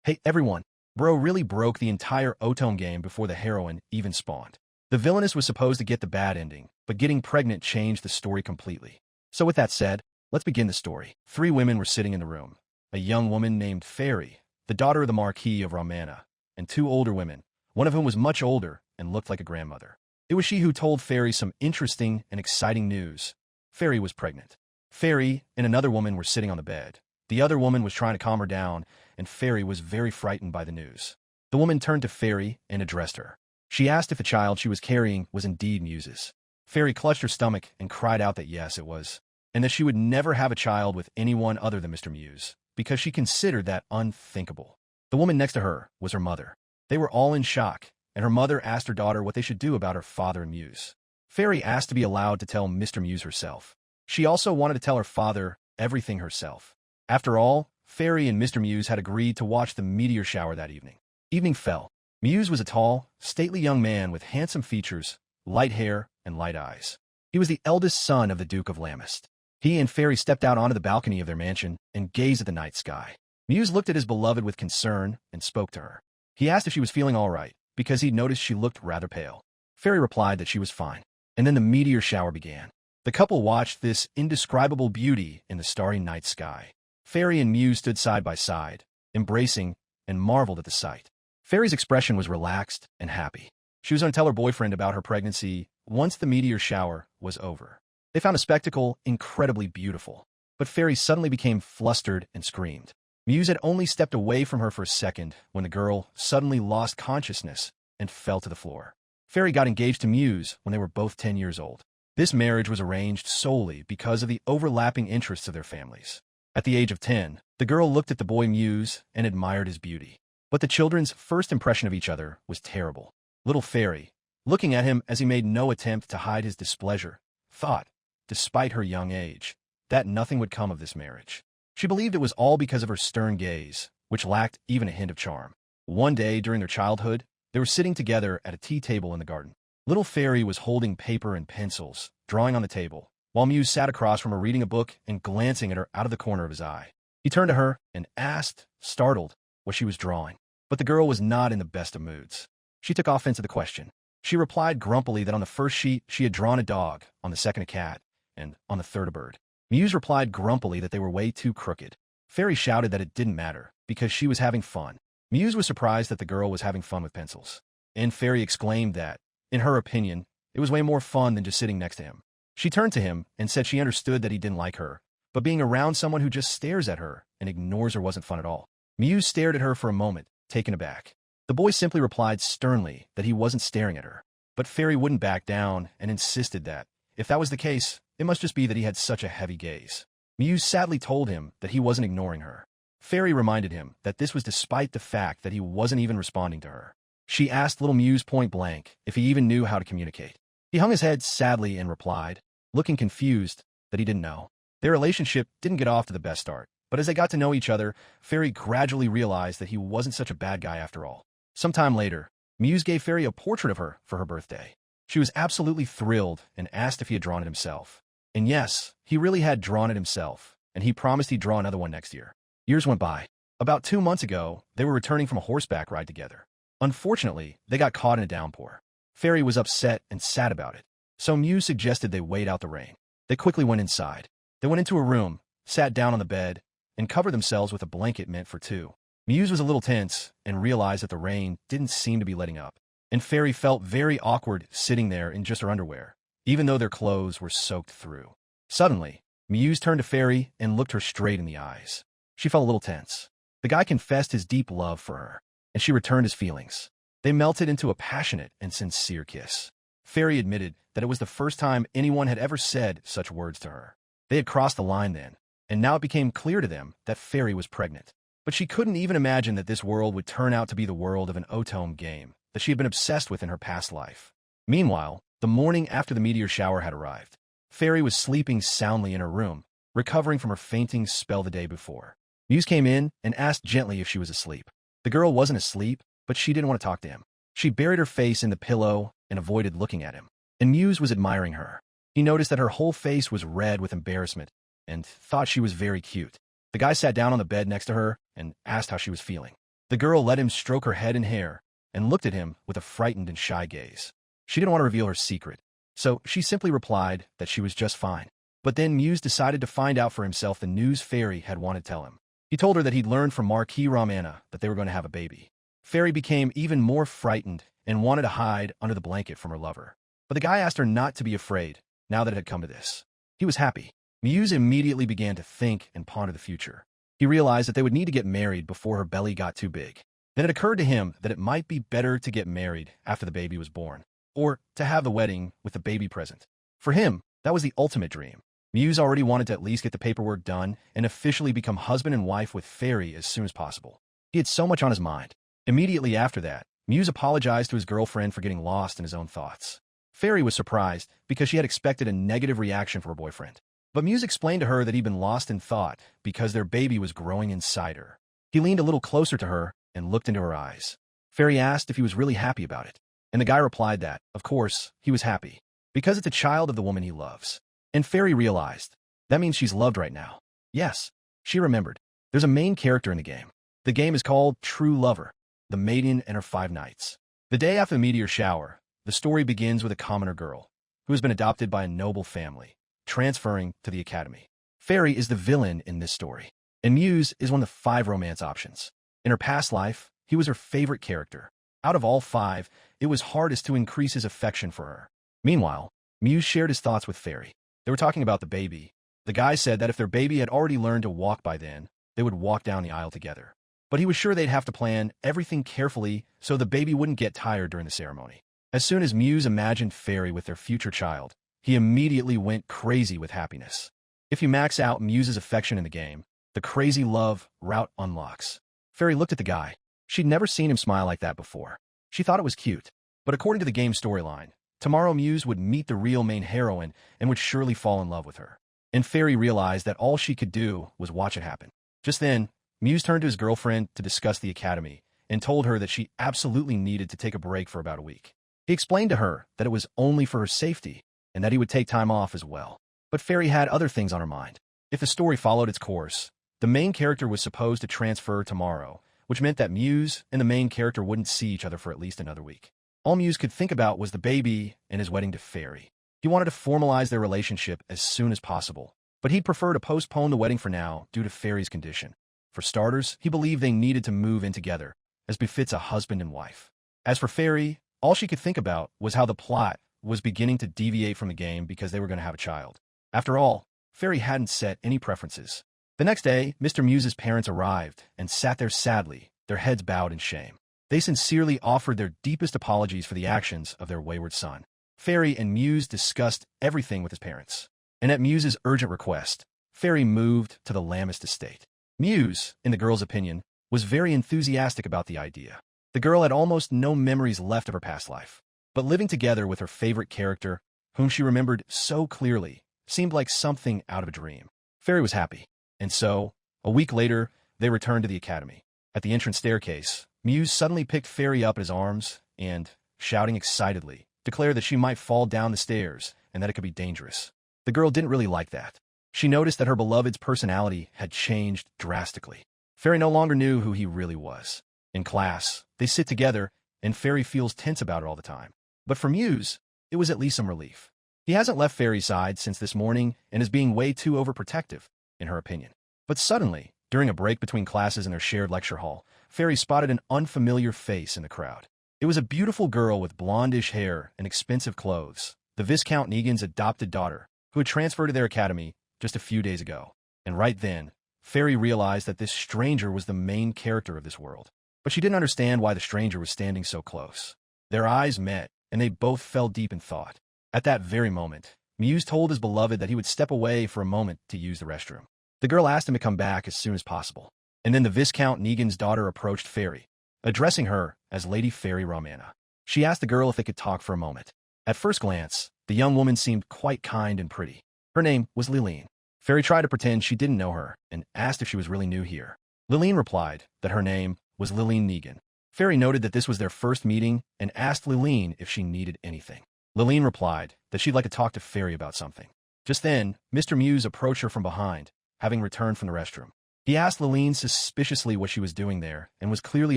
Hey everyone, bro really broke the entire Otome game before the heroine even spawned. The villainess was supposed to get the bad ending, but getting pregnant changed the story completely. So with that said, let's begin the story. 3 women were sitting in the room. A young woman named Fairy, the daughter of the Marquis of Romana, and 2 older women, one of whom was much older and looked like a grandmother. It was she who told Fairy some interesting and exciting news. Fairy was pregnant. Fairy and another woman were sitting on the bed. The other woman was trying to calm her down, and Fairy was very frightened by the news. The woman turned to Fairy and addressed her. She asked if the child she was carrying was indeed Muse's. Fairy clutched her stomach and cried out that yes, it was, and that she would never have a child with anyone other than Mr. Muse, because she considered that unthinkable. The woman next to her was her mother. They were all in shock, and her mother asked her daughter what they should do about her father and Muse. Fairy asked to be allowed to tell Mr. Muse herself. She also wanted to tell her father everything herself. After all, Fairy and Mr. Muse had agreed to watch the meteor shower that evening. Evening fell. Muse was a tall, stately young man with handsome features, light hair, and light eyes. He was the eldest son of the Duke of Lamist. He and Fairy stepped out onto the balcony of their mansion and gazed at the night sky. Muse looked at his beloved with concern and spoke to her. He asked if she was feeling all right, because he'd noticed she looked rather pale. Fairy replied that she was fine. And then the meteor shower began. The couple watched this indescribable beauty in the starry night sky. Fairy and Muse stood side by side, embracing, and marveled at the sight. Fairy's expression was relaxed and happy. She was going to tell her boyfriend about her pregnancy once the meteor shower was over. They found a spectacle incredibly beautiful, but Fairy suddenly became flustered and screamed. Muse had only stepped away from her for a second when the girl suddenly lost consciousness and fell to the floor. Fairy got engaged to Muse when they were both 10 years old. This marriage was arranged solely because of the overlapping interests of their families. At the age of 10, the girl looked at the boy Muse and admired his beauty. But the children's first impression of each other was terrible. Little Fairy, looking at him as he made no attempt to hide his displeasure, thought, despite her young age, that nothing would come of this marriage. She believed it was all because of her stern gaze, which lacked even a hint of charm. One day during their childhood, they were sitting together at a tea table in the garden. Little Fairy was holding paper and pencils, drawing on the table, while Muse sat across from her reading a book and glancing at her out of the corner of his eye. He turned to her and asked, startled, what she was drawing. But the girl was not in the best of moods. She took offense at the question. She replied grumpily that on the first sheet she had drawn a dog, on the second a cat, and on the third a bird. Muse replied grumpily that they were way too crooked. Fairy shouted that it didn't matter, because she was having fun. Muse was surprised that the girl was having fun with pencils. And Fairy exclaimed that, in her opinion, it was way more fun than just sitting next to him. She turned to him and said she understood that he didn't like her, but being around someone who just stares at her and ignores her wasn't fun at all. Muse stared at her for a moment, taken aback. The boy simply replied sternly that he wasn't staring at her. But Fairy wouldn't back down and insisted that, if that was the case, it must just be that he had such a heavy gaze. Muse sadly told him that he wasn't ignoring her. Fairy reminded him that this was despite the fact that he wasn't even responding to her. She asked little Muse point blank if he even knew how to communicate. He hung his head sadly and replied, looking confused, that he didn't know. Their relationship didn't get off to the best start, but as they got to know each other, Fairy gradually realized that he wasn't such a bad guy after all. Sometime later, Muse gave Fairy a portrait of her for her birthday. She was absolutely thrilled and asked if he had drawn it himself. And yes, he really had drawn it himself, and he promised he'd draw another one next year. Years went by. About 2 months ago, they were returning from a horseback ride together. Unfortunately, they got caught in a downpour. Fairy was upset and sad about it, so Muse suggested they wait out the rain. They quickly went inside. They went into a room, sat down on the bed, and covered themselves with a blanket meant for 2. Muse was a little tense and realized that the rain didn't seem to be letting up, and Fairy felt very awkward sitting there in just her underwear, even though their clothes were soaked through. Suddenly, Muse turned to Fairy and looked her straight in the eyes. She felt a little tense. The guy confessed his deep love for her, and she returned his feelings. They melted into a passionate and sincere kiss. Fairy admitted that it was the first time anyone had ever said such words to her. They had crossed the line then, and now it became clear to them that Fairy was pregnant. But she couldn't even imagine that this world would turn out to be the world of an Otome game that she had been obsessed with in her past life. Meanwhile, the morning after the meteor shower had arrived, Fairy was sleeping soundly in her room, recovering from her fainting spell the day before. Muse came in and asked gently if she was asleep. The girl wasn't asleep, but she didn't want to talk to him. She buried her face in the pillow and avoided looking at him. And Muse was admiring her. He noticed that her whole face was red with embarrassment and thought she was very cute. The guy sat down on the bed next to her and asked how she was feeling. The girl let him stroke her head and hair, and looked at him with a frightened and shy gaze. She didn't want to reveal her secret, so she simply replied that she was just fine. But then Muse decided to find out for himself the news Fairy had wanted to tell him. He told her that he'd learned from Marquis Ramana that they were going to have a baby. Fairy became even more frightened and wanted to hide under the blanket from her lover. But the guy asked her not to be afraid, now that it had come to this. He was happy. Muse immediately began to think and ponder the future. He realized that they would need to get married before her belly got too big. Then it occurred to him that it might be better to get married after the baby was born, or to have the wedding with the baby present. For him, that was the ultimate dream. Muse already wanted to at least get the paperwork done and officially become husband and wife with Fairy as soon as possible. He had so much on his mind. Immediately after that, Muse apologized to his girlfriend for getting lost in his own thoughts. Fairy was surprised because she had expected a negative reaction from her boyfriend. But Muse explained to her that he'd been lost in thought because their baby was growing inside her. He leaned a little closer to her and looked into her eyes. Fairy asked if he was really happy about it, and the guy replied that, of course, he was happy, because it's a child of the woman he loves. And Fairy realized, that means she's loved right now. Yes, she remembered. There's a main character in the game. The game is called True Lover, the Maiden and Her 5 Nights. The day after the meteor shower, the story begins with a commoner girl, who has been adopted by a noble family, transferring to the academy. Fairy is the villain in this story, and Muse is one of the 5 romance options. In her past life, he was her favorite character. Out of all 5, it was hardest to increase his affection for her. Meanwhile, Muse shared his thoughts with Fairy. They were talking about the baby. The guy said that if their baby had already learned to walk by then, they would walk down the aisle together. But he was sure they'd have to plan everything carefully so the baby wouldn't get tired during the ceremony. As soon as Muse imagined Fairy with their future child, he immediately went crazy with happiness. If you max out Muse's affection in the game, the crazy love route unlocks. Fairy looked at the guy. She'd never seen him smile like that before. She thought it was cute. But according to the game storyline, tomorrow Muse would meet the real main heroine and would surely fall in love with her. And Fairy realized that all she could do was watch it happen. Just then, Muse turned to his girlfriend to discuss the academy and told her that she absolutely needed to take a break for about a week. He explained to her that it was only for her safety and that he would take time off as well. But Fairy had other things on her mind. If the story followed its course, the main character was supposed to transfer tomorrow, which meant that Muse and the main character wouldn't see each other for at least another week. All Muse could think about was the baby and his wedding to Fairy. He wanted to formalize their relationship as soon as possible, but he'd prefer to postpone the wedding for now due to Fairy's condition. For starters, he believed they needed to move in together, as befits a husband and wife. As for Fairy, all she could think about was how the plot was beginning to deviate from the game because they were going to have a child. After all, Fairy hadn't set any preferences. The next day, Mr. Muse's parents arrived and sat there sadly, their heads bowed in shame. They sincerely offered their deepest apologies for the actions of their wayward son. Fairy and Muse discussed everything with his parents, and at Muse's urgent request, Fairy moved to the Lamest estate. Muse, in the girl's opinion, was very enthusiastic about the idea. The girl had almost no memories left of her past life, but living together with her favorite character, whom she remembered so clearly, seemed like something out of a dream. Fairy was happy, and so, a week later, they returned to the academy. At the entrance staircase, Muse suddenly picked Fairy up in his arms and, shouting excitedly, declared that she might fall down the stairs and that it could be dangerous. The girl didn't really like that. She noticed that her beloved's personality had changed drastically. Fairy no longer knew who he really was. In class, they sit together, and Fairy feels tense about it all the time. But for Muse, it was at least some relief. He hasn't left Fairy's side since this morning and is being way too overprotective, in her opinion. But suddenly, during a break between classes in their shared lecture hall, Fairy spotted an unfamiliar face in the crowd. It was a beautiful girl with blondish hair and expensive clothes, the Viscount Negan's adopted daughter, who had transferred to their academy just a few days ago. And right then, Fairy realized that this stranger was the main character of this world. But she didn't understand why the stranger was standing so close. Their eyes met, and they both fell deep in thought. At that very moment, Muse told his beloved that he would step away for a moment to use the restroom. The girl asked him to come back as soon as possible. And then the Viscount Negan's daughter approached Fairy, addressing her as Lady Fairy Ramana. She asked the girl if they could talk for a moment. At first glance, the young woman seemed quite kind and pretty. Her name was Liline. Fairy tried to pretend she didn't know her and asked if she was really new here. Liline replied that her name was Liline Negan. Fairy noted that this was their first meeting and asked Liline if she needed anything. Liline replied that she'd like to talk to Fairy about something. Just then, Mr. Muse approached her from behind, having returned from the restroom. He asked Liline suspiciously what she was doing there and was clearly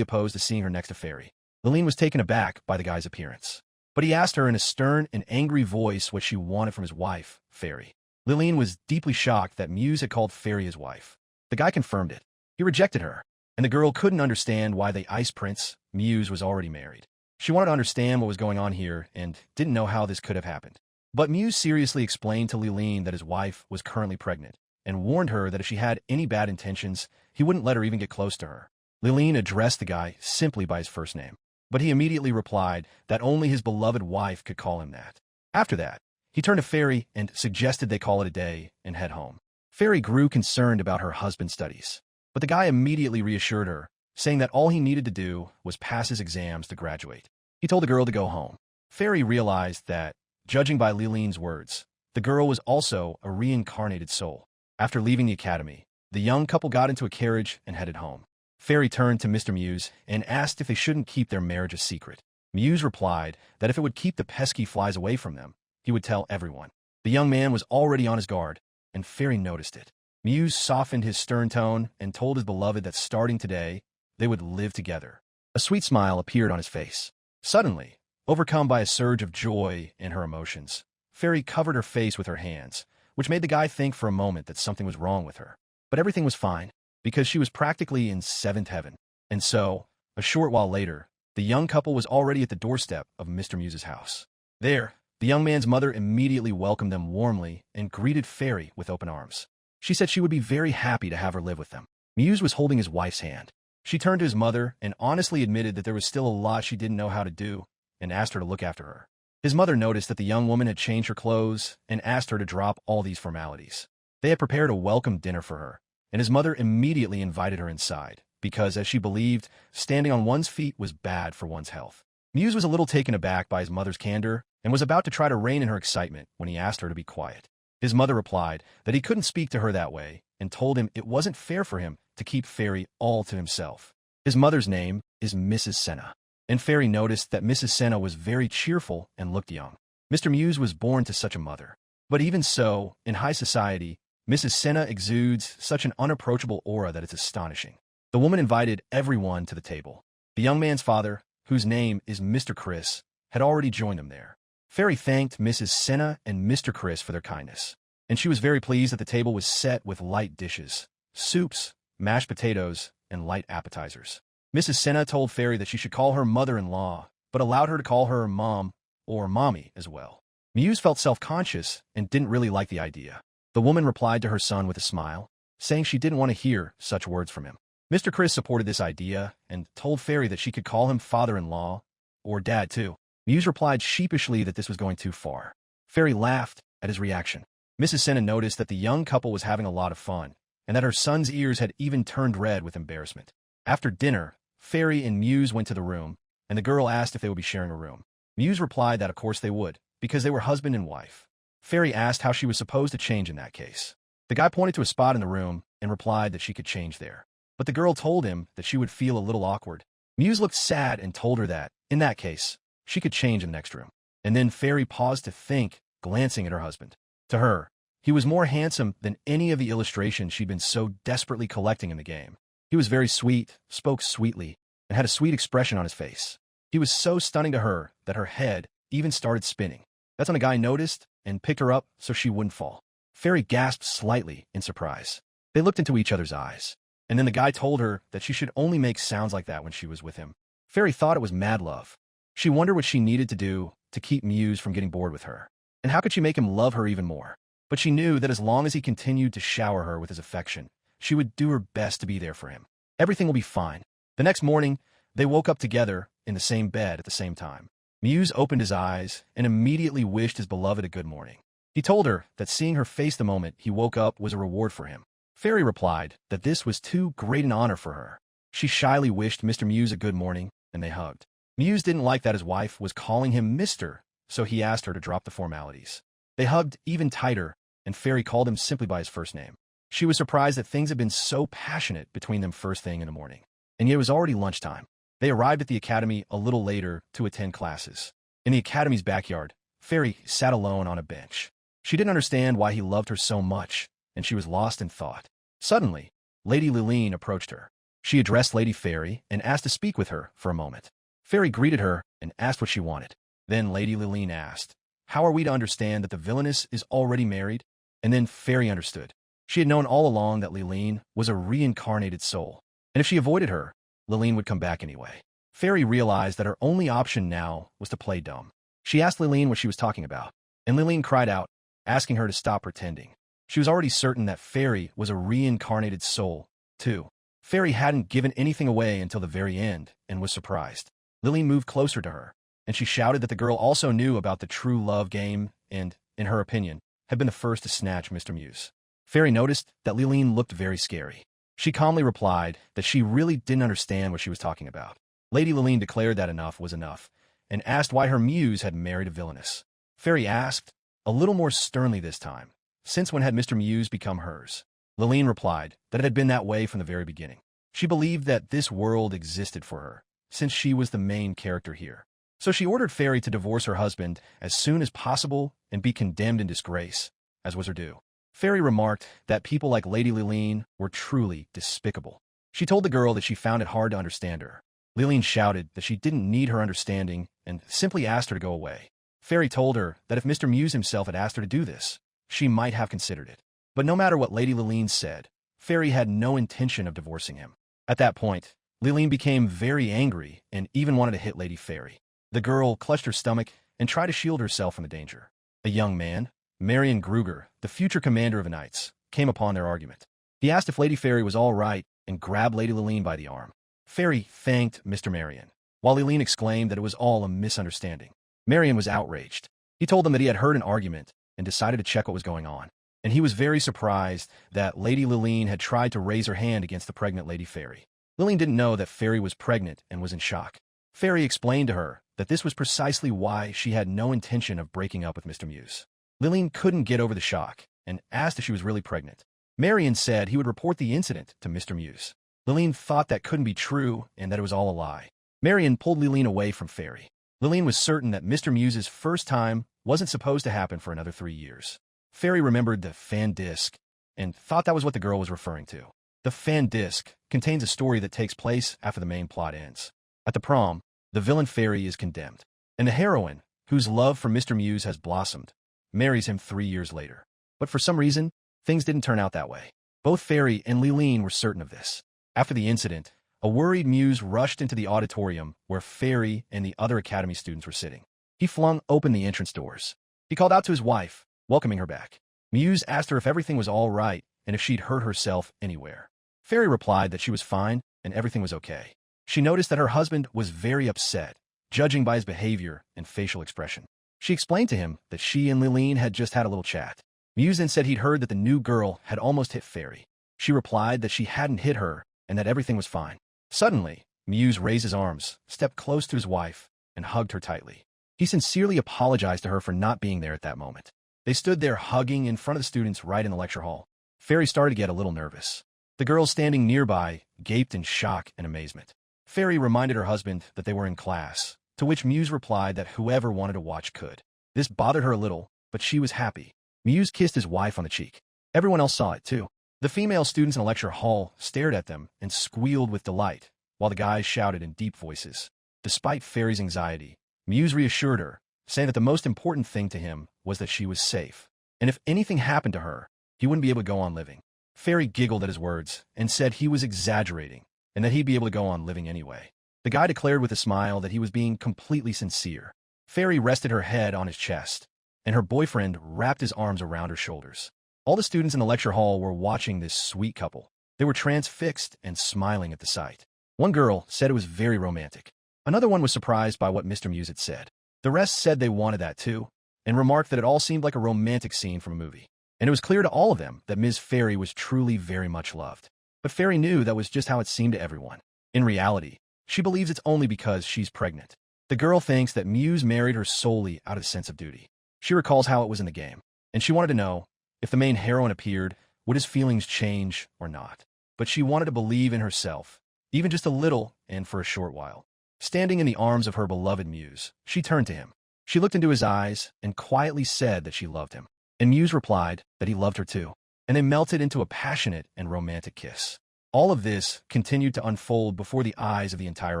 opposed to seeing her next to Fairy. Liline was taken aback by the guy's appearance. But he asked her in a stern and angry voice what she wanted from his wife, Fairy. Liline was deeply shocked that Muse had called Fairy his wife. The guy confirmed it. He rejected her, and the girl couldn't understand why the Ice Prince, Muse, was already married. She wanted to understand what was going on here and didn't know how this could have happened. But Muse seriously explained to Liline that his wife was currently pregnant and warned her that if she had any bad intentions, he wouldn't let her even get close to her. Liline addressed the guy simply by his first name, but he immediately replied that only his beloved wife could call him that. After that, he turned to Fairy and suggested they call it a day and head home. Fairy grew concerned about her husband's studies, but the guy immediately reassured her, saying that all he needed to do was pass his exams to graduate. He told the girl to go home. Fairy realized that, judging by Liline's words, the girl was also a reincarnated soul. After leaving the academy, the young couple got into a carriage and headed home. Fairy turned to Mr. Muse and asked if they shouldn't keep their marriage a secret. Muse replied that if it would keep the pesky flies away from them, he would tell everyone. The young man was already on his guard, and Fairy noticed it. Muse softened his stern tone and told his beloved that starting today, they would live together. A sweet smile appeared on his face. Suddenly, overcome by a surge of joy in her emotions, Fairy covered her face with her hands, which made the guy think for a moment that something was wrong with her. But everything was fine, because she was practically in seventh heaven. And so, a short while later, the young couple was already at the doorstep of Mr. Muse's house. There, the young man's mother immediately welcomed them warmly and greeted Fairy with open arms. She said she would be very happy to have her live with them. Muse was holding his wife's hand. She turned to his mother and honestly admitted that there was still a lot she didn't know how to do and asked her to look after her. His mother noticed that the young woman had changed her clothes and asked her to drop all these formalities. They had prepared a welcome dinner for her, and his mother immediately invited her inside because, as she believed, standing on one's feet was bad for one's health. Muse was a little taken aback by his mother's candor and was about to try to rein in her excitement when he asked her to be quiet. His mother replied that he couldn't speak to her that way and told him it wasn't fair for him to keep Fairy all to himself. His mother's name is Mrs. Senna, and Fairy noticed that Mrs. Senna was very cheerful and looked young. Mr. Muse was born to such a mother. But even so, in high society, Mrs. Senna exudes such an unapproachable aura that it's astonishing. The woman invited everyone to the table. The young man's father, whose name is Mr. Chris, had already joined them there. Fairy thanked Mrs. Senna and Mr. Chris for their kindness, and she was very pleased that the table was set with light dishes, soups, mashed potatoes, and light appetizers. Mrs. Senna told Fairy that she should call her mother-in-law, but allowed her to call her mom or mommy as well. Muse felt self-conscious and didn't really like the idea. The woman replied to her son with a smile, saying she didn't want to hear such words from him. Mr. Chris supported this idea and told Fairy that she could call him father-in-law or dad too. Muse replied sheepishly that this was going too far. Fairy laughed at his reaction. Mrs. Senna noticed that the young couple was having a lot of fun, and that her son's ears had even turned red with embarrassment. After dinner, Fairy and Muse went to the room, and the girl asked if they would be sharing a room. Muse replied that of course they would, because they were husband and wife. Fairy asked how she was supposed to change in that case. The guy pointed to a spot in the room and replied that she could change there. But the girl told him that she would feel a little awkward. Muse looked sad and told her that, in that case, she could change in the next room. And then Fairy paused to think, glancing at her husband. To her, he was more handsome than any of the illustrations she'd been so desperately collecting in the game. He was very sweet, spoke sweetly, and had a sweet expression on his face. He was so stunning to her that her head even started spinning. That's when the guy noticed and picked her up so she wouldn't fall. Fairy gasped slightly in surprise. They looked into each other's eyes, and then the guy told her that she should only make sounds like that when she was with him. Fairy thought it was mad love. She wondered what she needed to do to keep Muse from getting bored with her, and how could she make him love her even more. But she knew that as long as he continued to shower her with his affection, she would do her best to be there for him. Everything will be fine. The next morning, they woke up together in the same bed at the same time. Muse opened his eyes and immediately wished his beloved a good morning. He told her that seeing her face the moment he woke up was a reward for him. Fairy replied that this was too great an honor for her. She shyly wished Mr. Muse a good morning, and they hugged. Muse didn't like that his wife was calling him Mr., so he asked her to drop the formalities. They hugged even tighter, and Fairy called him simply by his first name. She was surprised that things had been so passionate between them first thing in the morning. And yet it was already lunchtime. They arrived at the academy a little later to attend classes. In the academy's backyard, Fairy sat alone on a bench. She didn't understand why he loved her so much, and she was lost in thought. Suddenly, Lady Liline approached her. She addressed Lady Fairy and asked to speak with her for a moment. Fairy greeted her and asked what she wanted. Then Lady Liline asked, "How are we to understand that the villainess is already married?" And then Fairy understood. She had known all along that Liline was a reincarnated soul, and if she avoided her, Liline would come back anyway. Fairy realized that her only option now was to play dumb. She asked Liline what she was talking about, and Liline cried out, asking her to stop pretending. She was already certain that Fairy was a reincarnated soul, too. Fairy hadn't given anything away until the very end and was surprised. Liline moved closer to her, and she shouted that the girl also knew about the true love game and, in her opinion, had been the first to snatch Mr. Muse. Fairy noticed that Liline looked very scary. She calmly replied that she really didn't understand what she was talking about. Lady Liline declared that enough was enough, and asked why her muse had married a villainess. Fairy asked, a little more sternly this time, since when had Mr. Muse become hers? Liline replied that it had been that way from the very beginning. She believed that this world existed for her, since she was the main character here. So she ordered Fairy to divorce her husband as soon as possible and be condemned in disgrace, as was her due. Fairy remarked that people like Lady Liline were truly despicable. She told the girl that she found it hard to understand her. Liline shouted that she didn't need her understanding and simply asked her to go away. Fairy told her that if Mr. Muse himself had asked her to do this, she might have considered it. But no matter what Lady Liline said, Fairy had no intention of divorcing him. At that point, Liline became very angry and even wanted to hit Lady Fairy. The girl clutched her stomach and tried to shield herself from the danger. A young man, Marion Gruger, the future commander of the Knights, came upon their argument. He asked if Lady Fairy was all right and grabbed Lady Liline by the arm. Fairy thanked Mr. Marion, while Liline exclaimed that it was all a misunderstanding. Marion was outraged. He told them that he had heard an argument and decided to check what was going on, and he was very surprised that Lady Liline had tried to raise her hand against the pregnant Lady Fairy. Liline didn't know that Fairy was pregnant and was in shock. Fairy explained to her that this was precisely why she had no intention of breaking up with Mr. Muse. Liline couldn't get over the shock and asked if she was really pregnant. Marion said he would report the incident to Mr. Muse. Liline thought that couldn't be true and that it was all a lie. Marion pulled Liline away from Fairy. Liline was certain that Mr. Muse's first time wasn't supposed to happen for another 3 years. Fairy remembered the fan disc and thought that was what the girl was referring to. The fan disc contains a story that takes place after the main plot ends. At the prom, the villain Fairy is condemned, and the heroine, whose love for Mr. Muse has blossomed, marries him 3 years later. But for some reason, things didn't turn out that way. Both Fairy and Liline were certain of this. After the incident, a worried Muse rushed into the auditorium where Fairy and the other academy students were sitting. He flung open the entrance doors. He called out to his wife, welcoming her back. Muse asked her if everything was all right and if she'd hurt herself anywhere. Fairy replied that she was fine and everything was okay. She noticed that her husband was very upset, judging by his behavior and facial expression. She explained to him that she and Liline had just had a little chat. Muse then said he'd heard that the new girl had almost hit Fairy. She replied that she hadn't hit her and that everything was fine. Suddenly, Muse raised his arms, stepped close to his wife, and hugged her tightly. He sincerely apologized to her for not being there at that moment. They stood there hugging in front of the students right in the lecture hall. Fairy started to get a little nervous. The girls standing nearby gaped in shock and amazement. Fairy reminded her husband that they were in class, to which Muse replied that whoever wanted to watch could. This bothered her a little, but she was happy. Muse kissed his wife on the cheek. Everyone else saw it, too. The female students in the lecture hall stared at them and squealed with delight, while the guys shouted in deep voices. Despite Fairy's anxiety, Muse reassured her, saying that the most important thing to him was that she was safe, and if anything happened to her, he wouldn't be able to go on living. Fairy giggled at his words and said he was exaggerating, and that he'd be able to go on living anyway. The guy declared with a smile that he was being completely sincere. Fairy rested her head on his chest, and her boyfriend wrapped his arms around her shoulders. All the students in the lecture hall were watching this sweet couple. They were transfixed and smiling at the sight. One girl said it was very romantic. Another one was surprised by what Mr. Muse had said. The rest said they wanted that too, and remarked that it all seemed like a romantic scene from a movie. And it was clear to all of them that Ms. Fairy was truly very much loved. But Fairy knew that was just how it seemed to everyone. In reality, she believes it's only because she's pregnant. The girl thinks that Muse married her solely out of a sense of duty. She recalls how it was in the game, and she wanted to know, if the main heroine appeared, would his feelings change or not? But she wanted to believe in herself, even just a little and for a short while. Standing in the arms of her beloved Muse, she turned to him. She looked into his eyes and quietly said that she loved him. And Muse replied that he loved her too, and they melted into a passionate and romantic kiss. All of this continued to unfold before the eyes of the entire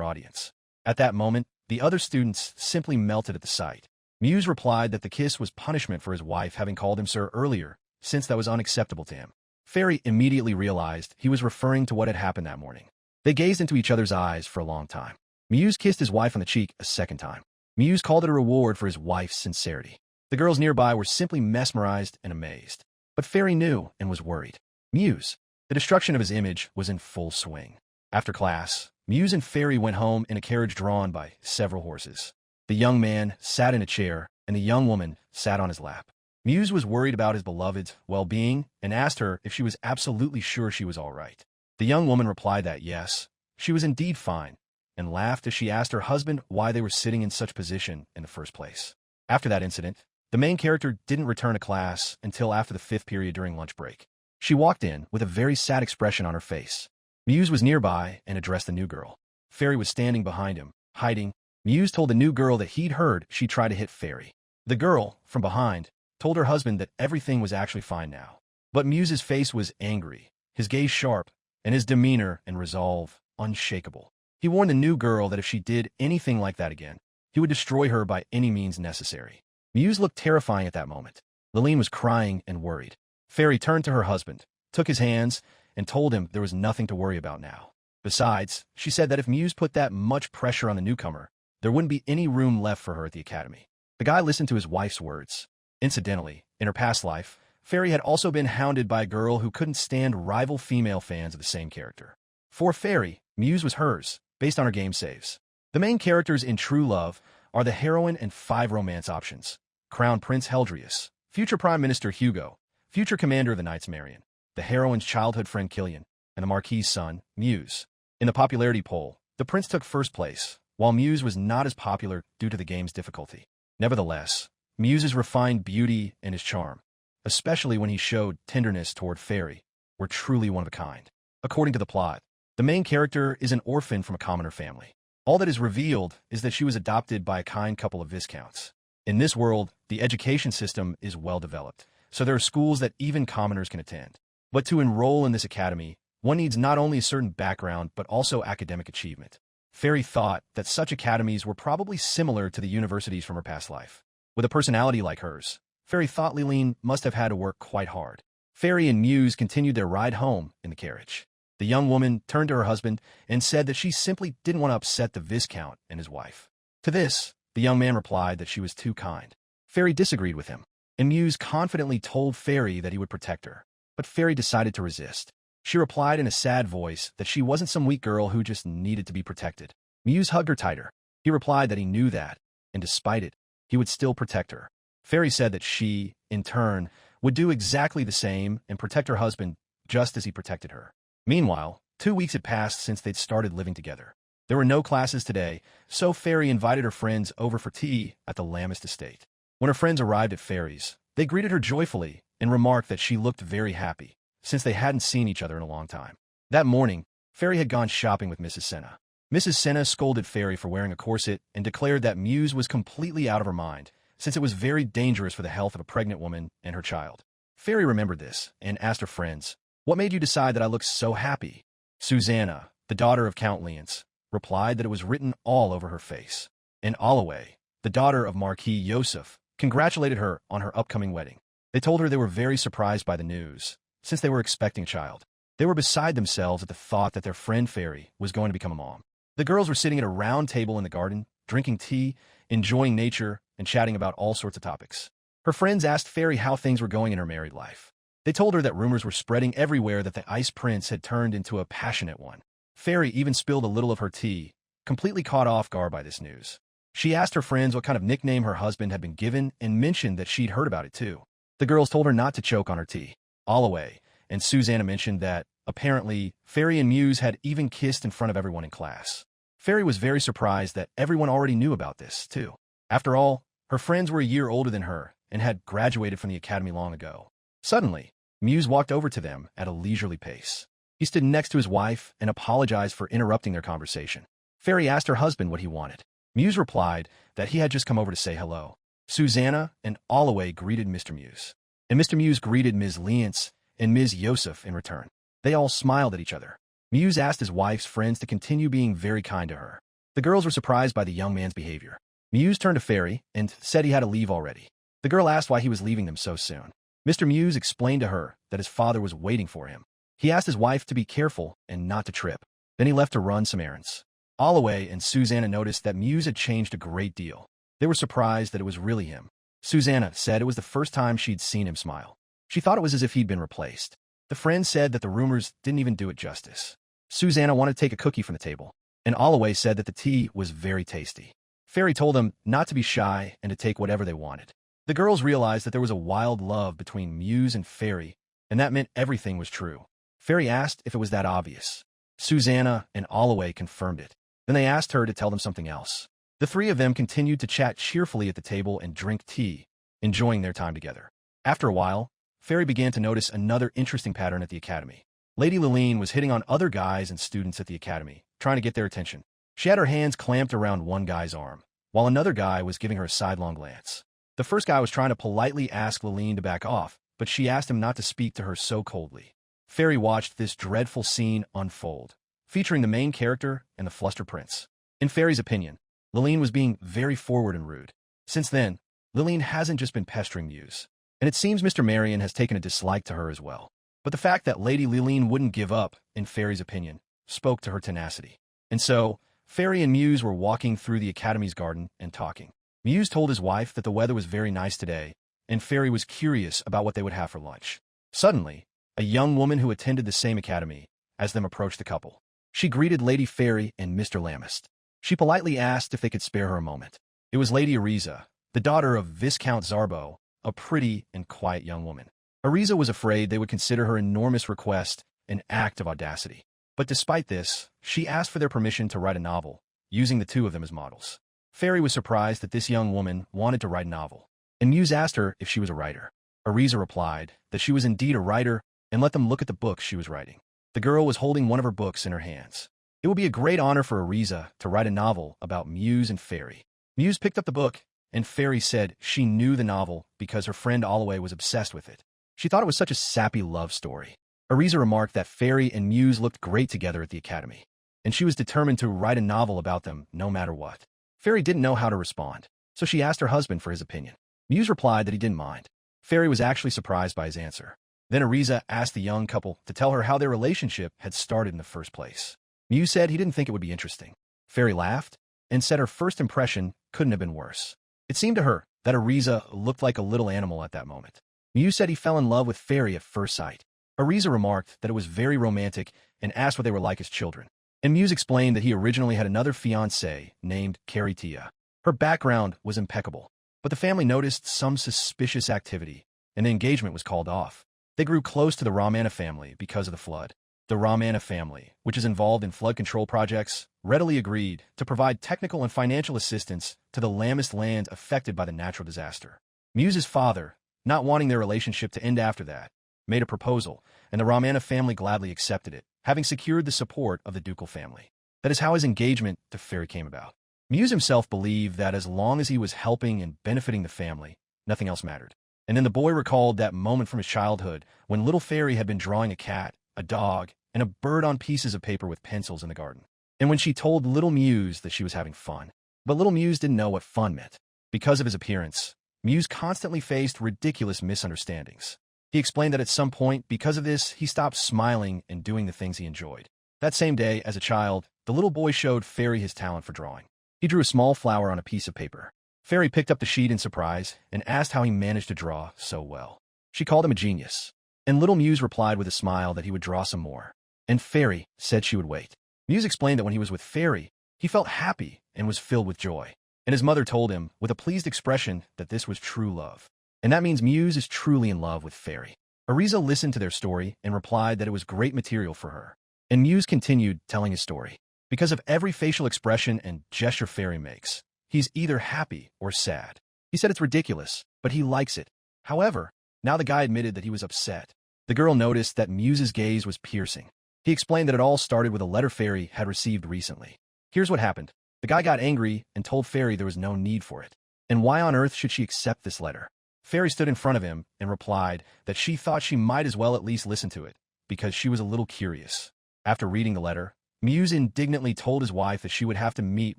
audience. At that moment, the other students simply melted at the sight. Muse replied that the kiss was punishment for his wife having called him sir earlier, since that was unacceptable to him. Fairy immediately realized he was referring to what had happened that morning. They gazed into each other's eyes for a long time. Muse kissed his wife on the cheek a second time. Muse called it a reward for his wife's sincerity. The girls nearby were simply mesmerized and amazed. But Fairy knew and was worried. Muse. The destruction of his image was in full swing. After class, Muse and Fairy went home in a carriage drawn by several horses. The young man sat in a chair, and the young woman sat on his lap. Muse was worried about his beloved's well-being and asked her if she was absolutely sure she was all right. The young woman replied that yes, she was indeed fine, and laughed as she asked her husband why they were sitting in such position in the first place. After that incident, the main character didn't return to class until after the 5th period during lunch break. She walked in with a very sad expression on her face. Muse was nearby and addressed the new girl. Fairy was standing behind him, hiding. Muse told the new girl that he'd heard she tried to hit Fairy. The girl, from behind, told her husband that everything was actually fine now. But Muse's face was angry, his gaze sharp, and his demeanor and resolve unshakable. He warned the new girl that if she did anything like that again, he would destroy her by any means necessary. Muse looked terrifying at that moment. Liline was crying and worried. Fairy turned to her husband, took his hands, and told him there was nothing to worry about now. Besides, she said that if Muse put that much pressure on the newcomer, there wouldn't be any room left for her at the academy. The guy listened to his wife's words. Incidentally, in her past life, Fairy had also been hounded by a girl who couldn't stand rival female fans of the same character. For Fairy, Muse was hers, based on her game saves. The main characters in True Love are the heroine and 5 romance options: Crown Prince Heldrius, future Prime Minister Hugo, future Commander of the Knights Marion, the heroine's childhood friend Killian, and the Marquis's son, Muse. In the popularity poll, the prince took first place, while Muse was not as popular due to the game's difficulty. Nevertheless, Muse's refined beauty and his charm, especially when he showed tenderness toward Fairy, were truly one of a kind. According to the plot, the main character is an orphan from a commoner family. All that is revealed is that she was adopted by a kind couple of viscounts. In this world, the education system is well developed, so there are schools that even commoners can attend. But to enroll in this academy, one needs not only a certain background but also academic achievement. Fairy thought that such academies were probably similar to the universities from her past life. With a personality like hers, Fairy thought Liline must have had to work quite hard. Fairy and Muse continued their ride home in the carriage. The young woman turned to her husband and said that she simply didn't want to upset the Viscount and his wife. To this, the young man replied that she was too kind. Fairy disagreed with him, and Muse confidently told Fairy that he would protect her. But Fairy decided to resist. She replied in a sad voice that she wasn't some weak girl who just needed to be protected. Muse hugged her tighter. He replied that he knew that, and despite it, he would still protect her. Fairy said that she, in turn, would do exactly the same and protect her husband just as he protected her. Meanwhile, 2 weeks had passed since they'd started living together. There were no classes today, so Fairy invited her friends over for tea at the Lamest estate. When her friends arrived at Fairy's, they greeted her joyfully and remarked that she looked very happy, since they hadn't seen each other in a long time. That morning, Fairy had gone shopping with Mrs. Senna. Mrs. Senna scolded Fairy for wearing a corset and declared that Muse was completely out of her mind, since it was very dangerous for the health of a pregnant woman and her child. Fairy remembered this and asked her friends, "What made you decide that I looked so happy?" Susanna, the daughter of Count Lienz, replied that it was written all over her face. And Alaway, the daughter of Marquis Yosef, congratulated her on her upcoming wedding. They told her they were very surprised by the news, since they were expecting a child. They were beside themselves at the thought that their friend Fairy was going to become a mom. The girls were sitting at a round table in the garden, drinking tea, enjoying nature, and chatting about all sorts of topics. Her friends asked Fairy how things were going in her married life. They told her that rumors were spreading everywhere that the Ice Prince had turned into a passionate one. Fairy even spilled a little of her tea, completely caught off guard by this news. She asked her friends what kind of nickname her husband had been given and mentioned that she'd heard about it too. The girls told her not to choke on her tea. Alaway and Susanna mentioned that, apparently, Fairy and Muse had even kissed in front of everyone in class. Fairy was very surprised that everyone already knew about this, too. After all, her friends were a year older than her and had graduated from the academy long ago. Suddenly, Muse walked over to them at a leisurely pace. He stood next to his wife and apologized for interrupting their conversation. Fairy asked her husband what he wanted. Muse replied that he had just come over to say hello. Susanna and Alaway greeted Mr. Muse, and Mr. Muse greeted Ms. Lienz and Ms. Yosef in return. They all smiled at each other. Muse asked his wife's friends to continue being very kind to her. The girls were surprised by the young man's behavior. Muse turned to Fairy and said he had to leave already. The girl asked why he was leaving them so soon. Mr. Muse explained to her that his father was waiting for him. He asked his wife to be careful and not to trip. Then he left to run some errands. Alaway and Susanna noticed that Muse had changed a great deal. They were surprised that it was really him. Susanna said it was the first time she'd seen him smile. She thought it was as if he'd been replaced. The friends said that the rumors didn't even do it justice. Susanna wanted to take a cookie from the table, and Alaway said that the tea was very tasty. Fairy told them not to be shy and to take whatever they wanted. The girls realized that there was a wild love between Muse and Fairy, and that meant everything was true. Fairy asked if it was that obvious. Susanna and Alaway confirmed it. Then they asked her to tell them something else. The three of them continued to chat cheerfully at the table and drink tea, enjoying their time together. After a while, Fairy began to notice another interesting pattern at the academy. Lady Liline was hitting on other guys and students at the academy, trying to get their attention. She had her hands clamped around one guy's arm, while another guy was giving her a sidelong glance. The first guy was trying to politely ask Liline to back off, but she asked him not to speak to her so coldly. Fairy watched this dreadful scene unfold, featuring the main character and the Fluster Prince. In Fairy's opinion, Liline was being very forward and rude. Since then, Liline hasn't just been pestering Muse, and it seems Mr. Marion has taken a dislike to her as well. But the fact that Lady Liline wouldn't give up, in Fairy's opinion, spoke to her tenacity. And so, Fairy and Muse were walking through the Academy's garden and talking. Muse told his wife that the weather was very nice today, and Fairy was curious about what they would have for lunch. Suddenly, a young woman who attended the same academy as them approached the couple. She greeted Lady Fairy and Mr. Lamist. She politely asked if they could spare her a moment. It was Lady Ariza, the daughter of Viscount Zarbo, a pretty and quiet young woman. Ariza was afraid they would consider her enormous request an act of audacity. But despite this, she asked for their permission to write a novel, using the two of them as models. Fairy was surprised that this young woman wanted to write a novel, and Muse asked her if she was a writer. Ariza replied that she was indeed a writer and let them look at the books she was writing. The girl was holding one of her books in her hands. It would be a great honor for Ariza to write a novel about Muse and Fairy. Muse picked up the book, and Fairy said she knew the novel because her friend Alaway was obsessed with it. She thought it was such a sappy love story. Ariza remarked that Fairy and Muse looked great together at the academy, and she was determined to write a novel about them no matter what. Fairy didn't know how to respond, so she asked her husband for his opinion. Muse replied that he didn't mind. Fairy was actually surprised by his answer. Then Ariza asked the young couple to tell her how their relationship had started in the first place. Muse said he didn't think it would be interesting. Fairy laughed and said her first impression couldn't have been worse. It seemed to her that Ariza looked like a little animal at that moment. Muse said he fell in love with Fairy at first sight. Ariza remarked that it was very romantic and asked what they were like as children. And Muse explained that he originally had another fiancée named Caritia. Her background was impeccable, but the family noticed some suspicious activity, and the engagement was called off. They grew close to the Ramana family because of the flood. The Ramana family, which is involved in flood control projects, readily agreed to provide technical and financial assistance to the Lamist land affected by the natural disaster. Muse's father, not wanting their relationship to end after that, made a proposal, and the Ramana family gladly accepted it, having secured the support of the ducal family. That is how his engagement to Fairy came about. Muse himself believed that as long as he was helping and benefiting the family, nothing else mattered. And then the boy recalled that moment from his childhood when little Fairy had been drawing a cat, a dog, and a bird on pieces of paper with pencils in the garden. And when she told little Muse that she was having fun. But little Muse didn't know what fun meant. Because of his appearance, Muse constantly faced ridiculous misunderstandings. He explained that at some point, because of this, he stopped smiling and doing the things he enjoyed. That same day, as a child, the little boy showed Fairy his talent for drawing. He drew a small flower on a piece of paper. Fairy picked up the sheet in surprise and asked how he managed to draw so well. She called him a genius. And little Muse replied with a smile that he would draw some more. And Fairy said she would wait. Muse explained that when he was with Fairy, he felt happy and was filled with joy. And his mother told him, with a pleased expression, that this was true love. And that means Muse is truly in love with Fairy. Ariza listened to their story and replied that it was great material for her. And Muse continued telling his story. Because of every facial expression and gesture Fairy makes, he's either happy or sad. He said it's ridiculous, but he likes it. However, now the guy admitted that he was upset. The girl noticed that Muse's gaze was piercing. He explained that it all started with a letter Fairy had received recently. Here's what happened. The guy got angry and told Fairy there was no need for it. And why on earth should she accept this letter? Fairy stood in front of him and replied that she thought she might as well at least listen to it, because she was a little curious. After reading the letter, Muse indignantly told his wife that she would have to meet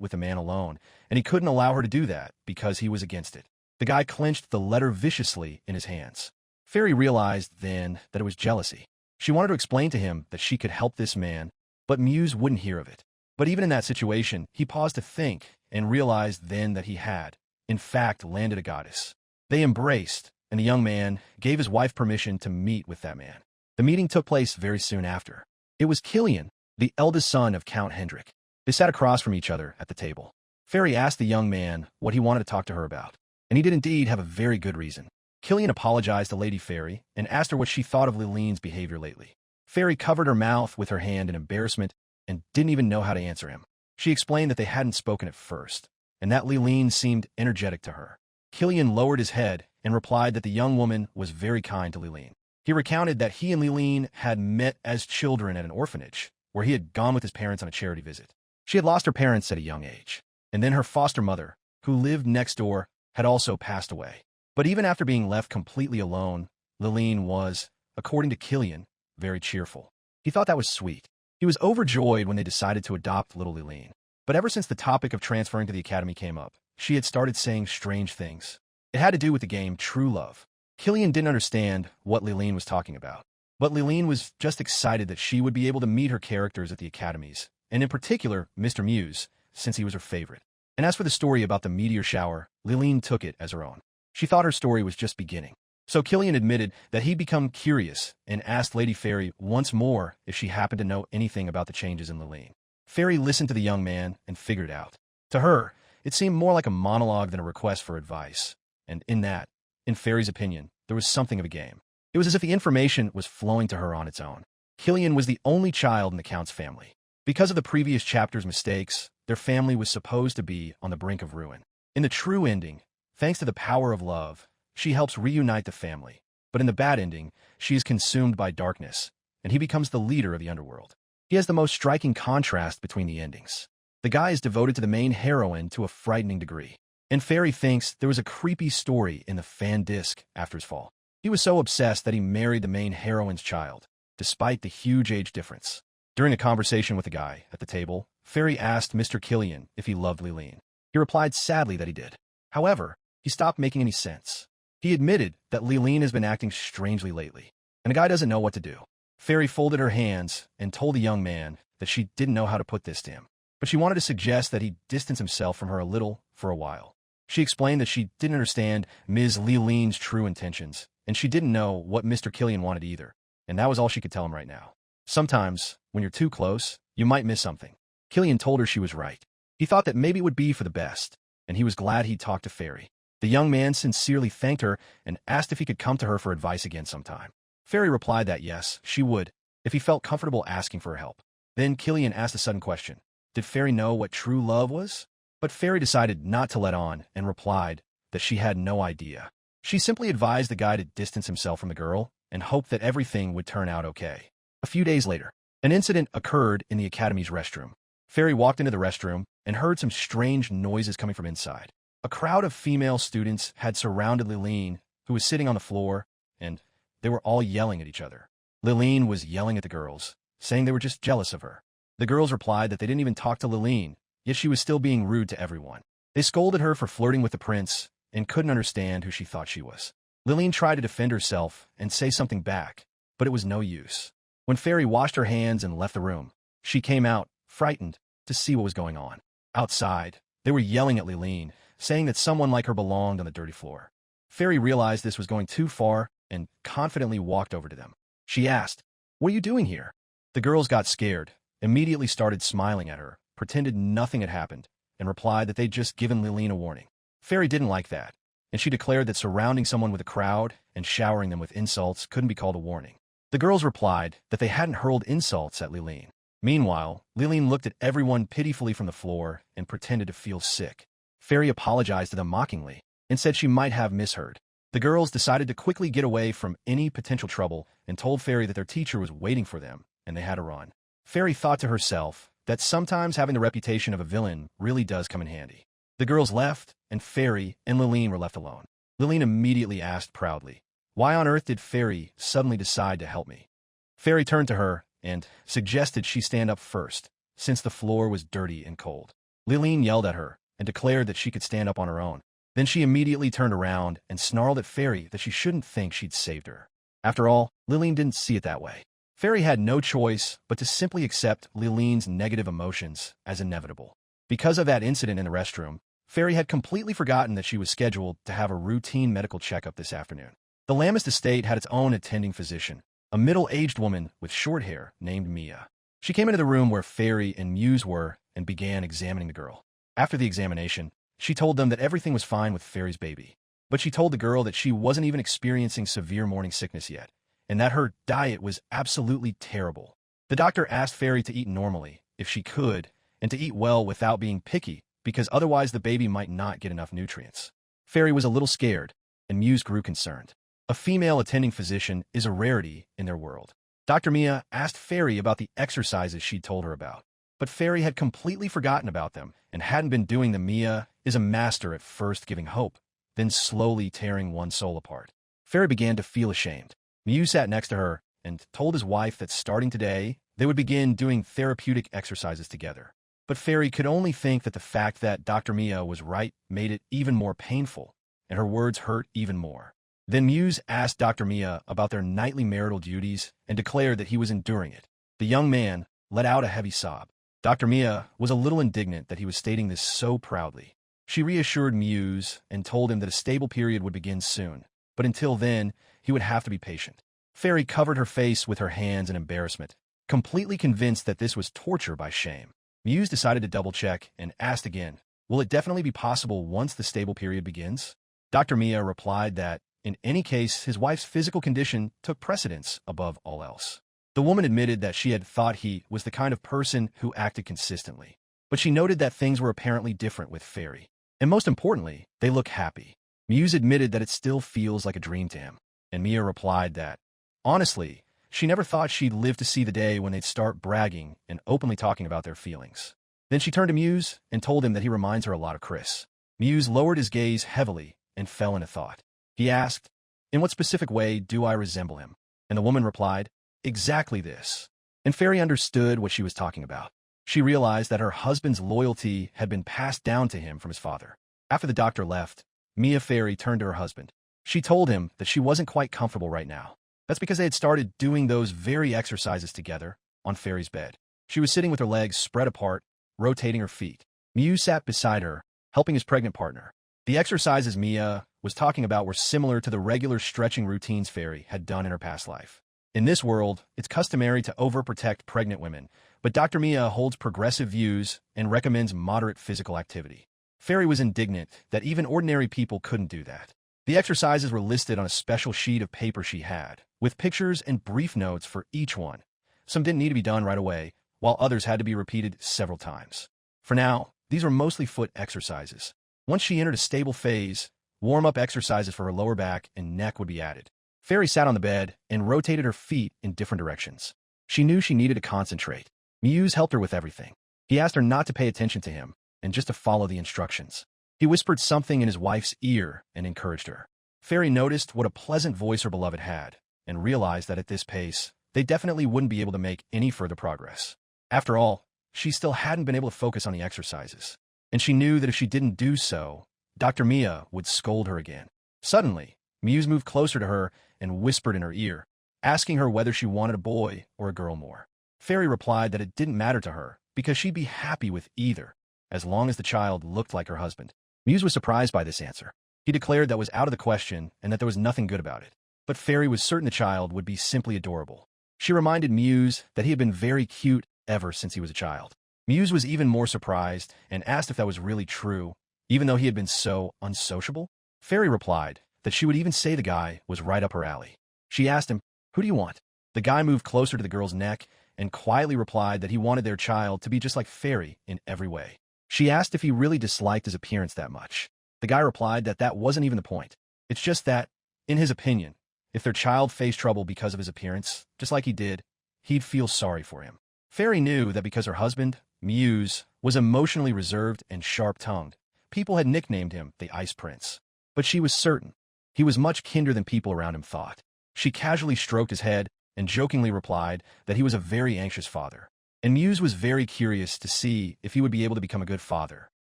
with the man alone, and he couldn't allow her to do that because he was against it. The guy clenched the letter viciously in his hands. Fairy realized then that it was jealousy. She wanted to explain to him that she could help this man, but Muse wouldn't hear of it. But even in that situation, he paused to think and realized then that he had, in fact, landed a goddess. They embraced, and the young man gave his wife permission to meet with that man. The meeting took place very soon after. It was Killian, the eldest son of Count Hendrik. They sat across from each other at the table. Fairy asked the young man what he wanted to talk to her about, and he did indeed have a very good reason. Killian apologized to Lady Fairy and asked her what she thought of Lilene's behavior lately. Fairy covered her mouth with her hand in embarrassment and didn't even know how to answer him. She explained that they hadn't spoken at first, and that Liline seemed energetic to her. Killian lowered his head and replied that the young woman was very kind to Liline. He recounted that he and Liline had met as children at an orphanage, where he had gone with his parents on a charity visit. She had lost her parents at a young age, and then her foster mother, who lived next door, had also passed away. But even after being left completely alone, Liline was, according to Killian, very cheerful. He thought that was sweet. He was overjoyed when they decided to adopt little Liline. But ever since the topic of transferring to the academy came up, she had started saying strange things. It had to do with the game True Love. Killian didn't understand what Liline was talking about. But Liline was just excited that she would be able to meet her characters at the academies, and in particular, Mr. Muse, since he was her favorite. And as for the story about the meteor shower, Liline took it as her own. She thought her story was just beginning. So Killian admitted that he'd become curious and asked Lady Fairy once more if she happened to know anything about the changes in Liline. Fairy listened to the young man and figured it out. To her, it seemed more like a monologue than a request for advice. And in that, in Fairy's opinion, there was something of a game. It was as if the information was flowing to her on its own. Killian was the only child in the Count's family. Because of the previous chapter's mistakes, their family was supposed to be on the brink of ruin. In the true ending, thanks to the power of love, she helps reunite the family. But in the bad ending, she is consumed by darkness, and he becomes the leader of the underworld. He has the most striking contrast between the endings. The guy is devoted to the main heroine to a frightening degree. And Fairy thinks there was a creepy story in the fan disc after his fall. He was so obsessed that he married the main heroine's child, despite the huge age difference. During a conversation with the guy at the table, Fairy asked Mr. Killian if he loved Liline. He replied sadly that he did. However, he stopped making any sense. He admitted that Liline has been acting strangely lately, and the guy doesn't know what to do. Fairy folded her hands and told the young man that she didn't know how to put this to him, but she wanted to suggest that he distance himself from her a little for a while. She explained that she didn't understand Ms. Liline's true intentions, and she didn't know what Mr. Killian wanted either, and that was all she could tell him right now. Sometimes, when you're too close, you might miss something. Killian told her she was right. He thought that maybe it would be for the best, and he was glad he'd talked to Fairy. The young man sincerely thanked her and asked if he could come to her for advice again sometime. Fairy replied that yes, she would, if he felt comfortable asking for her help. Then Killian asked a sudden question. Did Fairy know what true love was? But Fairy decided not to let on and replied that she had no idea. She simply advised the guy to distance himself from the girl and hoped that everything would turn out okay. A few days later, an incident occurred in the academy's restroom. Fairy walked into the restroom and heard some strange noises coming from inside. A crowd of female students had surrounded Liline, who was sitting on the floor, and they were all yelling at each other. Liline was yelling at the girls, saying they were just jealous of her. The girls replied that they didn't even talk to Liline, yet she was still being rude to everyone. They scolded her for flirting with the prince and couldn't understand who she thought she was. Liline tried to defend herself and say something back, but it was no use. When Fairy washed her hands and left the room, she came out, frightened, to see what was going on. Outside, they were yelling at Liline, saying that someone like her belonged on the dirty floor. Fairy realized this was going too far and confidently walked over to them. She asked, "What are you doing here?" The girls got scared, immediately started smiling at her, pretended nothing had happened, and replied that they'd just given Liline a warning. Fairy didn't like that, and she declared that surrounding someone with a crowd and showering them with insults couldn't be called a warning. The girls replied that they hadn't hurled insults at Liline. Meanwhile, Liline looked at everyone pitifully from the floor and pretended to feel sick. Fairy apologized to them mockingly and said she might have misheard. The girls decided to quickly get away from any potential trouble and told Fairy that their teacher was waiting for them and they had to run. Fairy thought to herself that sometimes having the reputation of a villain really does come in handy. The girls left, and Fairy and Liline were left alone. Liline immediately asked proudly, "Why on earth did Fairy suddenly decide to help me?" Fairy turned to her and suggested she stand up first, since the floor was dirty and cold. Liline yelled at her and declared that she could stand up on her own. Then she immediately turned around and snarled at Fairy that she shouldn't think she'd saved her. After all, Liline didn't see it that way. Fairy had no choice but to simply accept Liline's negative emotions as inevitable. Because of that incident in the restroom, Fairy had completely forgotten that she was scheduled to have a routine medical checkup this afternoon. The Lamest estate had its own attending physician, a middle-aged woman with short hair named Mia. She came into the room where Fairy and Muse were and began examining the girl. After the examination, she told them that everything was fine with Fairy's baby. But she told the girl that she wasn't even experiencing severe morning sickness yet, and that her diet was absolutely terrible. The doctor asked Fairy to eat normally, if she could, and to eat well without being picky, because otherwise the baby might not get enough nutrients. Fairy was a little scared, and Muse grew concerned. A female attending physician is a rarity in their world. Dr. Mia asked Fairy about the exercises she'd told her about, but Fairy had completely forgotten about them and hadn't been doing them. Mia is a master at first giving hope, then slowly tearing one's soul apart. Fairy began to feel ashamed. Muse sat next to her and told his wife that starting today, they would begin doing therapeutic exercises together. But Fairy could only think that the fact that Dr. Mia was right made it even more painful, and her words hurt even more. Then Muse asked Dr. Mia about their nightly marital duties and declared that he was enduring it. The young man let out a heavy sob. Dr. Mia was a little indignant that he was stating this so proudly. She reassured Muse and told him that a stable period would begin soon, but until then, he would have to be patient. Fairy covered her face with her hands in embarrassment, completely convinced that this was torture by shame. Muse decided to double-check and asked again, "Will it definitely be possible once the stable period begins?" Dr. Mia replied that, in any case, his wife's physical condition took precedence above all else. The woman admitted that she had thought he was the kind of person who acted consistently, but she noted that things were apparently different with Fairy. And most importantly, they look happy. Muse admitted that it still feels like a dream to him, and Mia replied that, honestly, she never thought she'd live to see the day when they'd start bragging and openly talking about their feelings. Then she turned to Muse and told him that he reminds her a lot of Chris. Muse lowered his gaze heavily and fell into thought. He asked, "In what specific way do I resemble him?" And the woman replied, "Exactly this." And Fairy understood what she was talking about. She realized that her husband's loyalty had been passed down to him from his father. After the doctor left, Mia Fairy turned to her husband. She told him that she wasn't quite comfortable right now. That's because they had started doing those very exercises together on Fairy's bed. She was sitting with her legs spread apart, rotating her feet. Muse sat beside her, helping his pregnant partner. The exercises Mia was talking about were similar to the regular stretching routines Fairy had done in her past life. In this world, it's customary to overprotect pregnant women, but Dr. Mia holds progressive views and recommends moderate physical activity. Fairy was indignant that even ordinary people couldn't do that. The exercises were listed on a special sheet of paper she had, with pictures and brief notes for each one. Some didn't need to be done right away, while others had to be repeated several times. For now, these were mostly foot exercises. Once she entered a stable phase, warm-up exercises for her lower back and neck would be added. Fairy sat on the bed and rotated her feet in different directions. She knew she needed to concentrate. Muse helped her with everything. He asked her not to pay attention to him and just to follow the instructions. He whispered something in his wife's ear and encouraged her. Fairy noticed what a pleasant voice her beloved had and realized that at this pace, they definitely wouldn't be able to make any further progress. After all, she still hadn't been able to focus on the exercises, and she knew that if she didn't do so, Dr. Mia would scold her again. Suddenly, Muse moved closer to her and whispered in her ear, asking her whether she wanted a boy or a girl more. Fairy replied that it didn't matter to her because she'd be happy with either, as long as the child looked like her husband. Muse was surprised by this answer. He declared that was out of the question and that there was nothing good about it. But Fairy was certain the child would be simply adorable. She reminded Muse that he had been very cute ever since he was a child. Muse was even more surprised and asked if that was really true, even though he had been so unsociable. Fairy replied that she would even say the guy was right up her alley. She asked him, "Who do you want?" The guy moved closer to the girl's neck and quietly replied that he wanted their child to be just like Fairy in every way. She asked if he really disliked his appearance that much. The guy replied that that wasn't even the point. It's just that, in his opinion, if their child faced trouble because of his appearance, just like he did, he'd feel sorry for him. Fairy knew that because her husband, Muse, was emotionally reserved and sharp-tongued, people had nicknamed him the Ice Prince. But she was certain he was much kinder than people around him thought. She casually stroked his head and jokingly replied that he was a very anxious father. And Muse was very curious to see if he would be able to become a good father.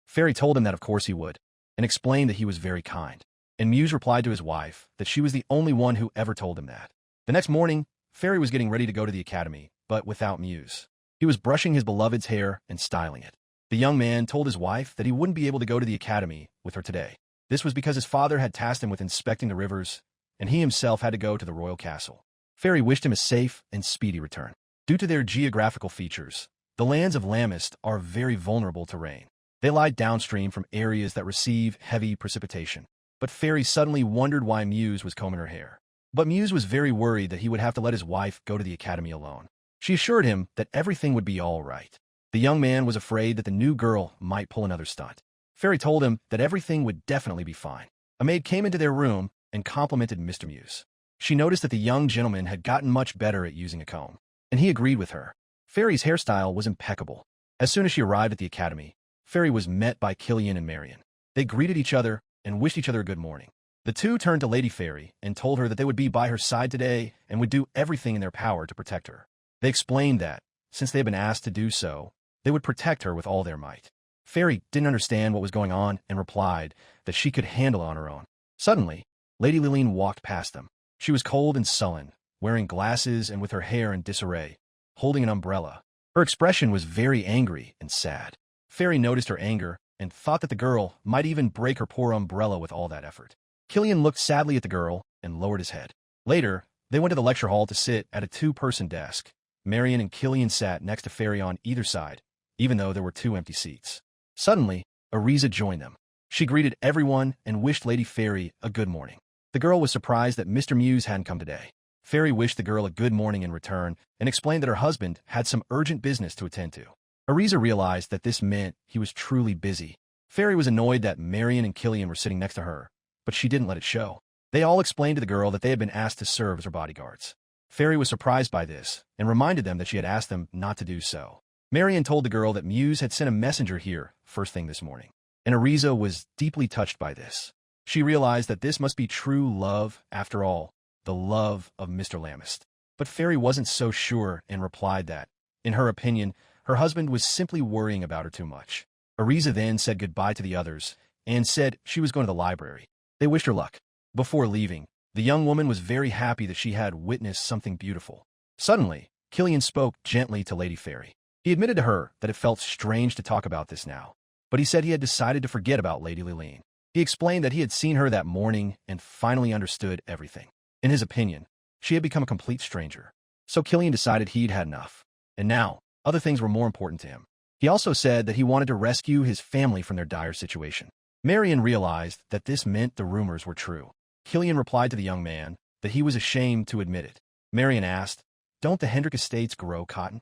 Fairy told him that of course he would, and explained that he was very kind. And Muse replied to his wife that she was the only one who ever told him that. The next morning, Fairy was getting ready to go to the academy, but without Muse. He was brushing his beloved's hair and styling it. The young man told his wife that he wouldn't be able to go to the academy with her today. This was because his father had tasked him with inspecting the rivers, and he himself had to go to the royal castle. Fairy wished him a safe and speedy return. Due to their geographical features, the lands of Lamist are very vulnerable to rain. They lie downstream from areas that receive heavy precipitation. But Fairy suddenly wondered why Muse was combing her hair. But Muse was very worried that he would have to let his wife go to the academy alone. She assured him that everything would be all right. The young man was afraid that the new girl might pull another stunt. Fairy told him that everything would definitely be fine. A maid came into their room and complimented Mr. Muse. She noticed that the young gentleman had gotten much better at using a comb, and he agreed with her. Fairy's hairstyle was impeccable. As soon as she arrived at the academy, Fairy was met by Killian and Marion. They greeted each other and wished each other a good morning. The two turned to Lady Fairy and told her that they would be by her side today and would do everything in their power to protect her. They explained that, since they had been asked to do so, they would protect her with all their might. Fairy didn't understand what was going on and replied that she could handle it on her own. Suddenly, Lady Liline walked past them. She was cold and sullen, wearing glasses and with her hair in disarray, holding an umbrella. Her expression was very angry and sad. Fairy noticed her anger and thought that the girl might even break her poor umbrella with all that effort. Killian looked sadly at the girl and lowered his head. Later, they went to the lecture hall to sit at a two-person desk. Marion and Killian sat next to Fairy on either side, even though there were two empty seats. Suddenly, Ariza joined them. She greeted everyone and wished Lady Fairy a good morning. The girl was surprised that Mr. Muse hadn't come today. Fairy wished the girl a good morning in return and explained that her husband had some urgent business to attend to. Ariza realized that this meant he was truly busy. Fairy was annoyed that Marion and Killian were sitting next to her, but she didn't let it show. They all explained to the girl that they had been asked to serve as her bodyguards. Fairy was surprised by this and reminded them that she had asked them not to do so. Marion told the girl that Muse had sent a messenger here first thing this morning, and Ariza was deeply touched by this. She realized that this must be true love after all, the love of Mr. Lamist. But Fairy wasn't so sure and replied that, in her opinion, her husband was simply worrying about her too much. Ariza then said goodbye to the others and said she was going to the library. They wished her luck. Before leaving, the young woman was very happy that she had witnessed something beautiful. Suddenly, Killian spoke gently to Lady Fairy. He admitted to her that it felt strange to talk about this now, but he said he had decided to forget about Lady Liline. He explained that he had seen her that morning and finally understood everything. In his opinion, she had become a complete stranger. So Killian decided he'd had enough. And now, other things were more important to him. He also said that he wanted to rescue his family from their dire situation. Marion realized that this meant the rumors were true. Killian replied to the young man that he was ashamed to admit it. Marion asked, "Don't the Hendrick estates grow cotton?"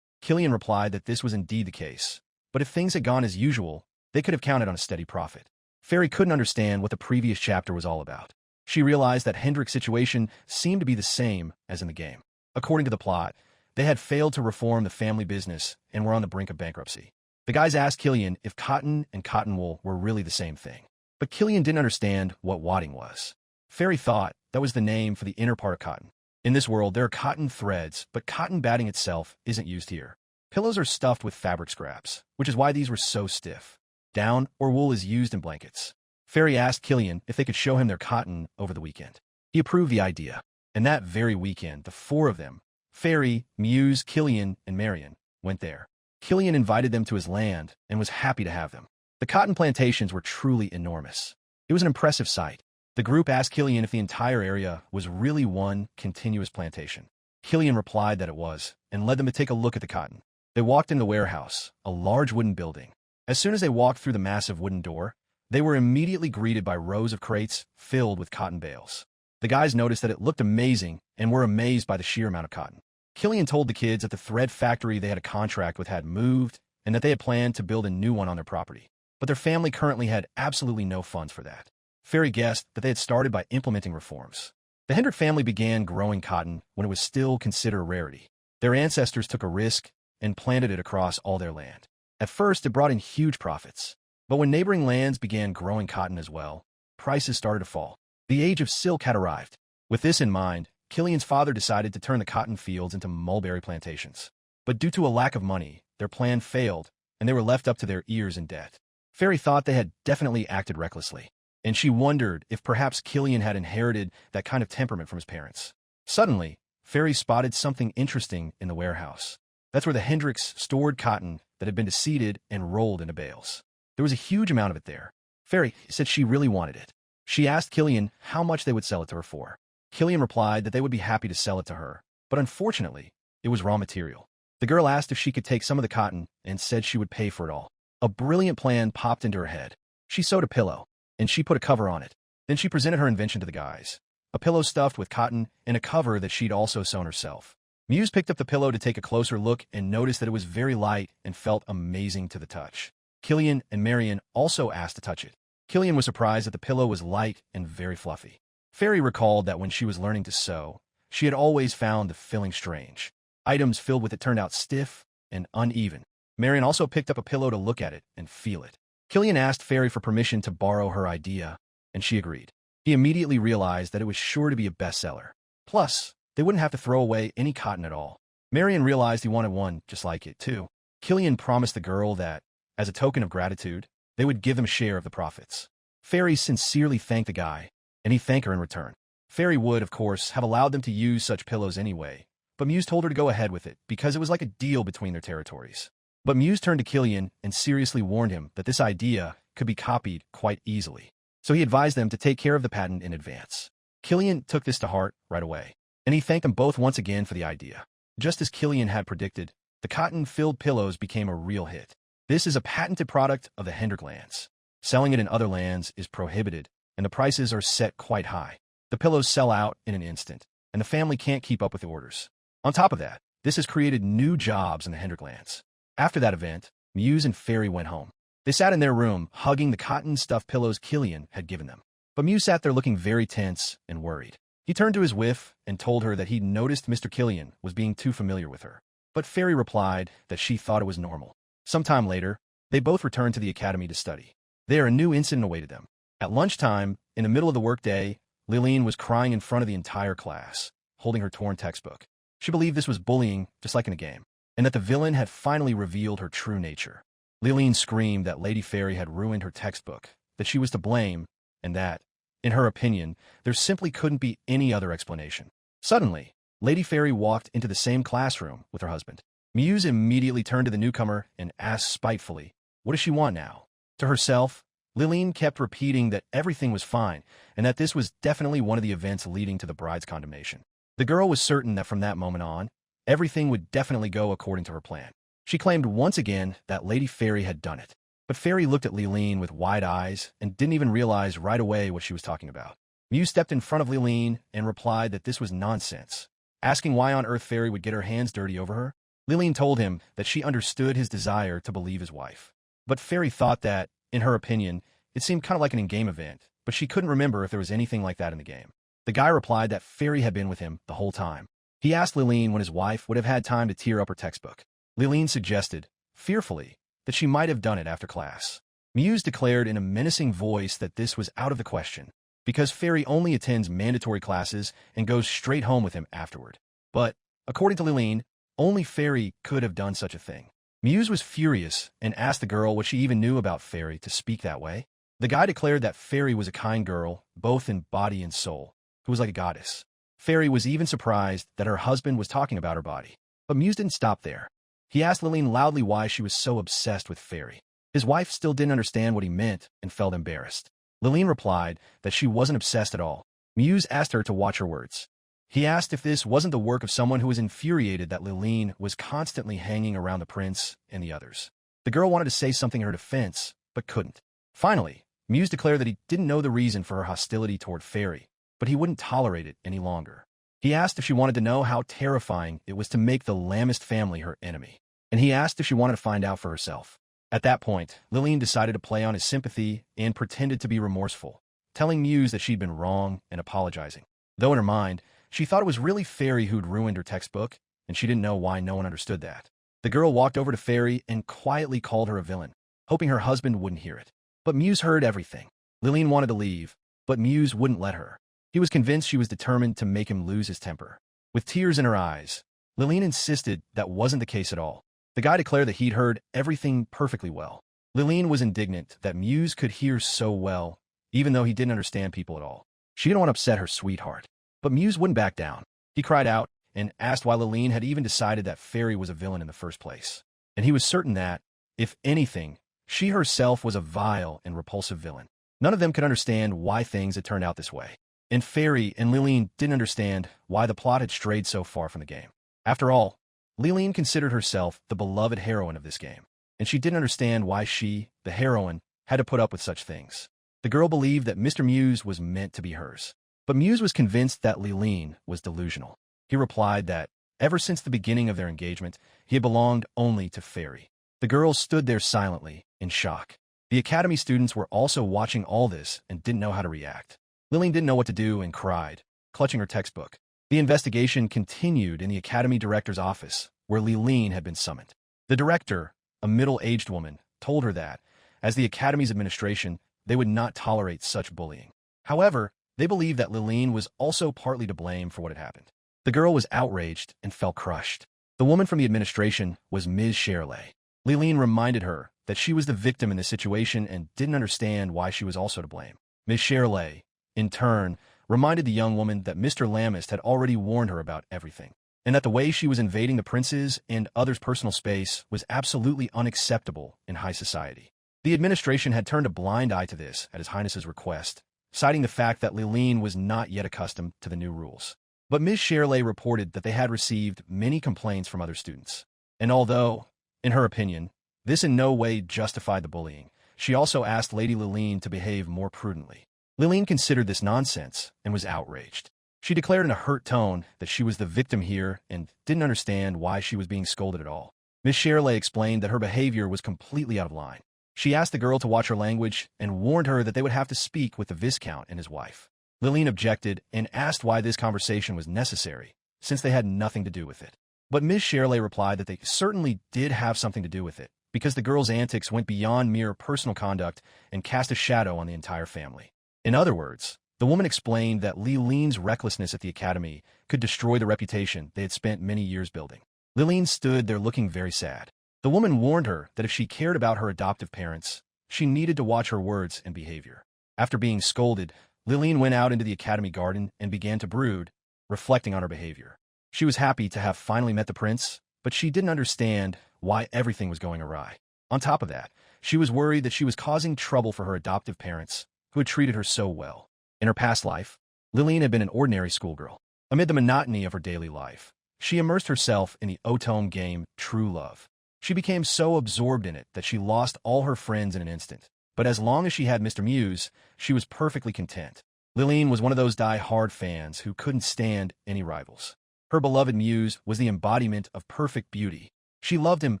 Killian replied that this was indeed the case, but if things had gone as usual, they could have counted on a steady profit. Fairy couldn't understand what the previous chapter was all about. She realized that Hendrick's situation seemed to be the same as in the game. According to the plot, they had failed to reform the family business and were on the brink of bankruptcy. The guys asked Killian if cotton and cotton wool were really the same thing, but Killian didn't understand what wadding was. Fairy thought that was the name for the inner part of cotton. In this world, there are cotton threads, but cotton batting itself isn't used here. Pillows are stuffed with fabric scraps, which is why these were so stiff. Down or wool is used in blankets. Fairy asked Killian if they could show him their cotton over the weekend. He approved the idea, and that very weekend, the four of them, Fairy, Muse, Killian, and Marion, went there. Killian invited them to his land and was happy to have them. The cotton plantations were truly enormous. It was an impressive sight. The group asked Killian if the entire area was really one continuous plantation. Killian replied that it was, and led them to take a look at the cotton. They walked in the warehouse, a large wooden building. As soon as they walked through the massive wooden door, they were immediately greeted by rows of crates filled with cotton bales. The guys noticed that it looked amazing and were amazed by the sheer amount of cotton. Killian told the kids that the thread factory they had a contract with had moved and that they had planned to build a new one on their property. But their family currently had absolutely no funds for that. Fairy guessed that they had started by implementing reforms. The Hendrick family began growing cotton when it was still considered a rarity. Their ancestors took a risk and planted it across all their land. At first, it brought in huge profits. But when neighboring lands began growing cotton as well, prices started to fall. The age of silk had arrived. With this in mind, Killian's father decided to turn the cotton fields into mulberry plantations. But due to a lack of money, their plan failed, and they were left up to their ears in debt. Fairy thought they had definitely acted recklessly, and she wondered if perhaps Killian had inherited that kind of temperament from his parents. Suddenly, Fairy spotted something interesting in the warehouse. That's where the Hendricks stored cotton that had been seeded and rolled into bales. There was a huge amount of it there. Fairy said she really wanted it. She asked Killian how much they would sell it to her for. Killian replied that they would be happy to sell it to her, but unfortunately, it was raw material. The girl asked if she could take some of the cotton and said she would pay for it all. A brilliant plan popped into her head. She sewed a pillow, and she put a cover on it. Then she presented her invention to the guys. A pillow stuffed with cotton and a cover that she'd also sewn herself. Muse picked up the pillow to take a closer look and noticed that it was very light and felt amazing to the touch. Killian and Marion also asked to touch it. Killian was surprised that the pillow was light and very fluffy. Fairy recalled that when she was learning to sew, she had always found the filling strange. Items filled with it turned out stiff and uneven. Marion also picked up a pillow to look at it and feel it. Killian asked Fairy for permission to borrow her idea, and she agreed. He immediately realized that it was sure to be a bestseller. Plus, they wouldn't have to throw away any cotton at all. Marion realized he wanted one just like it, too. Killian promised the girl that, as a token of gratitude, they would give him a share of the profits. Fairy sincerely thanked the guy, and he thanked her in return. Fairy would, of course, have allowed them to use such pillows anyway, but Muse told her to go ahead with it because it was like a deal between their territories. But Muse turned to Killian and seriously warned him that this idea could be copied quite easily. So he advised them to take care of the patent in advance. Killian took this to heart right away, and he thanked them both once again for the idea. Just as Killian had predicted, the cotton-filled pillows became a real hit. This is a patented product of the Hendrick lands. Selling it in other lands is prohibited, and the prices are set quite high. The pillows sell out in an instant, and the family can't keep up with the orders. On top of that, this has created new jobs in the Hendrick lands. After that event, Muse and Fairy went home. They sat in their room, hugging the cotton-stuffed pillows Killian had given them. But Muse sat there looking very tense and worried. He turned to his wife and told her that he'd noticed Mr. Killian was being too familiar with her. But Fairy replied that she thought it was normal. Sometime later, they both returned to the academy to study. There, a new incident awaited them. At lunchtime, in the middle of the workday, Liline was crying in front of the entire class, holding her torn textbook. She believed this was bullying, just like in a game, and that the villain had finally revealed her true nature. Liline screamed that Lady Fairy had ruined her textbook, that she was to blame, and that, in her opinion, there simply couldn't be any other explanation. Suddenly, Lady Fairy walked into the same classroom with her husband. Muse immediately turned to the newcomer and asked spitefully, what does she want now? To herself, Liline kept repeating that everything was fine and that this was definitely one of the events leading to the bride's condemnation. The girl was certain that from that moment on, everything would definitely go according to her plan. She claimed once again that Lady Fairy had done it. But Fairy looked at Liline with wide eyes and didn't even realize right away what she was talking about. Muse stepped in front of Liline and replied that this was nonsense. Asking why on earth Fairy would get her hands dirty over her, Liline told him that she understood his desire to believe his wife. But Fairy thought that, in her opinion, it seemed kind of like an in-game event, but she couldn't remember if there was anything like that in the game. The guy replied that Fairy had been with him the whole time. He asked Liline when his wife would have had time to tear up her textbook. Liline suggested, fearfully, that she might have done it after class. Muse declared in a menacing voice that this was out of the question, because Fairy only attends mandatory classes and goes straight home with him afterward. But, according to Liline, only Fairy could have done such a thing. Muse was furious and asked the girl what she even knew about Fairy to speak that way. The guy declared that Fairy was a kind girl, both in body and soul, who was like a goddess. Fairy was even surprised that her husband was talking about her body. But Muse didn't stop there. He asked Liline loudly why she was so obsessed with Fairy. His wife still didn't understand what he meant and felt embarrassed. Liline replied that she wasn't obsessed at all. Muse asked her to watch her words. He asked if this wasn't the work of someone who was infuriated that Liline was constantly hanging around the prince and the others. The girl wanted to say something in her defense, but couldn't. Finally, Muse declared that he didn't know the reason for her hostility toward Fairy, but he wouldn't tolerate it any longer. He asked if she wanted to know how terrifying it was to make the Lamest family her enemy, and he asked if she wanted to find out for herself. At that point, Liline decided to play on his sympathy and pretended to be remorseful, telling Muse that she'd been wrong and apologizing. Though in her mind, she thought it was really Fairy who'd ruined her textbook, and she didn't know why no one understood that. The girl walked over to Fairy and quietly called her a villain, hoping her husband wouldn't hear it. But Muse heard everything. Liline wanted to leave, but Muse wouldn't let her. He was convinced she was determined to make him lose his temper. With tears in her eyes, Liline insisted that wasn't the case at all. The guy declared that he'd heard everything perfectly well. Liline was indignant that Muse could hear so well, even though he didn't understand people at all. She didn't want to upset her sweetheart. But Muse wouldn't back down. He cried out and asked why Liline had even decided that Fairy was a villain in the first place. And he was certain that, if anything, she herself was a vile and repulsive villain. None of them could understand why things had turned out this way. And Fairy and Liline didn't understand why the plot had strayed so far from the game. After all, Liline considered herself the beloved heroine of this game, and she didn't understand why she, the heroine, had to put up with such things. The girl believed that Mr. Muse was meant to be hers. But Muse was convinced that Liline was delusional. He replied that, ever since the beginning of their engagement, he had belonged only to Fairy. The girls stood there silently, in shock. The academy students were also watching all this and didn't know how to react. Liline didn't know what to do and cried, clutching her textbook. The investigation continued in the academy director's office, where Liline had been summoned. The director, a middle-aged woman, told her that, as the academy's administration, they would not tolerate such bullying. However, they believed that Liline was also partly to blame for what had happened. The girl was outraged and felt crushed. The woman from the administration was Ms. Shirley. Liline reminded her that she was the victim in this situation and didn't understand why she was also to blame. Ms. Shirley, in turn, reminded the young woman that Mr. Lamist had already warned her about everything, and that the way she was invading the prince's and others' personal space was absolutely unacceptable in high society. The administration had turned a blind eye to this at His Highness's request, citing the fact that Liline was not yet accustomed to the new rules. But Ms. Shirley reported that they had received many complaints from other students. And although, in her opinion, this in no way justified the bullying, she also asked Lady Liline to behave more prudently. Liline considered this nonsense and was outraged. She declared in a hurt tone that she was the victim here and didn't understand why she was being scolded at all. Ms. Shirley explained that her behavior was completely out of line. She asked the girl to watch her language and warned her that they would have to speak with the Viscount and his wife. Liline objected and asked why this conversation was necessary, since they had nothing to do with it. But Ms. Shirley replied that they certainly did have something to do with it, because the girl's antics went beyond mere personal conduct and cast a shadow on the entire family. In other words, the woman explained that Liline's recklessness at the academy could destroy the reputation they had spent many years building. Liline stood there looking very sad. The woman warned her that if she cared about her adoptive parents, she needed to watch her words and behavior. After being scolded, Liline went out into the academy garden and began to brood, reflecting on her behavior. She was happy to have finally met the prince, but she didn't understand why everything was going awry. On top of that, she was worried that she was causing trouble for her adoptive parents, who had treated her so well. In her past life, Liline had been an ordinary schoolgirl. Amid the monotony of her daily life, she immersed herself in the otome game True Love. She became so absorbed in it that she lost all her friends in an instant. But as long as she had Mr. Muse, she was perfectly content. Liline was one of those die-hard fans who couldn't stand any rivals. Her beloved Muse was the embodiment of perfect beauty. She loved him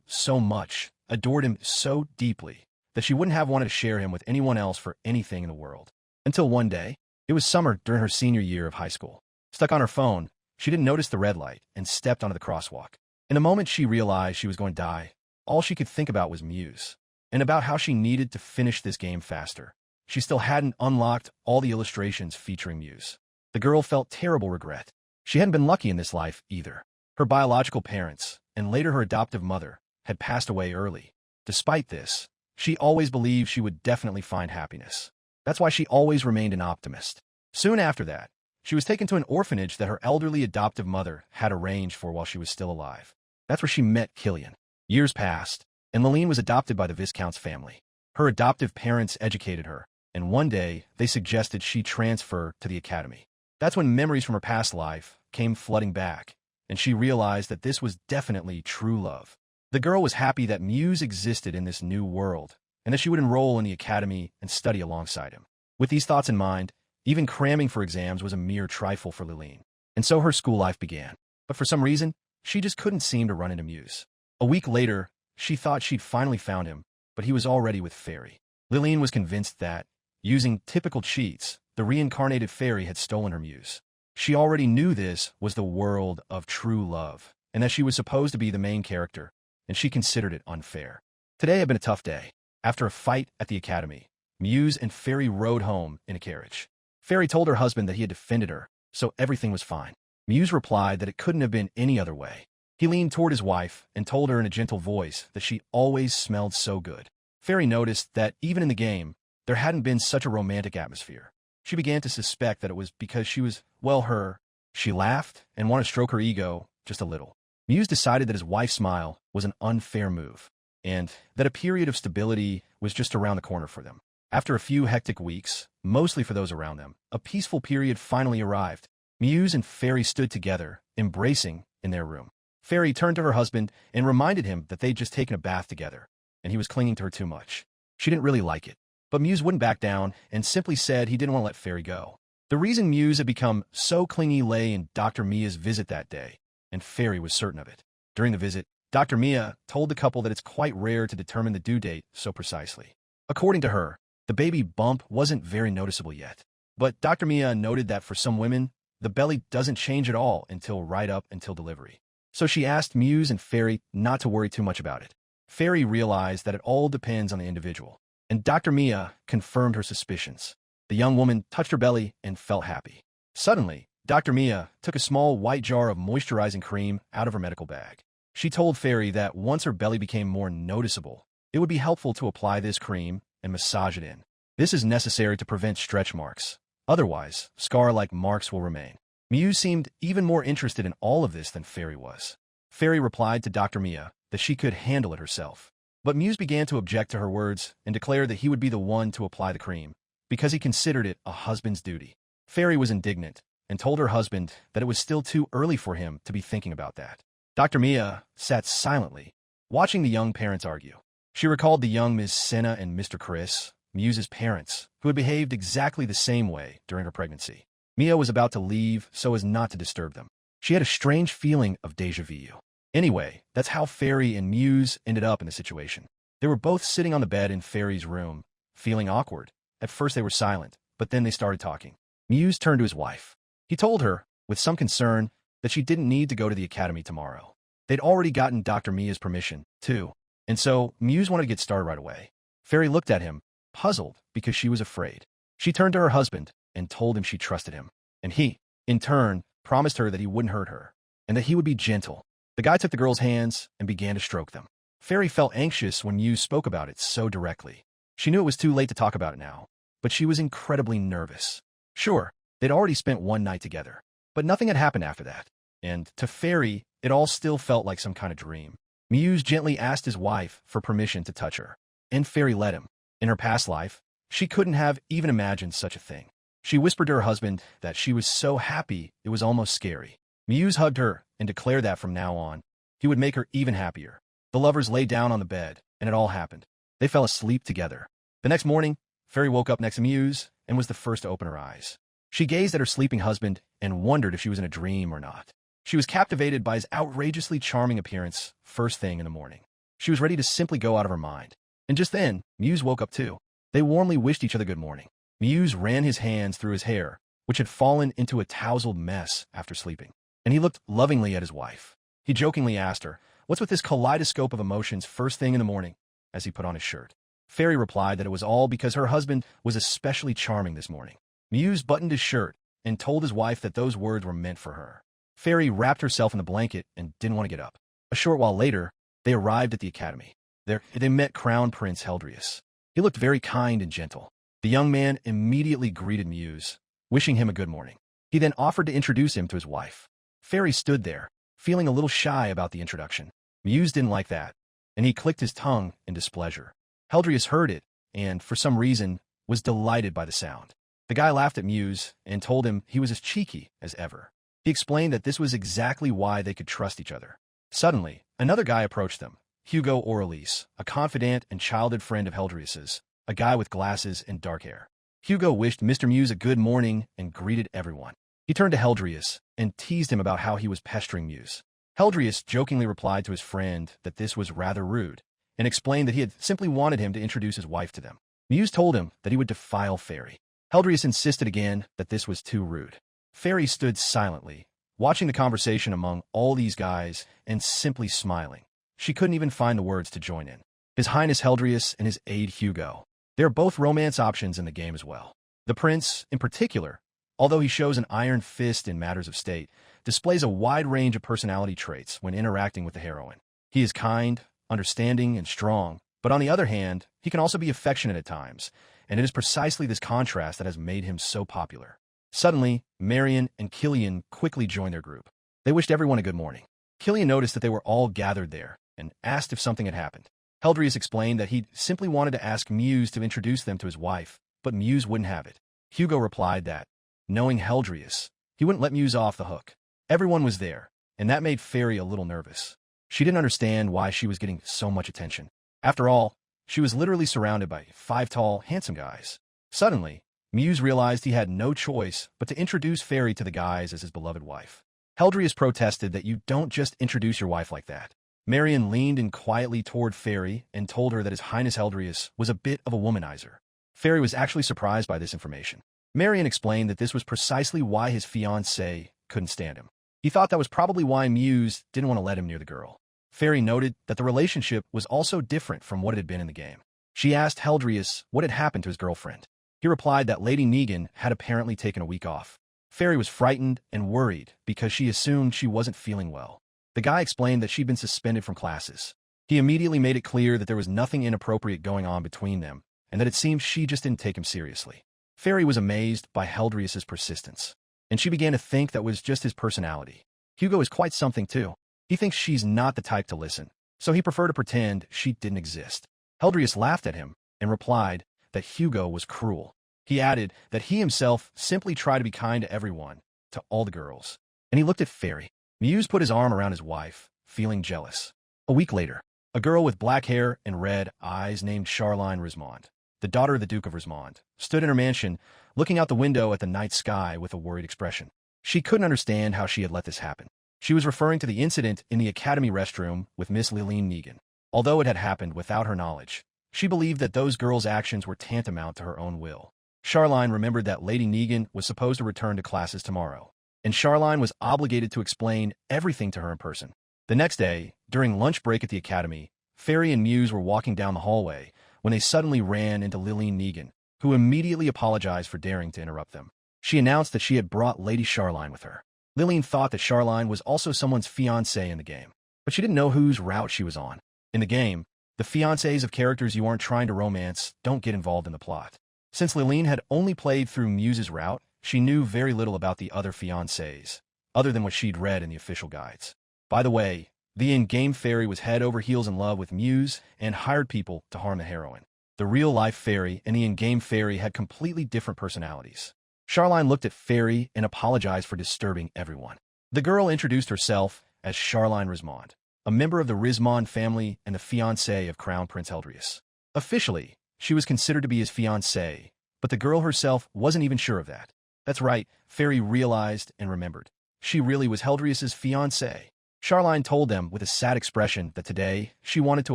so much, adored him so deeply, that she wouldn't have wanted to share him with anyone else for anything in the world. Until one day, it was summer during her senior year of high school. Stuck on her phone, she didn't notice the red light and stepped onto the crosswalk. In the moment she realized she was going to die, all she could think about was Muse, and about how she needed to finish this game faster. She still hadn't unlocked all the illustrations featuring Muse. The girl felt terrible regret. She hadn't been lucky in this life either. Her biological parents, and later her adoptive mother, had passed away early. Despite this, she always believed she would definitely find happiness. That's why she always remained an optimist. Soon after that, she was taken to an orphanage that her elderly adoptive mother had arranged for while she was still alive. That's where she met Killian. Years passed, and Liline was adopted by the Viscount's family. Her adoptive parents educated her, and one day they suggested she transfer to the academy. That's when memories from her past life came flooding back, and she realized that this was definitely true love. The girl was happy that Muse existed in this new world, and that she would enroll in the academy and study alongside him. With these thoughts in mind, even cramming for exams was a mere trifle for Liline, and so her school life began. But for some reason, she just couldn't seem to run into Muse. A week later, she thought she'd finally found him, but he was already with Fairy. Liline was convinced that, using typical cheats, the reincarnated Fairy had stolen her Muse. She already knew this was the world of true love, and that she was supposed to be the main character, and she considered it unfair. Today had been a tough day. After a fight at the academy, Muse and Fairy rode home in a carriage. Fairy told her husband that he had defended her, so everything was fine. Muse replied that it couldn't have been any other way. He leaned toward his wife and told her in a gentle voice that she always smelled so good. Fairy noticed that even in the game, there hadn't been such a romantic atmosphere. She began to suspect that it was because she was, well, her. She laughed and wanted to stroke her ego just a little. Muse decided that his wife's smile was an unfair move, and that a period of stability was just around the corner for them. After a few hectic weeks, mostly for those around them, a peaceful period finally arrived. Muse and Fairy stood together, embracing in their room. Fairy turned to her husband and reminded him that they'd just taken a bath together, and he was clinging to her too much. She didn't really like it, but Muse wouldn't back down and simply said he didn't want to let Fairy go. The reason Muse had become so clingy lay in Dr. Mia's visit that day, and Fairy was certain of it. During the visit, Dr. Mia told the couple that it's quite rare to determine the due date so precisely. According to her, the baby bump wasn't very noticeable yet. But Dr. Mia noted that for some women, the belly doesn't change at all until right up until delivery. So she asked Muse and Fairy not to worry too much about it. Fairy realized that it all depends on the individual, and Dr. Mia confirmed her suspicions. The young woman touched her belly and felt happy. Suddenly, Dr. Mia took a small white jar of moisturizing cream out of her medical bag. She told Fairy that once her belly became more noticeable, it would be helpful to apply this cream and massage it in. This is necessary to prevent stretch marks. Otherwise, scar-like marks will remain. Muse seemed even more interested in all of this than Fairy was. Fairy replied to Dr. Mia that she could handle it herself. But Muse began to object to her words and declared that he would be the one to apply the cream, because he considered it a husband's duty. Fairy was indignant and told her husband that it was still too early for him to be thinking about that. Dr. Mia sat silently, watching the young parents argue. She recalled the young Ms. Senna and Mr. Chris, Muse's parents, who had behaved exactly the same way during her pregnancy. Mia was about to leave so as not to disturb them. She had a strange feeling of déjà vu. Anyway, that's how Fairy and Muse ended up in the situation. They were both sitting on the bed in Fairy's room, feeling awkward. At first they were silent, but then they started talking. Muse turned to his wife. He told her, with some concern, that she didn't need to go to the academy tomorrow. They'd already gotten Dr. Mia's permission, too, and so Muse wanted to get started right away. Fairy looked at him, puzzled because she was afraid. She turned to her husband and told him she trusted him, and he, in turn, promised her that he wouldn't hurt her, and that he would be gentle. The guy took the girl's hands and began to stroke them. Fairy felt anxious when Muse spoke about it so directly. She knew it was too late to talk about it now, but she was incredibly nervous. Sure, they'd already spent one night together, but nothing had happened after that, and to Fairy, it all still felt like some kind of dream. Muse gently asked his wife for permission to touch her, and Fairy let him. In her past life, she couldn't have even imagined such a thing. She whispered to her husband that she was so happy it was almost scary. Muse hugged her and declared that from now on, he would make her even happier. The lovers lay down on the bed, and it all happened. They fell asleep together. The next morning, Fairy woke up next to Muse and was the first to open her eyes. She gazed at her sleeping husband and wondered if she was in a dream or not. She was captivated by his outrageously charming appearance first thing in the morning. She was ready to simply go out of her mind. And just then, Muse woke up too. They warmly wished each other good morning. Muse ran his hands through his hair, which had fallen into a tousled mess after sleeping, and he looked lovingly at his wife. He jokingly asked her, "What's with this kaleidoscope of emotions first thing in the morning?" as he put on his shirt. Fairy replied that it was all because her husband was especially charming this morning. Muse buttoned his shirt and told his wife that those words were meant for her. Fairy wrapped herself in the blanket and didn't want to get up. A short while later, they arrived at the academy. There, they met Crown Prince Heldrius. He looked very kind and gentle. The young man immediately greeted Muse, wishing him a good morning. He then offered to introduce him to his wife. Fairy stood there, feeling a little shy about the introduction. Muse didn't like that, and he clicked his tongue in displeasure. Heldrius heard it, and, for some reason, was delighted by the sound. The guy laughed at Muse and told him he was as cheeky as ever. He explained that this was exactly why they could trust each other. Suddenly, another guy approached them, Hugo Orelise, a confidant and childhood friend of Heldrius's, a guy with glasses and dark hair. Hugo wished Mr. Muse a good morning and greeted everyone. He turned to Heldrius and teased him about how he was pestering Muse. Heldrius jokingly replied to his friend that this was rather rude, and explained that he had simply wanted him to introduce his wife to them. Muse told him that he would defile Fairy. Heldrius insisted again that this was too rude. Fairy stood silently, watching the conversation among all these guys and simply smiling. She couldn't even find the words to join in. His Highness Heldrius and his aide Hugo. They are both romance options in the game as well. The prince, in particular, although he shows an iron fist in matters of state, displays a wide range of personality traits when interacting with the heroine. He is kind, understanding, and strong, but on the other hand, he can also be affectionate at times, and it is precisely this contrast that has made him so popular. Suddenly, Marion and Killian quickly joined their group. They wished everyone a good morning. Killian noticed that they were all gathered there and asked if something had happened. Heldrius explained that he simply wanted to ask Muse to introduce them to his wife, but Muse wouldn't have it. Hugo replied that, knowing Heldrius, he wouldn't let Muse off the hook. Everyone was there, and that made Fairy a little nervous. She didn't understand why she was getting so much attention. After all, she was literally surrounded by 5 tall, handsome guys. Suddenly, Muse realized he had no choice but to introduce Fairy to the guys as his beloved wife. Heldrius protested that you don't just introduce your wife like that. Marion leaned in quietly toward Fairy and told her that His Highness Heldrius was a bit of a womanizer. Fairy was actually surprised by this information. Marion explained that this was precisely why his fiancée couldn't stand him. He thought that was probably why Muse didn't want to let him near the girl. Fairy noted that the relationship was also different from what it had been in the game. She asked Heldrius what had happened to his girlfriend. He replied that Lady Negan had apparently taken a week off. Fairy was frightened and worried because she assumed she wasn't feeling well. The guy explained that she'd been suspended from classes. He immediately made it clear that there was nothing inappropriate going on between them, and that it seemed she just didn't take him seriously. Fairy was amazed by Heldrius's persistence, and she began to think that was just his personality. Hugo is quite something too. He thinks she's not the type to listen, so he preferred to pretend she didn't exist. Heldrius laughed at him and replied that Hugo was cruel. He added that he himself simply tried to be kind to everyone, to all the girls. And he looked at Fairy. Muse put his arm around his wife, feeling jealous. A week later, a girl with black hair and red eyes named Charline Rismond, the daughter of the Duke of Rismond, stood in her mansion, looking out the window at the night sky with a worried expression. She couldn't understand how she had let this happen. She was referring to the incident in the academy restroom with Miss Liline Negan. Although it had happened without her knowledge, she believed that those girls' actions were tantamount to her own will. Charline remembered that Lady Negan was supposed to return to classes tomorrow, and Charline was obligated to explain everything to her in person. The next day, during lunch break at the academy, Fairy and Muse were walking down the hallway when they suddenly ran into Liline Negan, who immediately apologized for daring to interrupt them. She announced that she had brought Lady Charline with her. Liline thought that Charline was also someone's fiancée in the game, but she didn't know whose route she was on. In the game, the fiancés of characters you aren't trying to romance don't get involved in the plot. Since Liline had only played through Muse's route, she knew very little about the other fiancés, other than what she'd read in the official guides. By the way, the in-game Fairy was head over heels in love with Muse and hired people to harm the heroine. The real-life Fairy and the in-game Fairy had completely different personalities. Charline looked at Fairy and apologized for disturbing everyone. The girl introduced herself as Charline Rismond, a member of the Rismond family and the fiancée of Crown Prince Heldrius. Officially, she was considered to be his fiancée, but the girl herself wasn't even sure of that. That's right, Fairy realized and remembered. She really was Heldrius's fiancée. Charline told them with a sad expression that today she wanted to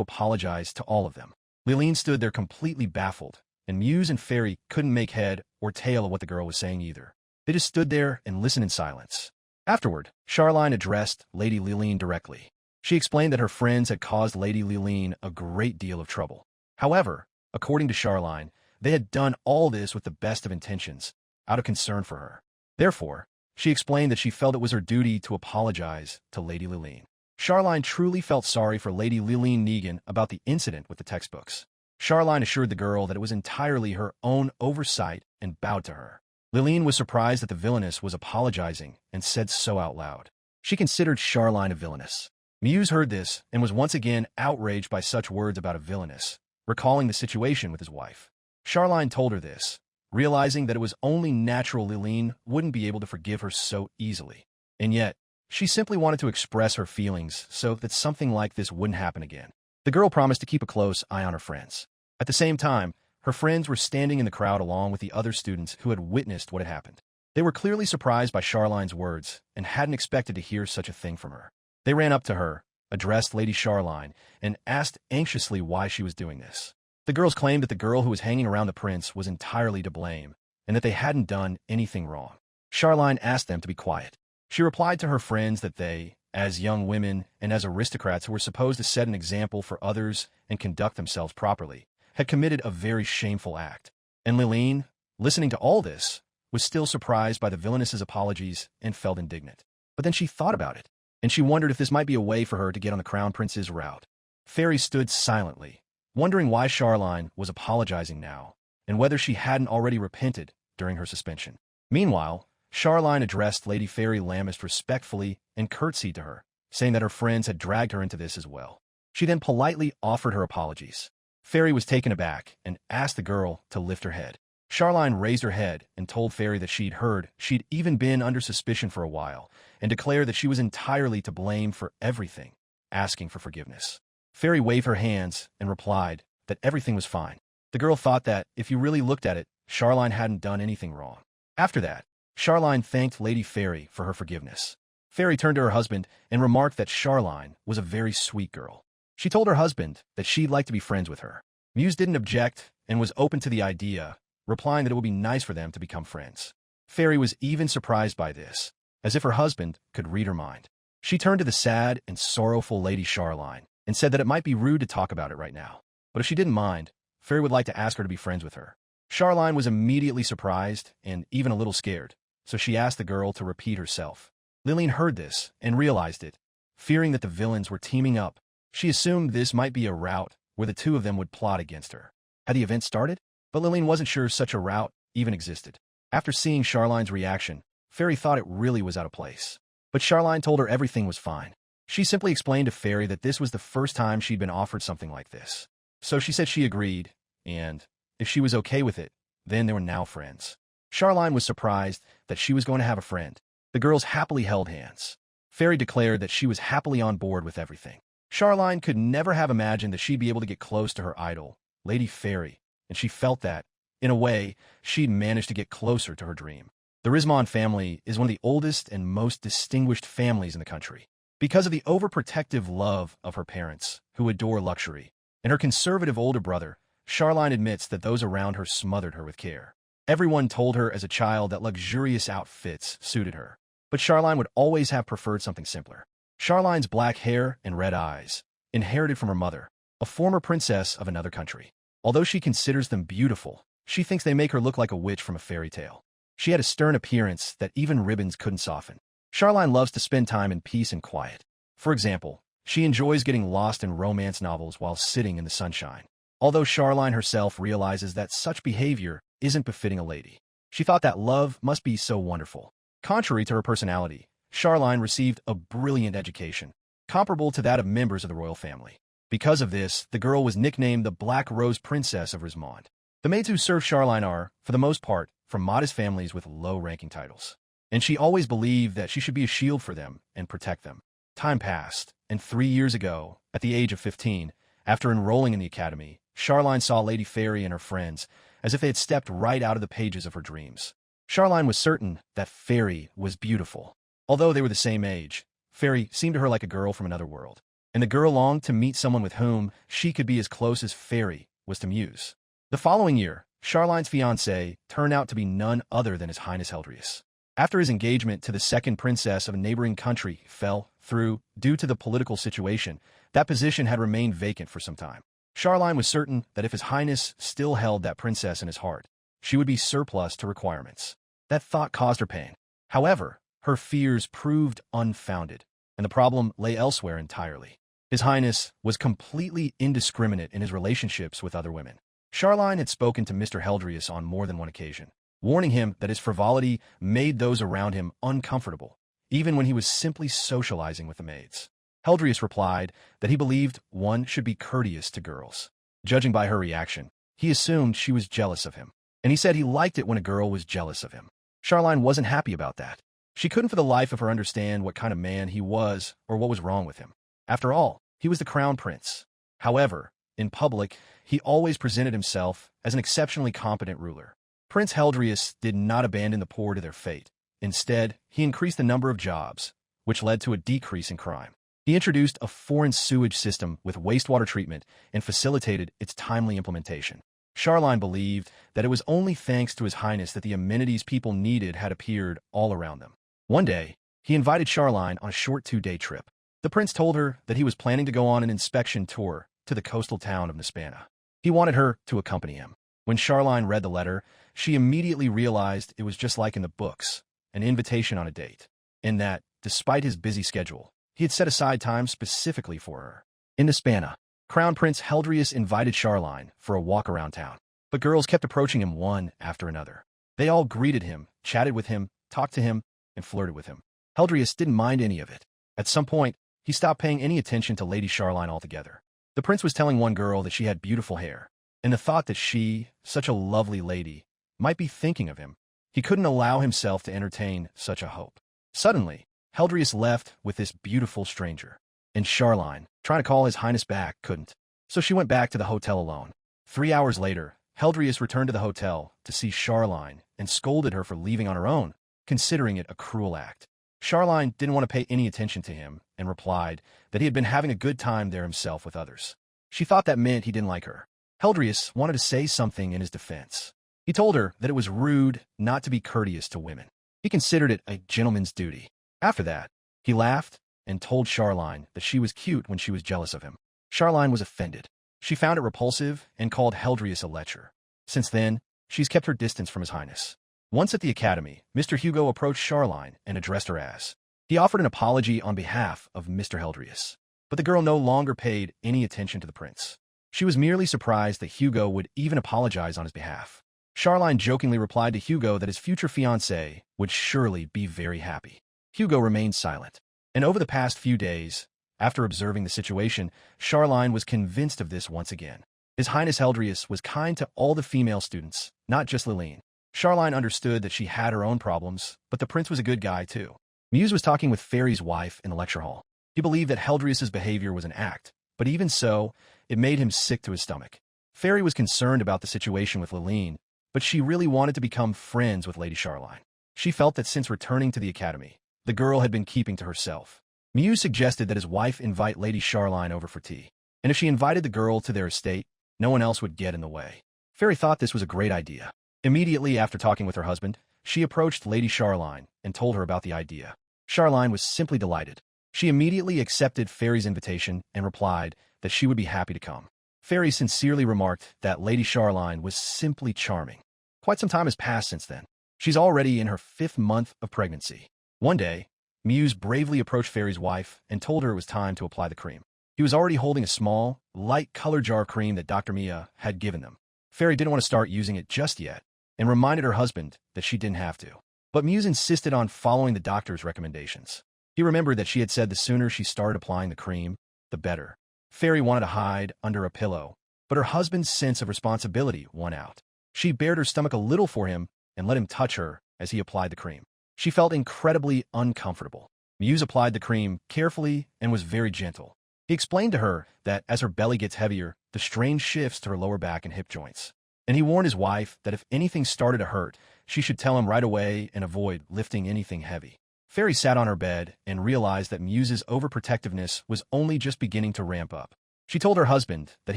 apologize to all of them. Liline stood there completely baffled, and Muse and Fairy couldn't make head or tail of what the girl was saying either. They just stood there and listened in silence. Afterward, Charline addressed Lady Liline directly. She explained that her friends had caused Lady Liline a great deal of trouble. However, according to Charline, they had done all this with the best of intentions, out of concern for her. Therefore, she explained that she felt it was her duty to apologize to Lady Liline. Charline truly felt sorry for Lady Liline Negan about the incident with the textbooks. Charline assured the girl that it was entirely her own oversight and bowed to her. Liline was surprised that the villainess was apologizing and said so out loud. She considered Charline a villainess. Muse heard this and was once again outraged by such words about a villainess, recalling the situation with his wife. Charline told her this, realizing that it was only natural Liline wouldn't be able to forgive her so easily. And yet, she simply wanted to express her feelings so that something like this wouldn't happen again. The girl promised to keep a close eye on her friends. At the same time, her friends were standing in the crowd along with the other students who had witnessed what had happened. They were clearly surprised by Charline's words and hadn't expected to hear such a thing from her. They ran up to her, addressed Lady Charline, and asked anxiously why she was doing this. The girls claimed that the girl who was hanging around the prince was entirely to blame, and that they hadn't done anything wrong. Charline asked them to be quiet. She replied to her friends that they, as young women and as aristocrats who were supposed to set an example for others and conduct themselves properly, had committed a very shameful act. And Liline, listening to all this, was still surprised by the villainess's apologies and felt indignant. But then she thought about it, and she wondered if this might be a way for her to get on the Crown Prince's route. Fairy stood silently, wondering why Charline was apologizing now, and whether she hadn't already repented during her suspension. Meanwhile, Charline addressed Lady Fairy Lamist respectfully and curtsied to her, saying that her friends had dragged her into this as well. She then politely offered her apologies. Fairy was taken aback and asked the girl to lift her head. Charline raised her head and told Fairy that she'd heard she'd even been under suspicion for a while, and declared that she was entirely to blame for everything, asking for forgiveness. Fairy waved her hands and replied that everything was fine. The girl thought that, if you really looked at it, Charline hadn't done anything wrong. After that, Charline thanked Lady Fairy for her forgiveness. Fairy turned to her husband and remarked that Charline was a very sweet girl. She told her husband that she'd like to be friends with her. Muse didn't object and was open to the idea, replying that it would be nice for them to become friends. Fairy was even surprised by this, as if her husband could read her mind. She turned to the sad and sorrowful Lady Charline and said that it might be rude to talk about it right now, but if she didn't mind, Fairy would like to ask her to be friends with her. Charline was immediately surprised and even a little scared, so she asked the girl to repeat herself. Lillian heard this and realized it. Fearing that the villains were teaming up, she assumed this might be a route where the two of them would plot against her. Had the event started? But Lillian wasn't sure such a route even existed. After seeing Charline's reaction, Fairy thought it really was out of place. But Charline told her everything was fine. She simply explained to Fairy that this was the first time she'd been offered something like this. So she said she agreed, and if she was okay with it, then they were now friends. Charline was surprised that she was going to have a friend. The girls happily held hands. Fairy declared that she was happily on board with everything. Charline could never have imagined that she'd be able to get close to her idol, Lady Fairy, and she felt that, in a way, she'd managed to get closer to her dream. The Rizmon family is one of the oldest and most distinguished families in the country. Because of the overprotective love of her parents, who adore luxury, and her conservative older brother, Charline admits that those around her smothered her with care. Everyone told her as a child that luxurious outfits suited her, but Charline would always have preferred something simpler. Charline's black hair and red eyes, inherited from her mother, a former princess of another country. Although she considers them beautiful, she thinks they make her look like a witch from a fairy tale. She had a stern appearance that even ribbons couldn't soften. Charline loves to spend time in peace and quiet. For example, she enjoys getting lost in romance novels while sitting in the sunshine. Although Charline herself realizes that such behavior isn't befitting a lady. She thought that love must be so wonderful. Contrary to her personality, Charline received a brilliant education, comparable to that of members of the royal family. Because of this, the girl was nicknamed the Black Rose Princess of Rizmond. The maids who serve Charline are, for the most part, from modest families with low-ranking titles. And she always believed that she should be a shield for them and protect them. Time passed, and 3 years ago, at the age of 15, after enrolling in the academy, Charline saw Lady Fairy and her friends as if they had stepped right out of the pages of her dreams. Charline was certain that Fairy was beautiful. Although they were the same age, Fairy seemed to her like a girl from another world. And the girl longed to meet someone with whom she could be as close as Fairy was to Muse. The following year, Charline's fiancé turned out to be none other than His Highness Heldrius. After his engagement to the second princess of a neighboring country fell through due to the political situation, that position had remained vacant for some time. Charline was certain that if His Highness still held that princess in his heart, she would be surplus to requirements. That thought caused her pain. However, her fears proved unfounded, and the problem lay elsewhere entirely. His Highness was completely indiscriminate in his relationships with other women. Charline had spoken to Mr. Heldrius on more than one occasion, warning him that his frivolity made those around him uncomfortable, even when he was simply socializing with the maids. Heldrius replied that he believed one should be courteous to girls. Judging by her reaction, he assumed she was jealous of him, and he said he liked it when a girl was jealous of him. Charline wasn't happy about that. She couldn't for the life of her understand what kind of man he was or what was wrong with him. After all, he was the crown prince. However, in public, he always presented himself as an exceptionally competent ruler. Prince Heldrius did not abandon the poor to their fate. Instead, he increased the number of jobs, which led to a decrease in crime. He introduced a foreign sewage system with wastewater treatment and facilitated its timely implementation. Charline believed that it was only thanks to His Highness that the amenities people needed had appeared all around them. One day, he invited Charline on a short 2-day trip. The prince told her that he was planning to go on an inspection tour to the coastal town of Nispana. He wanted her to accompany him. When Charline read the letter, she immediately realized it was just like in the books, an invitation on a date, and that, despite his busy schedule, he had set aside time specifically for her. In Nispana, Crown Prince Heldrius invited Charline for a walk around town, but girls kept approaching him one after another. They all greeted him, chatted with him, talked to him, and flirted with him. Heldrius didn't mind any of it. At some point, he stopped paying any attention to Lady Charline altogether. The prince was telling one girl that she had beautiful hair, and the thought that she, such a lovely lady, might be thinking of him. He couldn't allow himself to entertain such a hope. Suddenly, Heldrius left with this beautiful stranger, and Charline, trying to call His Highness back, couldn't. So she went back to the hotel alone. 3 hours later, Heldrius returned to the hotel to see Charline and scolded her for leaving on her own, considering it a cruel act. Charline didn't want to pay any attention to him and replied that he had been having a good time there himself with others. She thought that meant he didn't like her. Heldrius wanted to say something in his defense. He told her that it was rude not to be courteous to women. He considered it a gentleman's duty. After that, he laughed and told Charline that she was cute when she was jealous of him. Charline was offended. She found it repulsive and called Heldrius a lecher. Since then, she's kept her distance from His Highness. Once at the academy, Mr. Hugo approached Charline and addressed her as. He offered an apology on behalf of Mr. Heldrius, but the girl no longer paid any attention to the prince. She was merely surprised that Hugo would even apologize on his behalf. Charline jokingly replied to Hugo that his future fiancée would surely be very happy. Hugo remained silent, and over the past few days, after observing the situation, Charline was convinced of this once again. His Highness Heldrius was kind to all the female students, not just Liline. Charline understood that she had her own problems, but the prince was a good guy too. Muse was talking with Fairy's wife in the lecture hall. He believed that Heldrius's behavior was an act, but even so, it made him sick to his stomach. Fairy was concerned about the situation with Liline, but she really wanted to become friends with Lady Charline. She felt that since returning to the academy, the girl had been keeping to herself. Muse suggested that his wife invite Lady Charline over for tea, and if she invited the girl to their estate, no one else would get in the way. Fairy thought this was a great idea. Immediately after talking with her husband, she approached Lady Charline and told her about the idea. Charline was simply delighted. She immediately accepted Fairy's invitation and replied that she would be happy to come. Fairy sincerely remarked that Lady Charline was simply charming. Quite some time has passed since then. She's already in her 5th month of pregnancy. One day, Muse bravely approached Fairy's wife and told her it was time to apply the cream. He was already holding a small, light-colored jar of cream that Dr. Mia had given them. Fairy didn't want to start using it just yet, and reminded her husband that she didn't have to. But Muse insisted on following the doctor's recommendations. He remembered that she had said the sooner she started applying the cream, the better. Fairy wanted to hide under a pillow, but her husband's sense of responsibility won out. She bared her stomach a little for him and let him touch her as he applied the cream. She felt incredibly uncomfortable. Muse applied the cream carefully and was very gentle. He explained to her that as her belly gets heavier, the strain shifts to her lower back and hip joints. And he warned his wife that if anything started to hurt, she should tell him right away and avoid lifting anything heavy. Fairy sat on her bed and realized that Muse's overprotectiveness was only just beginning to ramp up. She told her husband that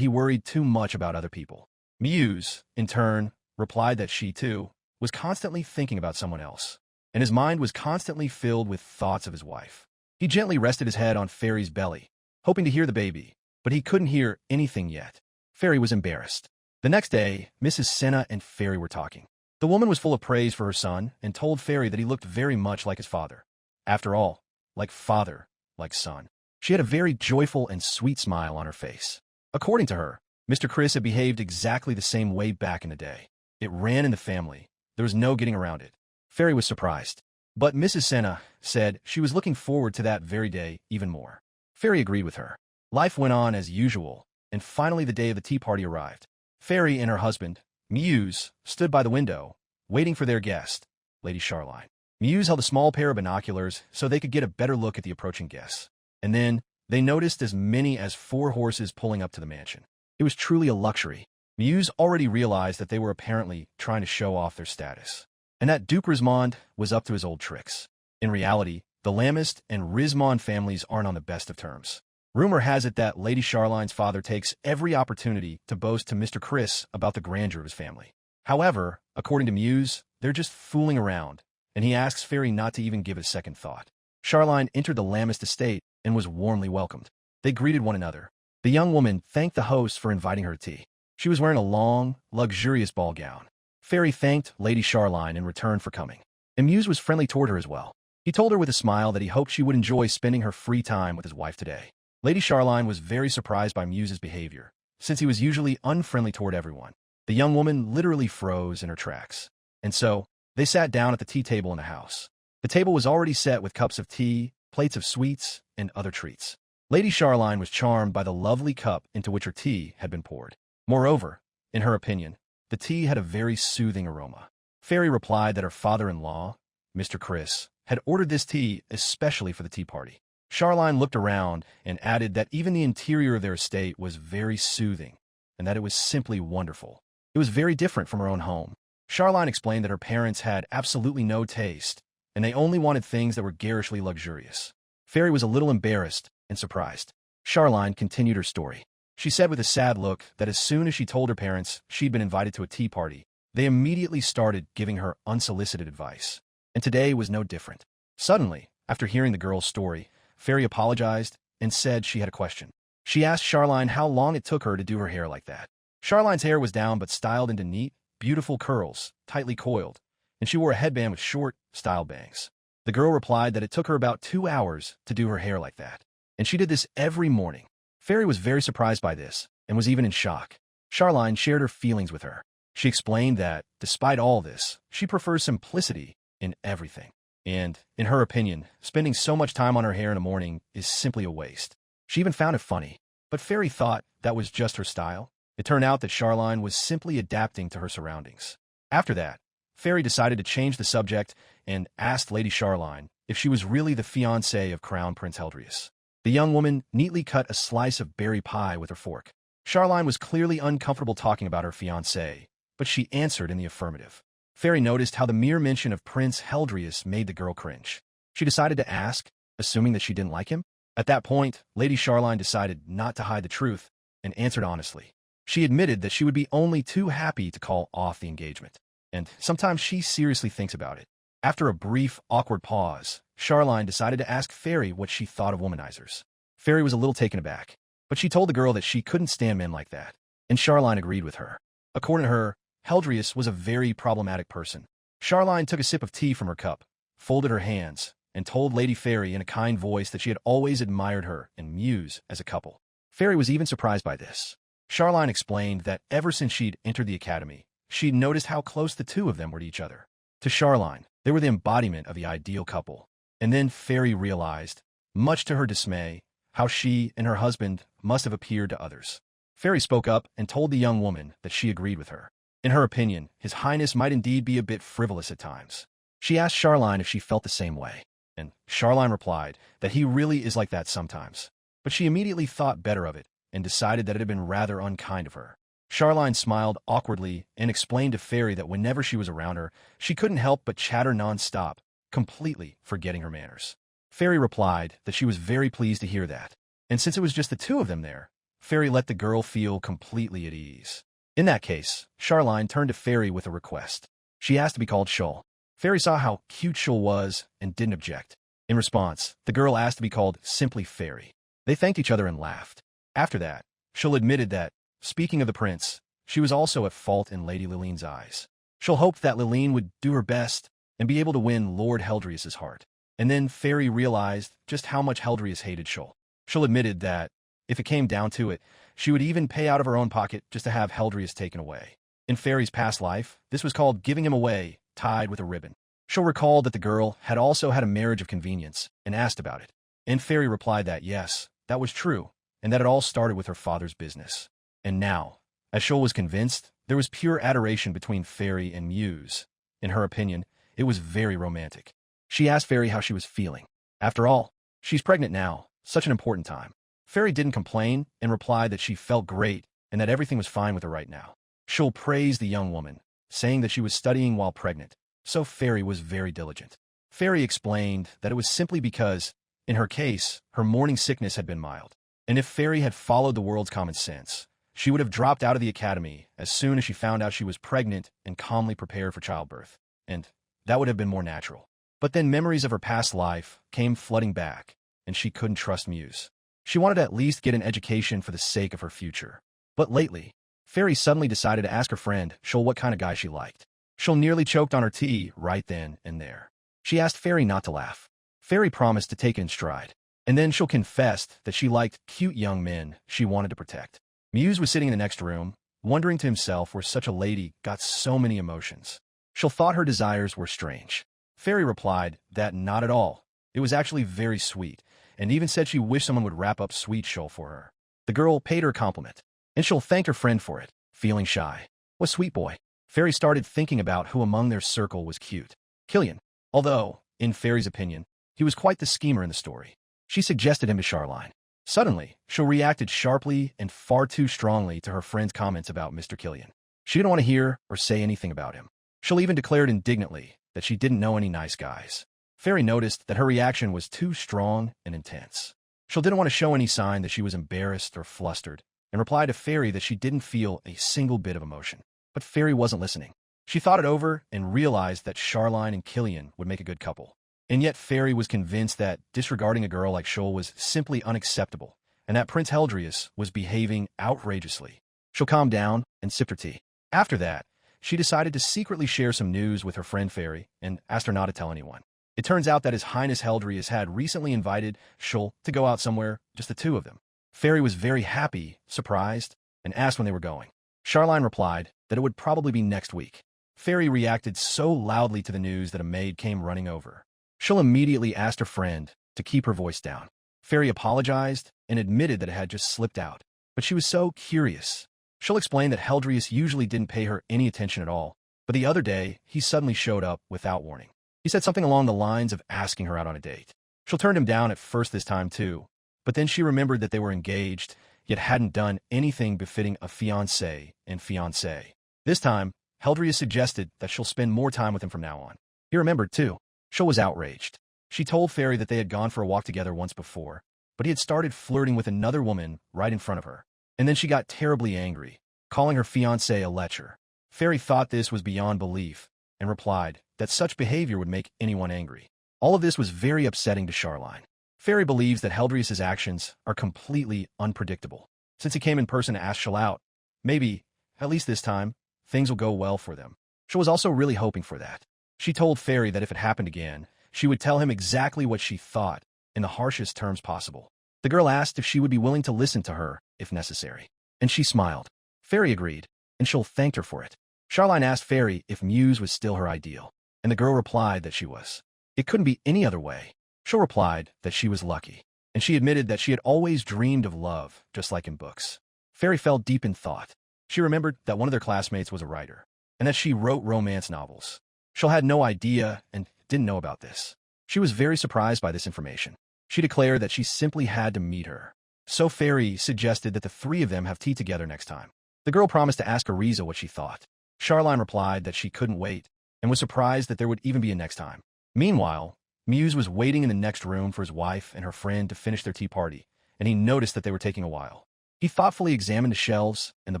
he worried too much about other people. Muse, in turn, replied that she, too, was constantly thinking about someone else, and his mind was constantly filled with thoughts of his wife. He gently rested his head on Fairy's belly, hoping to hear the baby, but he couldn't hear anything yet. Fairy was embarrassed. The next day, Mrs. Senna and Fairy were talking. The woman was full of praise for her son and told Fairy that he looked very much like his father. After all, like father, like son. She had a very joyful and sweet smile on her face. According to her, Mr. Chris had behaved exactly the same way back in the day. It ran in the family. There was no getting around it. Fairy was surprised. But Mrs. Senna said she was looking forward to that very day even more. Fairy agreed with her. Life went on as usual, and finally the day of the tea party arrived. Fairy and her husband, Muse, stood by the window, waiting for their guest, Lady Charline. Muse held a small pair of binoculars so they could get a better look at the approaching guests. And then, they noticed as many as 4 horses pulling up to the mansion. It was truly a luxury. Muse already realized that they were apparently trying to show off their status, and that Duke Rismond was up to his old tricks. In reality, the Lamist and Rismond families aren't on the best of terms. Rumor has it that Lady Charline's father takes every opportunity to boast to Mr. Chris about the grandeur of his family. However, according to Muse, they're just fooling around, and he asks Fairy not to even give it a second thought. Charline entered the Lamist estate and was warmly welcomed. They greeted one another. The young woman thanked the host for inviting her to tea. She was wearing a long, luxurious ball gown. Fairy thanked Lady Charline in return for coming, and Muse was friendly toward her as well. He told her with a smile that he hoped she would enjoy spending her free time with his wife today. Lady Charline was very surprised by Muse's behavior, since he was usually unfriendly toward everyone. The young woman literally froze in her tracks. And so, they sat down at the tea table in the house. The table was already set with cups of tea, plates of sweets, and other treats. Lady Charline was charmed by the lovely cup into which her tea had been poured. Moreover, in her opinion, the tea had a very soothing aroma. Fairy replied that her father-in-law, Mr. Chris, had ordered this tea especially for the tea party. Charline looked around and added that even the interior of their estate was very soothing, and that it was simply wonderful. It was very different from her own home. Charline explained that her parents had absolutely no taste, and they only wanted things that were garishly luxurious. Fairy was a little embarrassed and surprised. Charline continued her story. She said with a sad look that as soon as she told her parents she'd been invited to a tea party, they immediately started giving her unsolicited advice. And today was no different. Suddenly, after hearing the girl's story, Fairy apologized and said she had a question. She asked Charline how long it took her to do her hair like that. Charline's hair was down but styled into neat, beautiful curls, tightly coiled, and she wore a headband with short, styled bangs. The girl replied that it took her about 2 hours to do her hair like that, and she did this every morning. Fairy was very surprised by this and was even in shock. Charline shared her feelings with her. She explained that, despite all this, she prefers simplicity in everything. And, in her opinion, spending so much time on her hair in the morning is simply a waste. She even found it funny, but Fairy thought that was just her style. It turned out that Charline was simply adapting to her surroundings. After that, Fairy decided to change the subject and asked Lady Charline if she was really the fiancée of Crown Prince Heldrius. The young woman neatly cut a slice of berry pie with her fork. Charline was clearly uncomfortable talking about her fiancé, but she answered in the affirmative. Fairy noticed how the mere mention of Prince Heldrius made the girl cringe. She decided to ask, assuming that she didn't like him. At that point, Lady Charline decided not to hide the truth and answered honestly. She admitted that she would be only too happy to call off the engagement, and sometimes she seriously thinks about it. After a brief, awkward pause, Charline decided to ask Fairy what she thought of womanizers. Fairy was a little taken aback, but she told the girl that she couldn't stand men like that, and Charline agreed with her. According to her, Heldrius was a very problematic person. Charline took a sip of tea from her cup, folded her hands, and told Lady Fairy in a kind voice that she had always admired her and Muse as a couple. Fairy was even surprised by this. Charline explained that ever since she'd entered the academy, she'd noticed how close the two of them were to each other. To Charline, they were the embodiment of the ideal couple. And then Fairy realized, much to her dismay, how she and her husband must have appeared to others. Fairy spoke up and told the young woman that she agreed with her. In her opinion, His Highness might indeed be a bit frivolous at times. She asked Charline if she felt the same way, and Charline replied that he really is like that sometimes. But she immediately thought better of it and decided that it had been rather unkind of her. Charline smiled awkwardly and explained to Fairy that whenever she was around her, she couldn't help but chatter non-stop, completely forgetting her manners. Fairy replied that she was very pleased to hear that, and since it was just the two of them there, Fairy let the girl feel completely at ease. In that case, Charline turned to Fairy with a request. She asked to be called Shul. Fairy saw how cute Shul was and didn't object. In response, the girl asked to be called simply Fairy. They thanked each other and laughed. After that, Shul admitted that, speaking of the prince, she was also at fault in Lady Liline's eyes. Shul hoped that Liline would do her best and be able to win Lord Heldrius's heart. And then Fairy realized just how much Heldrius hated Shul. Shul admitted that, if it came down to it, she would even pay out of her own pocket just to have Heldrius taken away. In Fairy's past life, this was called giving him away, tied with a ribbon. Shul recalled that the girl had also had a marriage of convenience and asked about it. And Fairy replied that yes, that was true, and that it all started with her father's business. And now, as Shul was convinced, there was pure adoration between Fairy and Muse. In her opinion, it was very romantic. She asked Fairy how she was feeling. After all, she's pregnant now, such an important time. Fairy didn't complain and replied that she felt great and that everything was fine with her right now. Shul praised the young woman, saying that she was studying while pregnant, so Fairy was very diligent. Fairy explained that it was simply because, in her case, her morning sickness had been mild, and if Fairy had followed the world's common sense, she would have dropped out of the academy as soon as she found out she was pregnant and calmly prepared for childbirth, and that would have been more natural. But then memories of her past life came flooding back, and she couldn't trust Muse. She wanted to at least get an education for the sake of her future. But lately, Fairy suddenly decided to ask her friend Shul what kind of guy she liked. She'll nearly choked on her tea right then and there. She asked Fairy not to laugh. Fairy promised to take it in stride. And then she'll confessed that she liked cute young men she wanted to protect. Muse was sitting in the next room, wondering to himself where such a lady got so many emotions. She'll thought her desires were strange. Fairy replied that not at all. It was actually very sweet, and even said she wished someone would wrap up sweet Sheol for her. The girl paid her a compliment, and Sheol thanked her friend for it, feeling shy. What sweet boy. Fairy started thinking about who among their circle was cute. Killian. Although, in Fairy's opinion, he was quite the schemer in the story. She suggested him to Charline. Suddenly, Sheol reacted sharply and far too strongly to her friend's comments about Mr. Killian. She didn't want to hear or say anything about him. Sheol even declared indignantly that she didn't know any nice guys. Fairy noticed that her reaction was too strong and intense. Sheol didn't want to show any sign that she was embarrassed or flustered, and replied to Fairy that she didn't feel a single bit of emotion. But Fairy wasn't listening. She thought it over and realized that Charline and Killian would make a good couple. And yet Fairy was convinced that disregarding a girl like Sheol was simply unacceptable, and that Prince Heldrius was behaving outrageously. She'll calm down and sipped her tea. After that, she decided to secretly share some news with her friend Fairy and asked her not to tell anyone. It turns out that His Highness Heldrius had recently invited Sheol to go out somewhere, just the two of them. Fairy was very happy, surprised, and asked when they were going. Charline replied that it would probably be next week. Fairy reacted so loudly to the news that a maid came running over. Sheol immediately asked her friend to keep her voice down. Fairy apologized and admitted that it had just slipped out, but she was so curious. Sheol explained that Heldrius usually didn't pay her any attention at all, but the other day he suddenly showed up without warning. He said something along the lines of asking her out on a date. Sheol turned him down at first this time too, but then she remembered that they were engaged, yet hadn't done anything befitting a fiancé and fiancée. This time, Heldrius suggested that she'll spend more time with him from now on. He remembered too. Sheol was outraged. She told Fairy that they had gone for a walk together once before, but he had started flirting with another woman right in front of her. And then she got terribly angry, calling her fiancé a lecher. Fairy thought this was beyond belief, and replied that such behavior would make anyone angry. All of this was very upsetting to Charline. Fairy believes that Heldrius's actions are completely unpredictable. Since he came in person to ask Sheol out, maybe, at least this time, things will go well for them. Sheol was also really hoping for that. She told Fairy that if it happened again, she would tell him exactly what she thought, in the harshest terms possible. The girl asked if she would be willing to listen to her, if necessary. And she smiled. Fairy agreed, and Sheol thanked her for it. Charline asked Fairy if Muse was still her ideal, and the girl replied that she was. It couldn't be any other way. Sheol replied that she was lucky, and she admitted that she had always dreamed of love, just like in books. Fairy fell deep in thought. She remembered that one of their classmates was a writer, and that she wrote romance novels. Sheol had no idea and didn't know about this. She was very surprised by this information. She declared that she simply had to meet her. So Fairy suggested that the three of them have tea together next time. The girl promised to ask Ariza what she thought. Charline replied that she couldn't wait, and was surprised that there would even be a next time. Meanwhile, Muse was waiting in the next room for his wife and her friend to finish their tea party, and he noticed that they were taking a while. He thoughtfully examined the shelves and the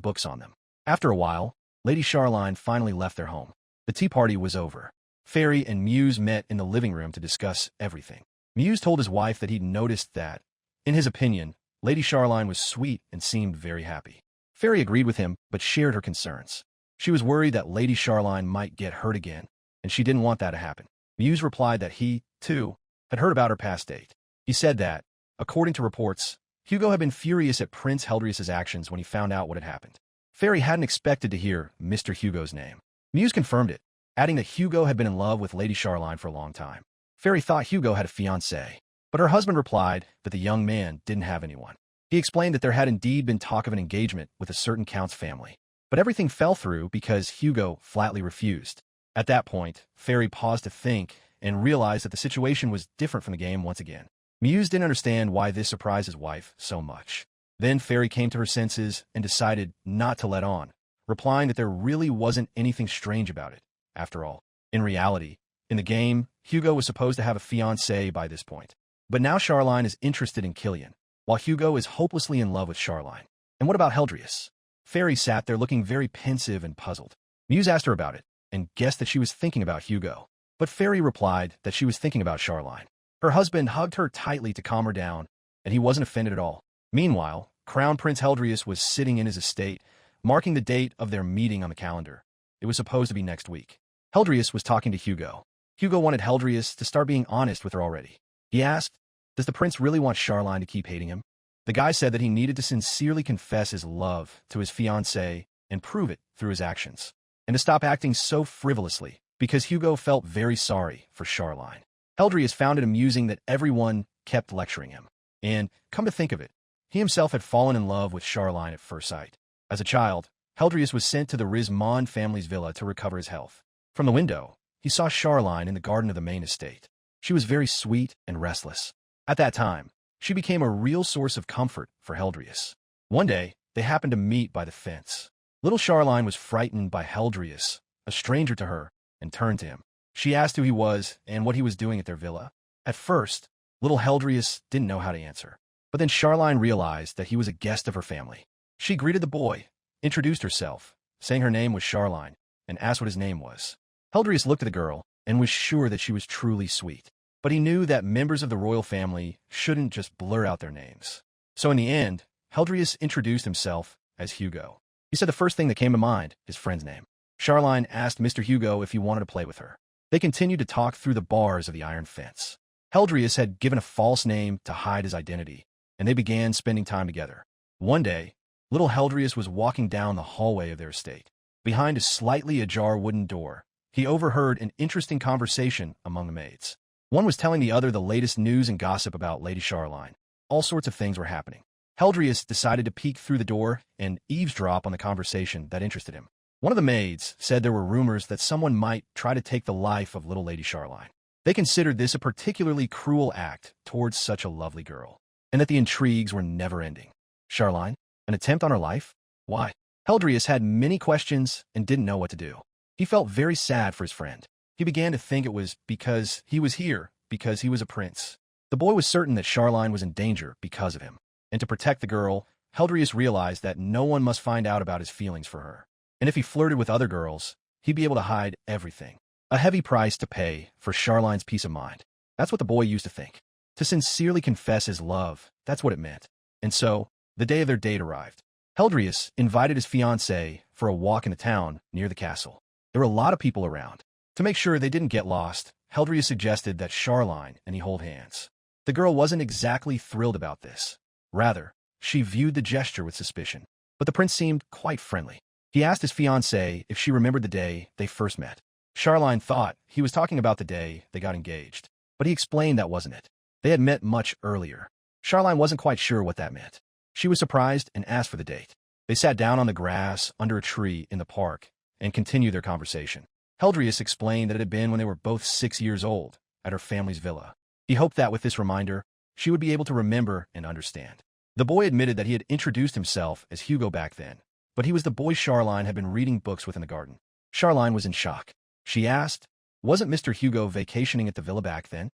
books on them. After a while, Lady Charline finally left their home. The tea party was over. Fairy and Muse met in the living room to discuss everything. Muse told his wife that he'd noticed that, in his opinion, Lady Charline was sweet and seemed very happy. Fairy agreed with him, but shared her concerns. She was worried that Lady Charline might get hurt again, and she didn't want that to happen. Muse replied that he, too, had heard about her past date. He said that, according to reports, Hugo had been furious at Prince Heldrius's actions when he found out what had happened. Fairy hadn't expected to hear Mr. Hugo's name. Muse confirmed it, adding that Hugo had been in love with Lady Charline for a long time. Fairy thought Hugo had a fiancée, but her husband replied that the young man didn't have anyone. He explained that there had indeed been talk of an engagement with a certain count's family, but everything fell through because Hugo flatly refused. At that point, Fairy paused to think and realized that the situation was different from the game once again. Muse didn't understand why this surprised his wife so much. Then Fairy came to her senses and decided not to let on, replying that there really wasn't anything strange about it, after all. In reality, in the game, Hugo was supposed to have a fiancée by this point. But now Charline is interested in Killian, while Hugo is hopelessly in love with Charline. And what about Heldrius? Fairy sat there looking very pensive and puzzled. Muse asked her about it, and guessed that she was thinking about Hugo. But Fairy replied that she was thinking about Charline. Her husband hugged her tightly to calm her down, and he wasn't offended at all. Meanwhile, Crown Prince Heldrius was sitting in his estate, marking the date of their meeting on the calendar. It was supposed to be next week. Heldrius was talking to Hugo. Hugo wanted Heldrius to start being honest with her already. He asked, does the prince really want Charline to keep hating him? The guy said that he needed to sincerely confess his love to his fiancée and prove it through his actions, and to stop acting so frivolously, because Hugo felt very sorry for Charline. Heldrius found it amusing that everyone kept lecturing him. And, come to think of it, he himself had fallen in love with Charline at first sight. As a child, Heldrius was sent to the Rizmond family's villa to recover his health. From the window, he saw Charline in the garden of the main estate. She was very sweet and restless. At that time, she became a real source of comfort for Heldrius. One day, they happened to meet by the fence. Little Charline was frightened by Heldrius, a stranger to her, and turned to him. She asked who he was and what he was doing at their villa. At first, little Heldrius didn't know how to answer. But then Charline realized that he was a guest of her family. She greeted the boy, introduced herself, saying her name was Charline, and asked what his name was. Heldrius looked at the girl and was sure that she was truly sweet. But he knew that members of the royal family shouldn't just blur out their names. So in the end, Heldrius introduced himself as Hugo. He said the first thing that came to mind, his friend's name. Charline asked Mr. Hugo if he wanted to play with her. They continued to talk through the bars of the iron fence. Heldrius had given a false name to hide his identity, and they began spending time together. One day, little Heldrius was walking down the hallway of their estate. Behind a slightly ajar wooden door, he overheard an interesting conversation among the maids. One was telling the other the latest news and gossip about Lady Charline. All sorts of things were happening. Heldrius decided to peek through the door and eavesdrop on the conversation that interested him. One of the maids said there were rumors that someone might try to take the life of little Lady Charline. They considered this a particularly cruel act towards such a lovely girl, and that the intrigues were never-ending. Charline? An attempt on her life? Why? Heldrius had many questions and didn't know what to do. He felt very sad for his friend. He began to think it was because he was here, because he was a prince. The boy was certain that Charline was in danger because of him. And to protect the girl, Heldrius realized that no one must find out about his feelings for her. And if he flirted with other girls, he'd be able to hide everything. A heavy price to pay for Charline's peace of mind. That's what the boy used to think. To sincerely confess his love, that's what it meant. And so, the day of their date arrived. Heldrius invited his fiancée for a walk in the town near the castle. There were a lot of people around. To make sure they didn't get lost, Heldrius suggested that Charline and he hold hands. The girl wasn't exactly thrilled about this. Rather, she viewed the gesture with suspicion. But the prince seemed quite friendly. He asked his fiancée if she remembered the day they first met. Charline thought he was talking about the day they got engaged, but he explained that wasn't it. They had met much earlier. Charline wasn't quite sure what that meant. She was surprised and asked for the date. They sat down on the grass under a tree in the park and continued their conversation. Heldrius explained that it had been when they were both 6 years old at her family's villa. He hoped that with this reminder, she would be able to remember and understand. The boy admitted that he had introduced himself as Hugo back then, but he was the boy Charline had been reading books with in the garden. Charline was in shock. She asked, wasn't Mr. Hugo vacationing at the villa back then?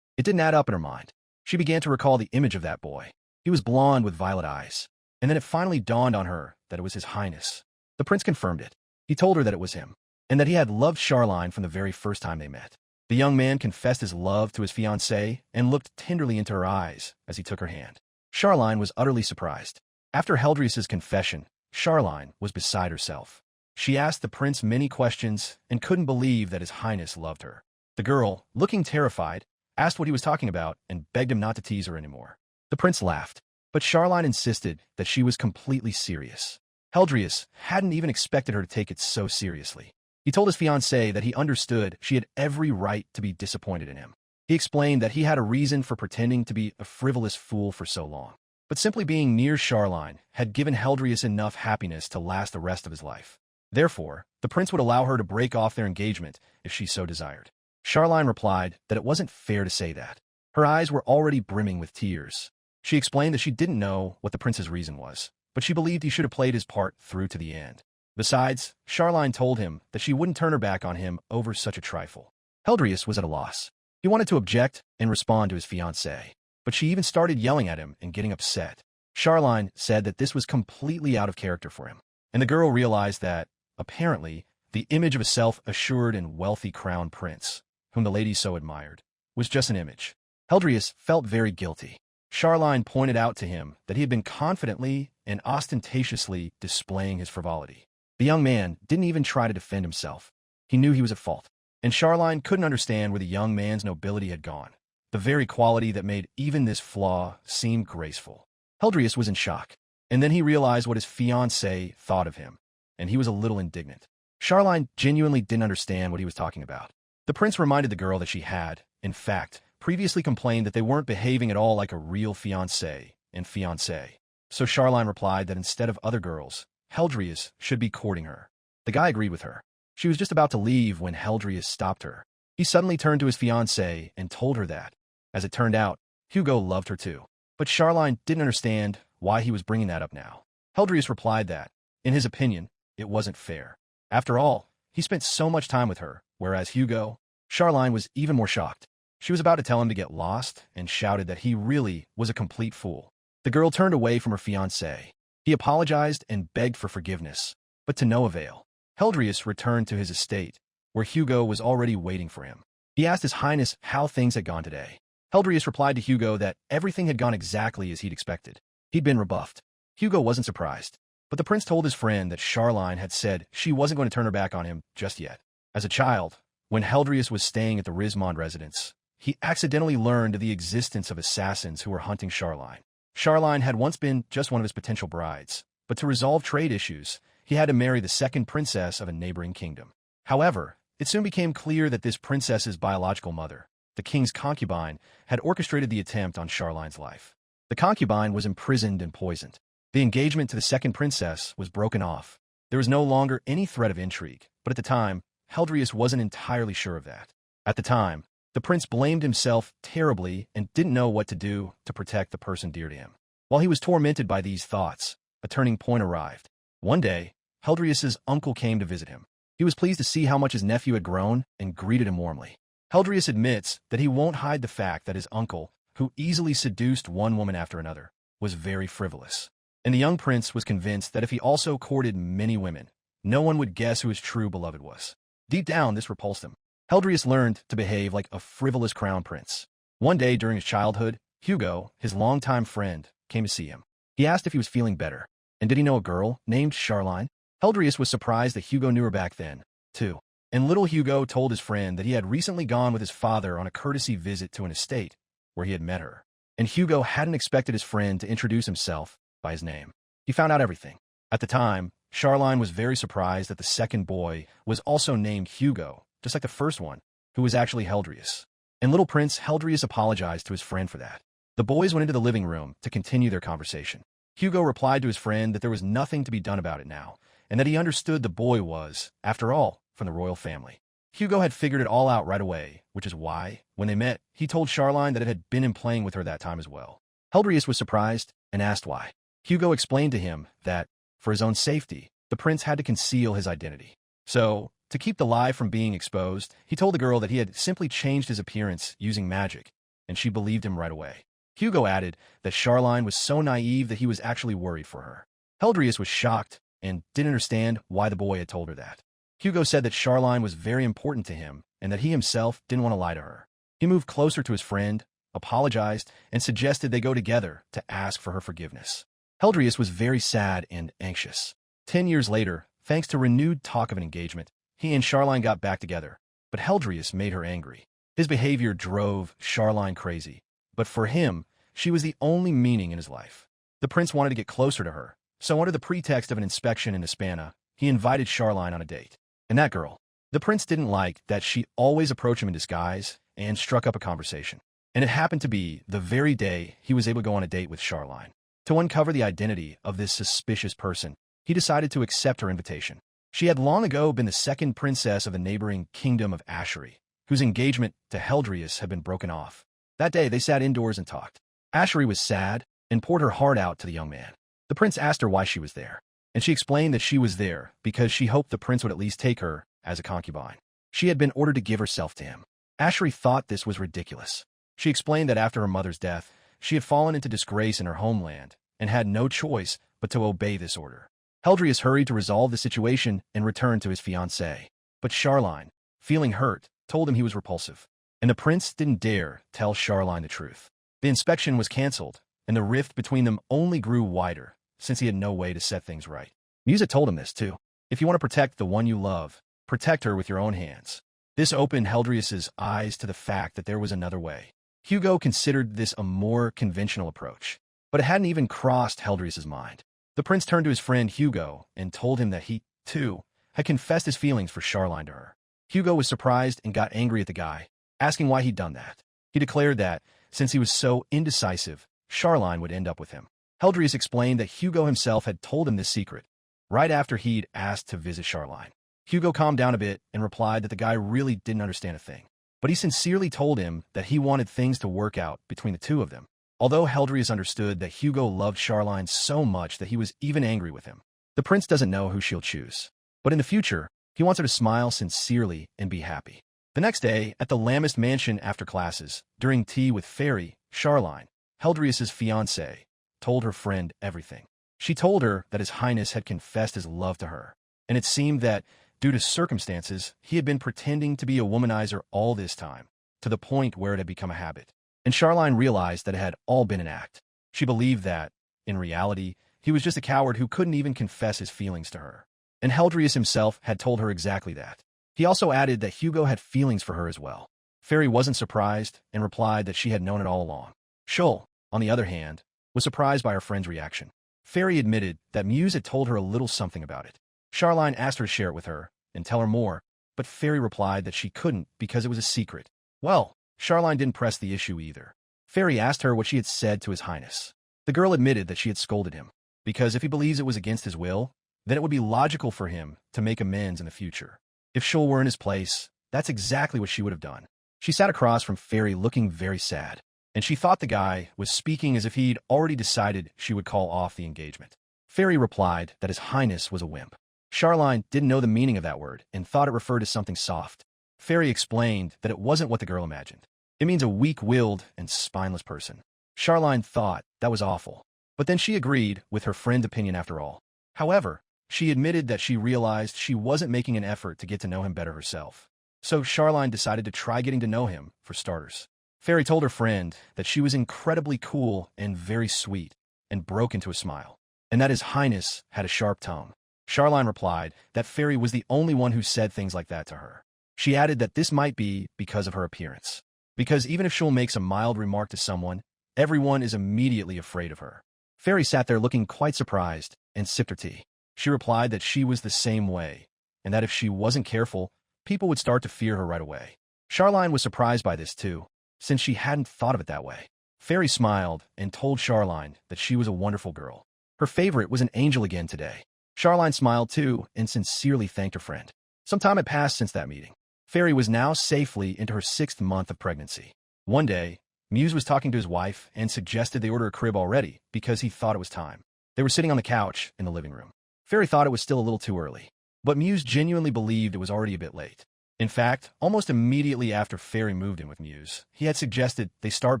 It didn't add up in her mind. She began to recall the image of that boy. He was blonde with violet eyes. And then it finally dawned on her that it was His Highness. The prince confirmed it. He told her that it was him, and that he had loved Charline from the very first time they met. The young man confessed his love to his fiancée and looked tenderly into her eyes as he took her hand. Charline was utterly surprised. After Heldrius's confession, Charline was beside herself. She asked the prince many questions and couldn't believe that His Highness loved her. The girl, looking terrified, asked what he was talking about and begged him not to tease her anymore. The prince laughed, but Charline insisted that she was completely serious. Heldrius hadn't even expected her to take it so seriously. He told his fiancée that he understood she had every right to be disappointed in him. He explained that he had a reason for pretending to be a frivolous fool for so long. But simply being near Charline had given Heldrius enough happiness to last the rest of his life. Therefore, the prince would allow her to break off their engagement if she so desired. Charline replied that it wasn't fair to say that. Her eyes were already brimming with tears. She explained that she didn't know what the prince's reason was, but she believed he should have played his part through to the end. Besides, Charline told him that she wouldn't turn her back on him over such a trifle. Heldrius was at a loss. He wanted to object and respond to his fiancée, but she even started yelling at him and getting upset. Charline said that this was completely out of character for him, and the girl realized that, apparently, the image of a self-assured and wealthy crown prince, whom the ladies so admired, was just an image. Heldrius felt very guilty. Charline pointed out to him that he had been confidently and ostentatiously displaying his frivolity. The young man didn't even try to defend himself. He knew he was at fault. and Charline couldn't understand where the young man's nobility had gone, the very quality that made even this flaw seem graceful. Heldrius was in shock, and then he realized what his fiancée thought of him, and he was a little indignant. Charline genuinely didn't understand what he was talking about. The prince reminded the girl that she had, in fact, previously complained that they weren't behaving at all like a real fiancé and fiancée. So Charline replied that instead of other girls, Heldrius should be courting her. The guy agreed with her. She was just about to leave when Heldrius stopped her. He suddenly turned to his fiancée and told her that. As it turned out, Hugo loved her too. But Charline didn't understand why he was bringing that up now. Heldrius replied that, in his opinion, it wasn't fair. After all, he spent so much time with her, whereas Charline was even more shocked. She was about to tell him to get lost and shouted that he really was a complete fool. The girl turned away from her fiancé. He apologized and begged for forgiveness, but to no avail. Heldrius returned to his estate, where Hugo was already waiting for him. He asked His Highness how things had gone today. Heldrius replied to Hugo that everything had gone exactly as he'd expected. He'd been rebuffed. Hugo wasn't surprised, but the prince told his friend that Charline had said she wasn't going to turn her back on him just yet. As a child, when Heldrius was staying at the Rismond residence, he accidentally learned of the existence of assassins who were hunting Charline. Charline had once been just one of his potential brides, but to resolve trade issues, he had to marry the second princess of a neighboring kingdom. However, it soon became clear that this princess's biological mother, the king's concubine, had orchestrated the attempt on Charline's life. The concubine was imprisoned and poisoned. The engagement to the second princess was broken off. There was no longer any threat of intrigue, but at the time, Heldrius wasn't entirely sure of that. At the time, the prince blamed himself terribly and didn't know what to do to protect the person dear to him. While he was tormented by these thoughts, a turning point arrived. One day, Heldrius's uncle came to visit him. He was pleased to see how much his nephew had grown and greeted him warmly. Heldrius admits that he won't hide the fact that his uncle, who easily seduced one woman after another, was very frivolous. And the young prince was convinced that if he also courted many women, no one would guess who his true beloved was. Deep down, this repulsed him. Heldrius learned to behave like a frivolous crown prince. One day during his childhood, Hugo, his longtime friend, came to see him. He asked if he was feeling better, and did he know a girl named Charline? Heldrius was surprised that Hugo knew her back then, too. And little Hugo told his friend that he had recently gone with his father on a courtesy visit to an estate where he had met her. And Hugo hadn't expected his friend to introduce himself by his name. He found out everything. At the time, Charline was very surprised that the second boy was also named Hugo, just like the first one, who was actually Heldrius. And little Prince Heldrius apologized to his friend for that. The boys went into the living room to continue their conversation. Hugo replied to his friend that there was nothing to be done about it now, and that he understood the boy was, after all, from the royal family. Hugo had figured it all out right away, which is why, when they met, he told Charline that it had been him playing with her that time as well. Heldrius was surprised and asked why. Hugo explained to him that, for his own safety, the prince had to conceal his identity. So, to keep the lie from being exposed, he told the girl that he had simply changed his appearance using magic, and she believed him right away. Hugo added that Charline was so naive that he was actually worried for her. Heldrius was shocked and didn't understand why the boy had told her that. Hugo said that Charline was very important to him and that he himself didn't want to lie to her. He moved closer to his friend, apologized, and suggested they go together to ask for her forgiveness. Heldrius was very sad and anxious. 10 years later, thanks to renewed talk of an engagement, he and Charline got back together, but Heldrius made her angry. His behavior drove Charline crazy, but for him, she was the only meaning in his life. The prince wanted to get closer to her, so under the pretext of an inspection in Hispana, he invited Charline on a date. And that girl, the prince didn't like that she always approached him in disguise and struck up a conversation. And it happened to be the very day he was able to go on a date with Charline. To uncover the identity of this suspicious person, he decided to accept her invitation. She had long ago been the second princess of the neighboring kingdom of Asheri, whose engagement to Heldrius had been broken off. That day, they sat indoors and talked. Asheri was sad and poured her heart out to the young man. The prince asked her why she was there, and she explained that she was there because she hoped the prince would at least take her as a concubine. She had been ordered to give herself to him. Asheri thought this was ridiculous. She explained that after her mother's death, she had fallen into disgrace in her homeland and had no choice but to obey this order. Heldrius hurried to resolve the situation and return to his fiancée. But Charline, feeling hurt, told him he was repulsive. And the prince didn't dare tell Charline the truth. The inspection was cancelled, and the rift between them only grew wider, since he had no way to set things right. Musa told him this, too. If you want to protect the one you love, protect her with your own hands. This opened Heldrius's eyes to the fact that there was another way. Hugo considered this a more conventional approach, but it hadn't even crossed Heldrius's mind. The prince turned to his friend Hugo and told him that he, too, had confessed his feelings for Charline to her. Hugo was surprised and got angry at the guy, asking why he'd done that. He declared that, since he was so indecisive, Charline would end up with him. Heldrius explained that Hugo himself had told him this secret, right after he'd asked to visit Charline. Hugo calmed down a bit and replied that the guy really didn't understand a thing. But he sincerely told him that he wanted things to work out between the two of them. Although Heldrius understood that Hugo loved Charline so much that he was even angry with him. The prince doesn't know who she'll choose. But in the future, he wants her to smile sincerely and be happy. The next day, at the Lammas mansion after classes, during tea with Fairy, Charline, Heldrius's fiancée, told her friend everything. She told her that His Highness had confessed his love to her, and it seemed that, due to circumstances, he had been pretending to be a womanizer all this time, to the point where it had become a habit. And Charline realized that it had all been an act. She believed that, in reality, he was just a coward who couldn't even confess his feelings to her. And Heldrius himself had told her exactly that. He also added that Hugo had feelings for her as well. Fairy wasn't surprised and replied that she had known it all along. Shul, on the other hand, was surprised by her friend's reaction. Fairy admitted that Muse had told her a little something about it. Charline asked her to share it with her and tell her more, but Fairy replied that she couldn't because it was a secret. Well, Charline didn't press the issue either. Fairy asked her what she had said to His Highness. The girl admitted that she had scolded him, because if he believes it was against his will, then it would be logical for him to make amends in the future. If Shul were in his place, that's exactly what she would have done. She sat across from Fairy looking very sad, and she thought the guy was speaking as if he'd already decided she would call off the engagement. Fairy replied that His Highness was a wimp. Charline didn't know the meaning of that word and thought it referred to something soft. Fairy explained that it wasn't what the girl imagined. It means a weak-willed and spineless person. Charline thought that was awful, but then she agreed with her friend's opinion after all. However, she admitted that she realized she wasn't making an effort to get to know him better herself. So Charline decided to try getting to know him, for starters. Fairy told her friend that she was incredibly cool and very sweet, and broke into a smile, and that His Highness had a sharp tongue. Charline replied that Fairy was the only one who said things like that to her. She added that this might be because of her appearance. Because even if Shul makes a mild remark to someone, everyone is immediately afraid of her. Fairy sat there looking quite surprised and sipped her tea. She replied that she was the same way, and that if she wasn't careful, people would start to fear her right away. Charline was surprised by this too, since she hadn't thought of it that way. Fairy smiled and told Charline that she was a wonderful girl. Her favorite was an angel again today. Charline smiled too and sincerely thanked her friend. Some time had passed since that meeting. Fairy was now safely into her 6th month of pregnancy. One day, Muse was talking to his wife and suggested they order a crib already because he thought it was time. They were sitting on the couch in the living room. Fairy thought it was still a little too early, but Muse genuinely believed it was already a bit late. In fact, almost immediately after Fairy moved in with Muse, he had suggested they start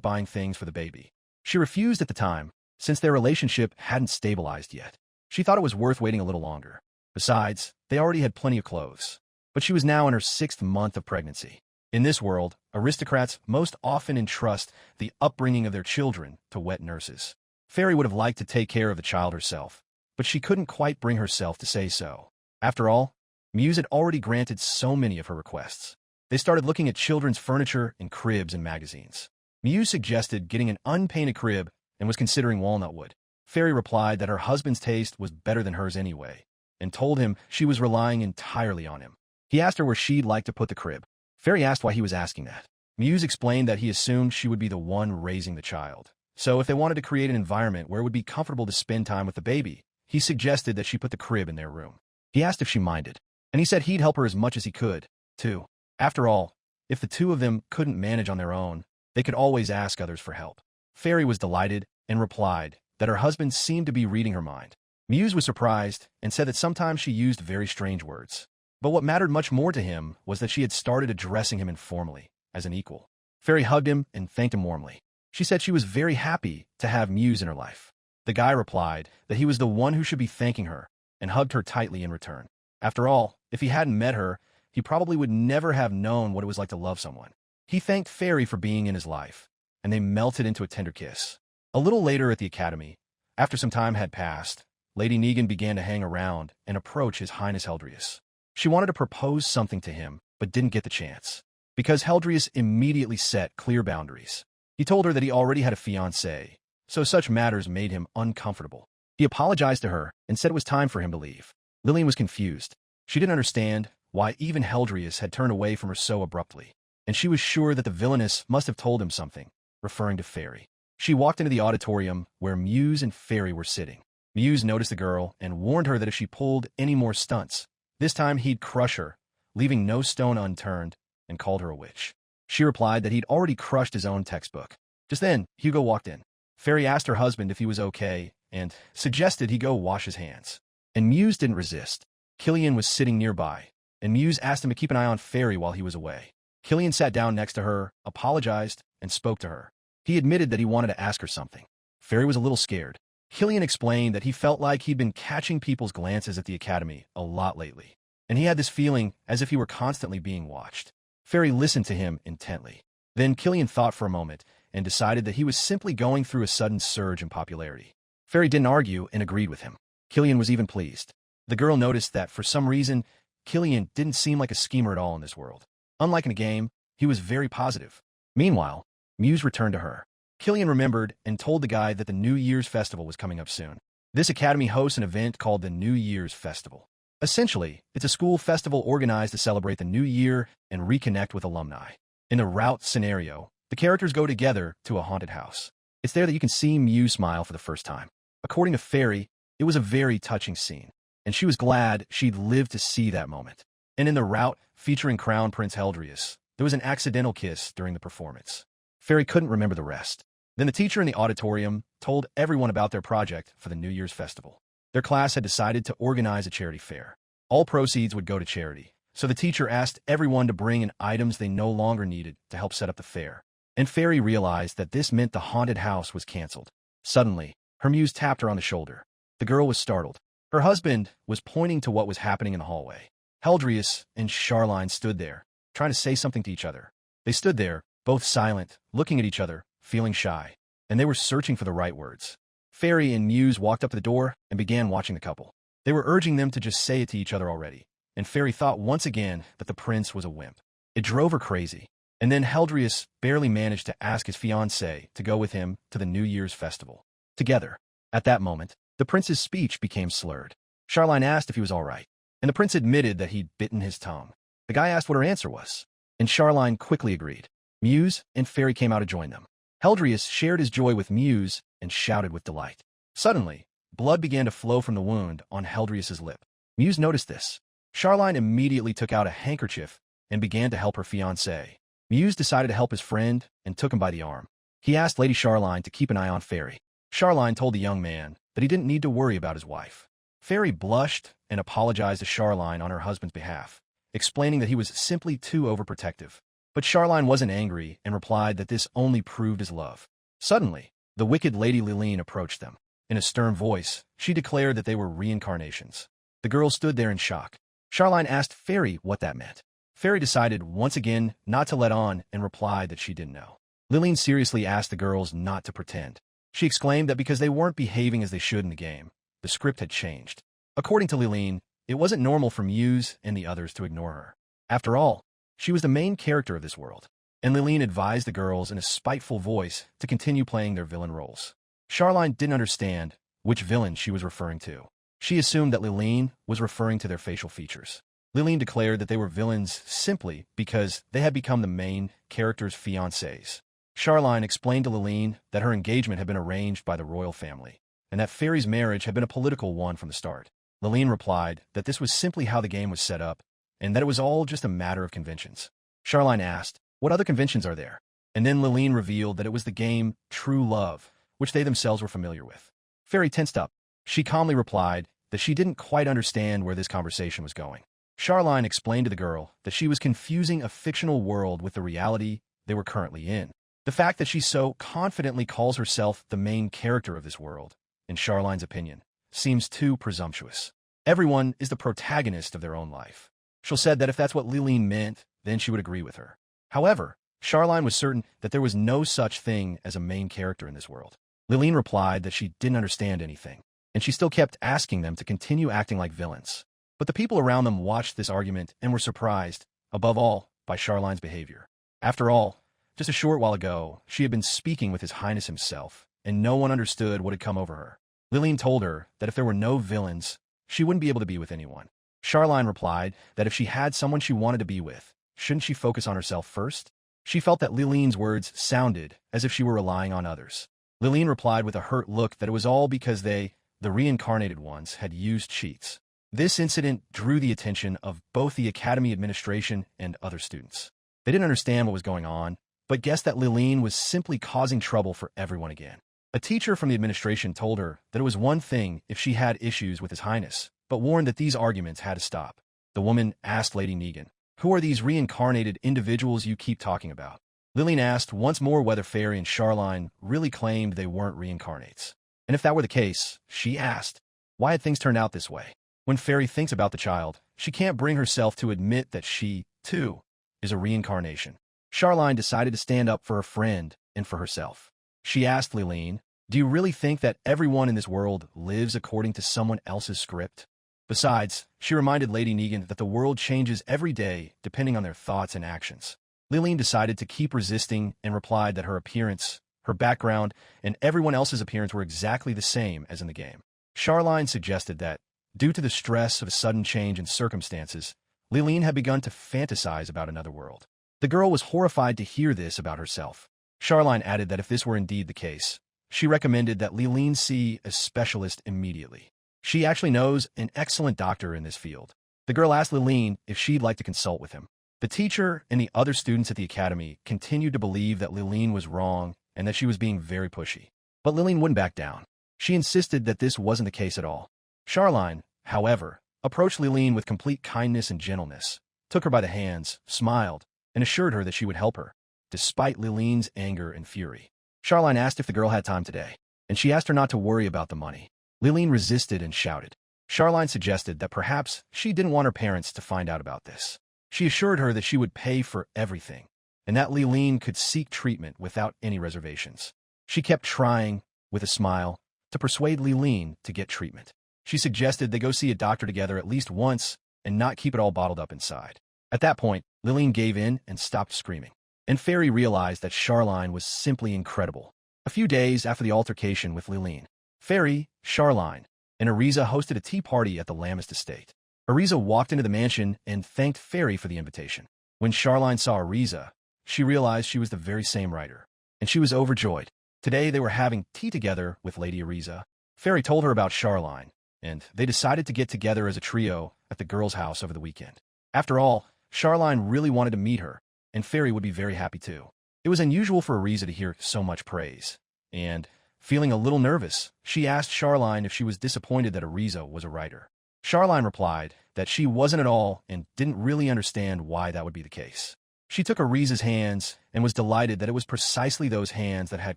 buying things for the baby. She refused at the time, since their relationship hadn't stabilized yet. She thought it was worth waiting a little longer. Besides, they already had plenty of clothes. But she was now in her 6th month of pregnancy. In this world, aristocrats most often entrust the upbringing of their children to wet nurses. Fairy would have liked to take care of the child herself, but she couldn't quite bring herself to say so. After all, Muse had already granted so many of her requests. They started looking at children's furniture and cribs and magazines. Muse suggested getting an unpainted crib and was considering walnut wood. Fairy replied that her husband's taste was better than hers anyway, and told him she was relying entirely on him. He asked her where she'd like to put the crib. Fairy asked why he was asking that. Muse explained that he assumed she would be the one raising the child. So if they wanted to create an environment where it would be comfortable to spend time with the baby, he suggested that she put the crib in their room. He asked if she minded, and he said he'd help her as much as he could, too. After all, if the two of them couldn't manage on their own, they could always ask others for help. Fairy was delighted and replied that her husband seemed to be reading her mind. Muse was surprised and said that sometimes she used very strange words. But what mattered much more to him was that she had started addressing him informally, as an equal. Fairy hugged him and thanked him warmly. She said she was very happy to have Muse in her life. The guy replied that he was the one who should be thanking her, and hugged her tightly in return. After all, if he hadn't met her, he probably would never have known what it was like to love someone. He thanked Fairy for being in his life, and they melted into a tender kiss. A little later at the academy, after some time had passed, Lady Negan began to hang around and approach His Highness Heldrius. She wanted to propose something to him, but didn't get the chance. Because Heldrius immediately set clear boundaries. He told her that he already had a fiancée, so such matters made him uncomfortable. He apologized to her and said it was time for him to leave. Lillian was confused. She didn't understand why even Heldrius had turned away from her so abruptly, and she was sure that the villainess must have told him something, referring to Fairy. She walked into the auditorium where Muse and Fairy were sitting. Muse noticed the girl and warned her that if she pulled any more stunts, this time he'd crush her, leaving no stone unturned, and called her a witch. She replied that he'd already crushed his own textbook. Just then, Hugo walked in. Fairy asked her husband if he was okay and suggested he go wash his hands. And Muse didn't resist. Killian was sitting nearby, and Muse asked him to keep an eye on Fairy while he was away. Killian sat down next to her, apologized, and spoke to her. He admitted that he wanted to ask her something. Fairy was a little scared. Killian explained that he felt like he'd been catching people's glances at the academy a lot lately, and he had this feeling as if he were constantly being watched. Fairy listened to him intently. Then Killian thought for a moment and decided that he was simply going through a sudden surge in popularity. Fairy didn't argue and agreed with him. Killian was even pleased. The girl noticed that, for some reason, Killian didn't seem like a schemer at all in this world. Unlike in a game, he was very positive. Meanwhile, Muse returned to her. Killian remembered and told the guy that the New Year's Festival was coming up soon. This academy hosts an event called the New Year's Festival. Essentially, it's a school festival organized to celebrate the new year and reconnect with alumni. In the route scenario, the characters go together to a haunted house. It's there that you can see Muse smile for the first time. According to Fairy, it was a very touching scene, and she was glad she'd lived to see that moment. And in the route, featuring Crown Prince Heldrius, there was an accidental kiss during the performance. Fairy couldn't remember the rest. Then the teacher in the auditorium told everyone about their project for the New Year's Festival. Their class had decided to organize a charity fair. All proceeds would go to charity, so the teacher asked everyone to bring in items they no longer needed to help set up the fair. And Fairy realized that this meant the haunted house was canceled. Suddenly, her muse tapped her on the shoulder. The girl was startled. Her husband was pointing to what was happening in the hallway. Heldrius and Charline stood there, trying to say something to each other. They stood there, both silent, looking at each other, feeling shy, and they were searching for the right words. Fairy and Muse walked up to the door and began watching the couple. They were urging them to just say it to each other already, and Fairy thought once again that the prince was a wimp. It drove her crazy. And then Heldrius barely managed to ask his fiancée to go with him to the New Year's Festival. Together. At that moment, the prince's speech became slurred. Charline asked if he was all right, and the prince admitted that he'd bitten his tongue. The guy asked what her answer was, and Charline quickly agreed. Muse and Fairy came out to join them. Heldrius shared his joy with Muse and shouted with delight. Suddenly, blood began to flow from the wound on Heldrius's lip. Muse noticed this. Charline immediately took out a handkerchief and began to help her fiancé. Muse decided to help his friend and took him by the arm. He asked Lady Charline to keep an eye on Fairy. Charline told the young man that he didn't need to worry about his wife. Fairy blushed and apologized to Charline on her husband's behalf, explaining that he was simply too overprotective. But Charline wasn't angry and replied that this only proved his love. Suddenly, the wicked Lady Liline approached them. In a stern voice, she declared that they were reincarnations. The girls stood there in shock. Charline asked Fairy what that meant. Fairy decided once again not to let on and replied that she didn't know. Liline seriously asked the girls not to pretend. She exclaimed that because they weren't behaving as they should in the game, the script had changed. According to Liline, it wasn't normal for Muse and the others to ignore her. After all, she was the main character of this world, and Liline advised the girls in a spiteful voice to continue playing their villain roles. Charline didn't understand which villain she was referring to. She assumed that Liline was referring to their facial features. Liline declared that they were villains simply because they had become the main character's fiancés. Charline explained to Liline that her engagement had been arranged by the royal family, and that Fairy's marriage had been a political one from the start. Liline replied that this was simply how the game was set up, and that it was all just a matter of conventions. Charline asked, what other conventions are there? And then Liline revealed that it was the game True Love, which they themselves were familiar with. Fairy tensed up. She calmly replied that she didn't quite understand where this conversation was going. Charline explained to the girl that she was confusing a fictional world with the reality they were currently in. The fact that she so confidently calls herself the main character of this world, in Charline's opinion, seems too presumptuous. Everyone is the protagonist of their own life. She said that if that's what Liline meant, then she would agree with her. However, Charline was certain that there was no such thing as a main character in this world. Liline replied that she didn't understand anything, and she still kept asking them to continue acting like villains. But the people around them watched this argument and were surprised above all, by Charline's behavior. After all, just a short while ago, she had been speaking with His Highness himself, and no one understood what had come over her. Liline told her that if there were no villains, she wouldn't be able to be with anyone. Charline replied that if she had someone she wanted to be with, shouldn't she focus on herself first? She felt that Liline's words sounded as if she were relying on others. Liline replied with a hurt look that it was all because they, the reincarnated ones, had used cheats. This incident drew the attention of both the academy administration and other students. They didn't understand what was going on, but guessed that Liline was simply causing trouble for everyone again. A teacher from the administration told her that it was one thing if she had issues with His Highness, but warned that these arguments had to stop. The woman asked Lady Negan, "Who are these reincarnated individuals you keep talking about?" Liline asked once more whether Fairy and Charline really claimed they weren't reincarnates. And if that were the case, she asked, why had things turned out this way? When Fairy thinks about the child, she can't bring herself to admit that she, too, is a reincarnation. Charline decided to stand up for her friend and for herself. She asked Liline, "Do you really think that everyone in this world lives according to someone else's script?" Besides, she reminded Lady Negan that the world changes every day depending on their thoughts and actions. Liline decided to keep resisting and replied that her appearance, her background, and everyone else's appearance were exactly the same as in the game. Charline suggested that, due to the stress of a sudden change in circumstances, Liline had begun to fantasize about another world. The girl was horrified to hear this about herself. Charline added that if this were indeed the case, she recommended that Liline see a specialist immediately. She actually knows an excellent doctor in this field. The girl asked Liline if she'd like to consult with him. The teacher and the other students at the academy continued to believe that Liline was wrong and that she was being very pushy. But Liline wouldn't back down. She insisted that this wasn't the case at all. Charline, however, approached Liline with complete kindness and gentleness, took her by the hands, smiled, and assured her that she would help her, despite Liline's anger and fury. Charline asked if the girl had time today, and she asked her not to worry about the money. Liline resisted and shouted. Charline suggested that perhaps she didn't want her parents to find out about this. She assured her that she would pay for everything, and that Liline could seek treatment without any reservations. She kept trying, with a smile, to persuade Liline to get treatment. She suggested they go see a doctor together at least once and not keep it all bottled up inside. At that point, Liline gave in and stopped screaming. And Fairy realized that Charline was simply incredible. A few days after the altercation with Liline, Fairy, Charline, and Ariza hosted a tea party at the Lamest estate. Ariza walked into the mansion and thanked Fairy for the invitation. When Charline saw Ariza, she realized she was the very same writer, and she was overjoyed. Today they were having tea together with Lady Ariza. Fairy told her about Charline, and they decided to get together as a trio at the girl's house over the weekend. After all, Charline really wanted to meet her, and Fairy would be very happy too. It was unusual for Ariza to hear so much praise, and, feeling a little nervous, she asked Charline if she was disappointed that Ariza was a writer. Charline replied that she wasn't at all and didn't really understand why that would be the case. She took Ariza's hands and was delighted that it was precisely those hands that had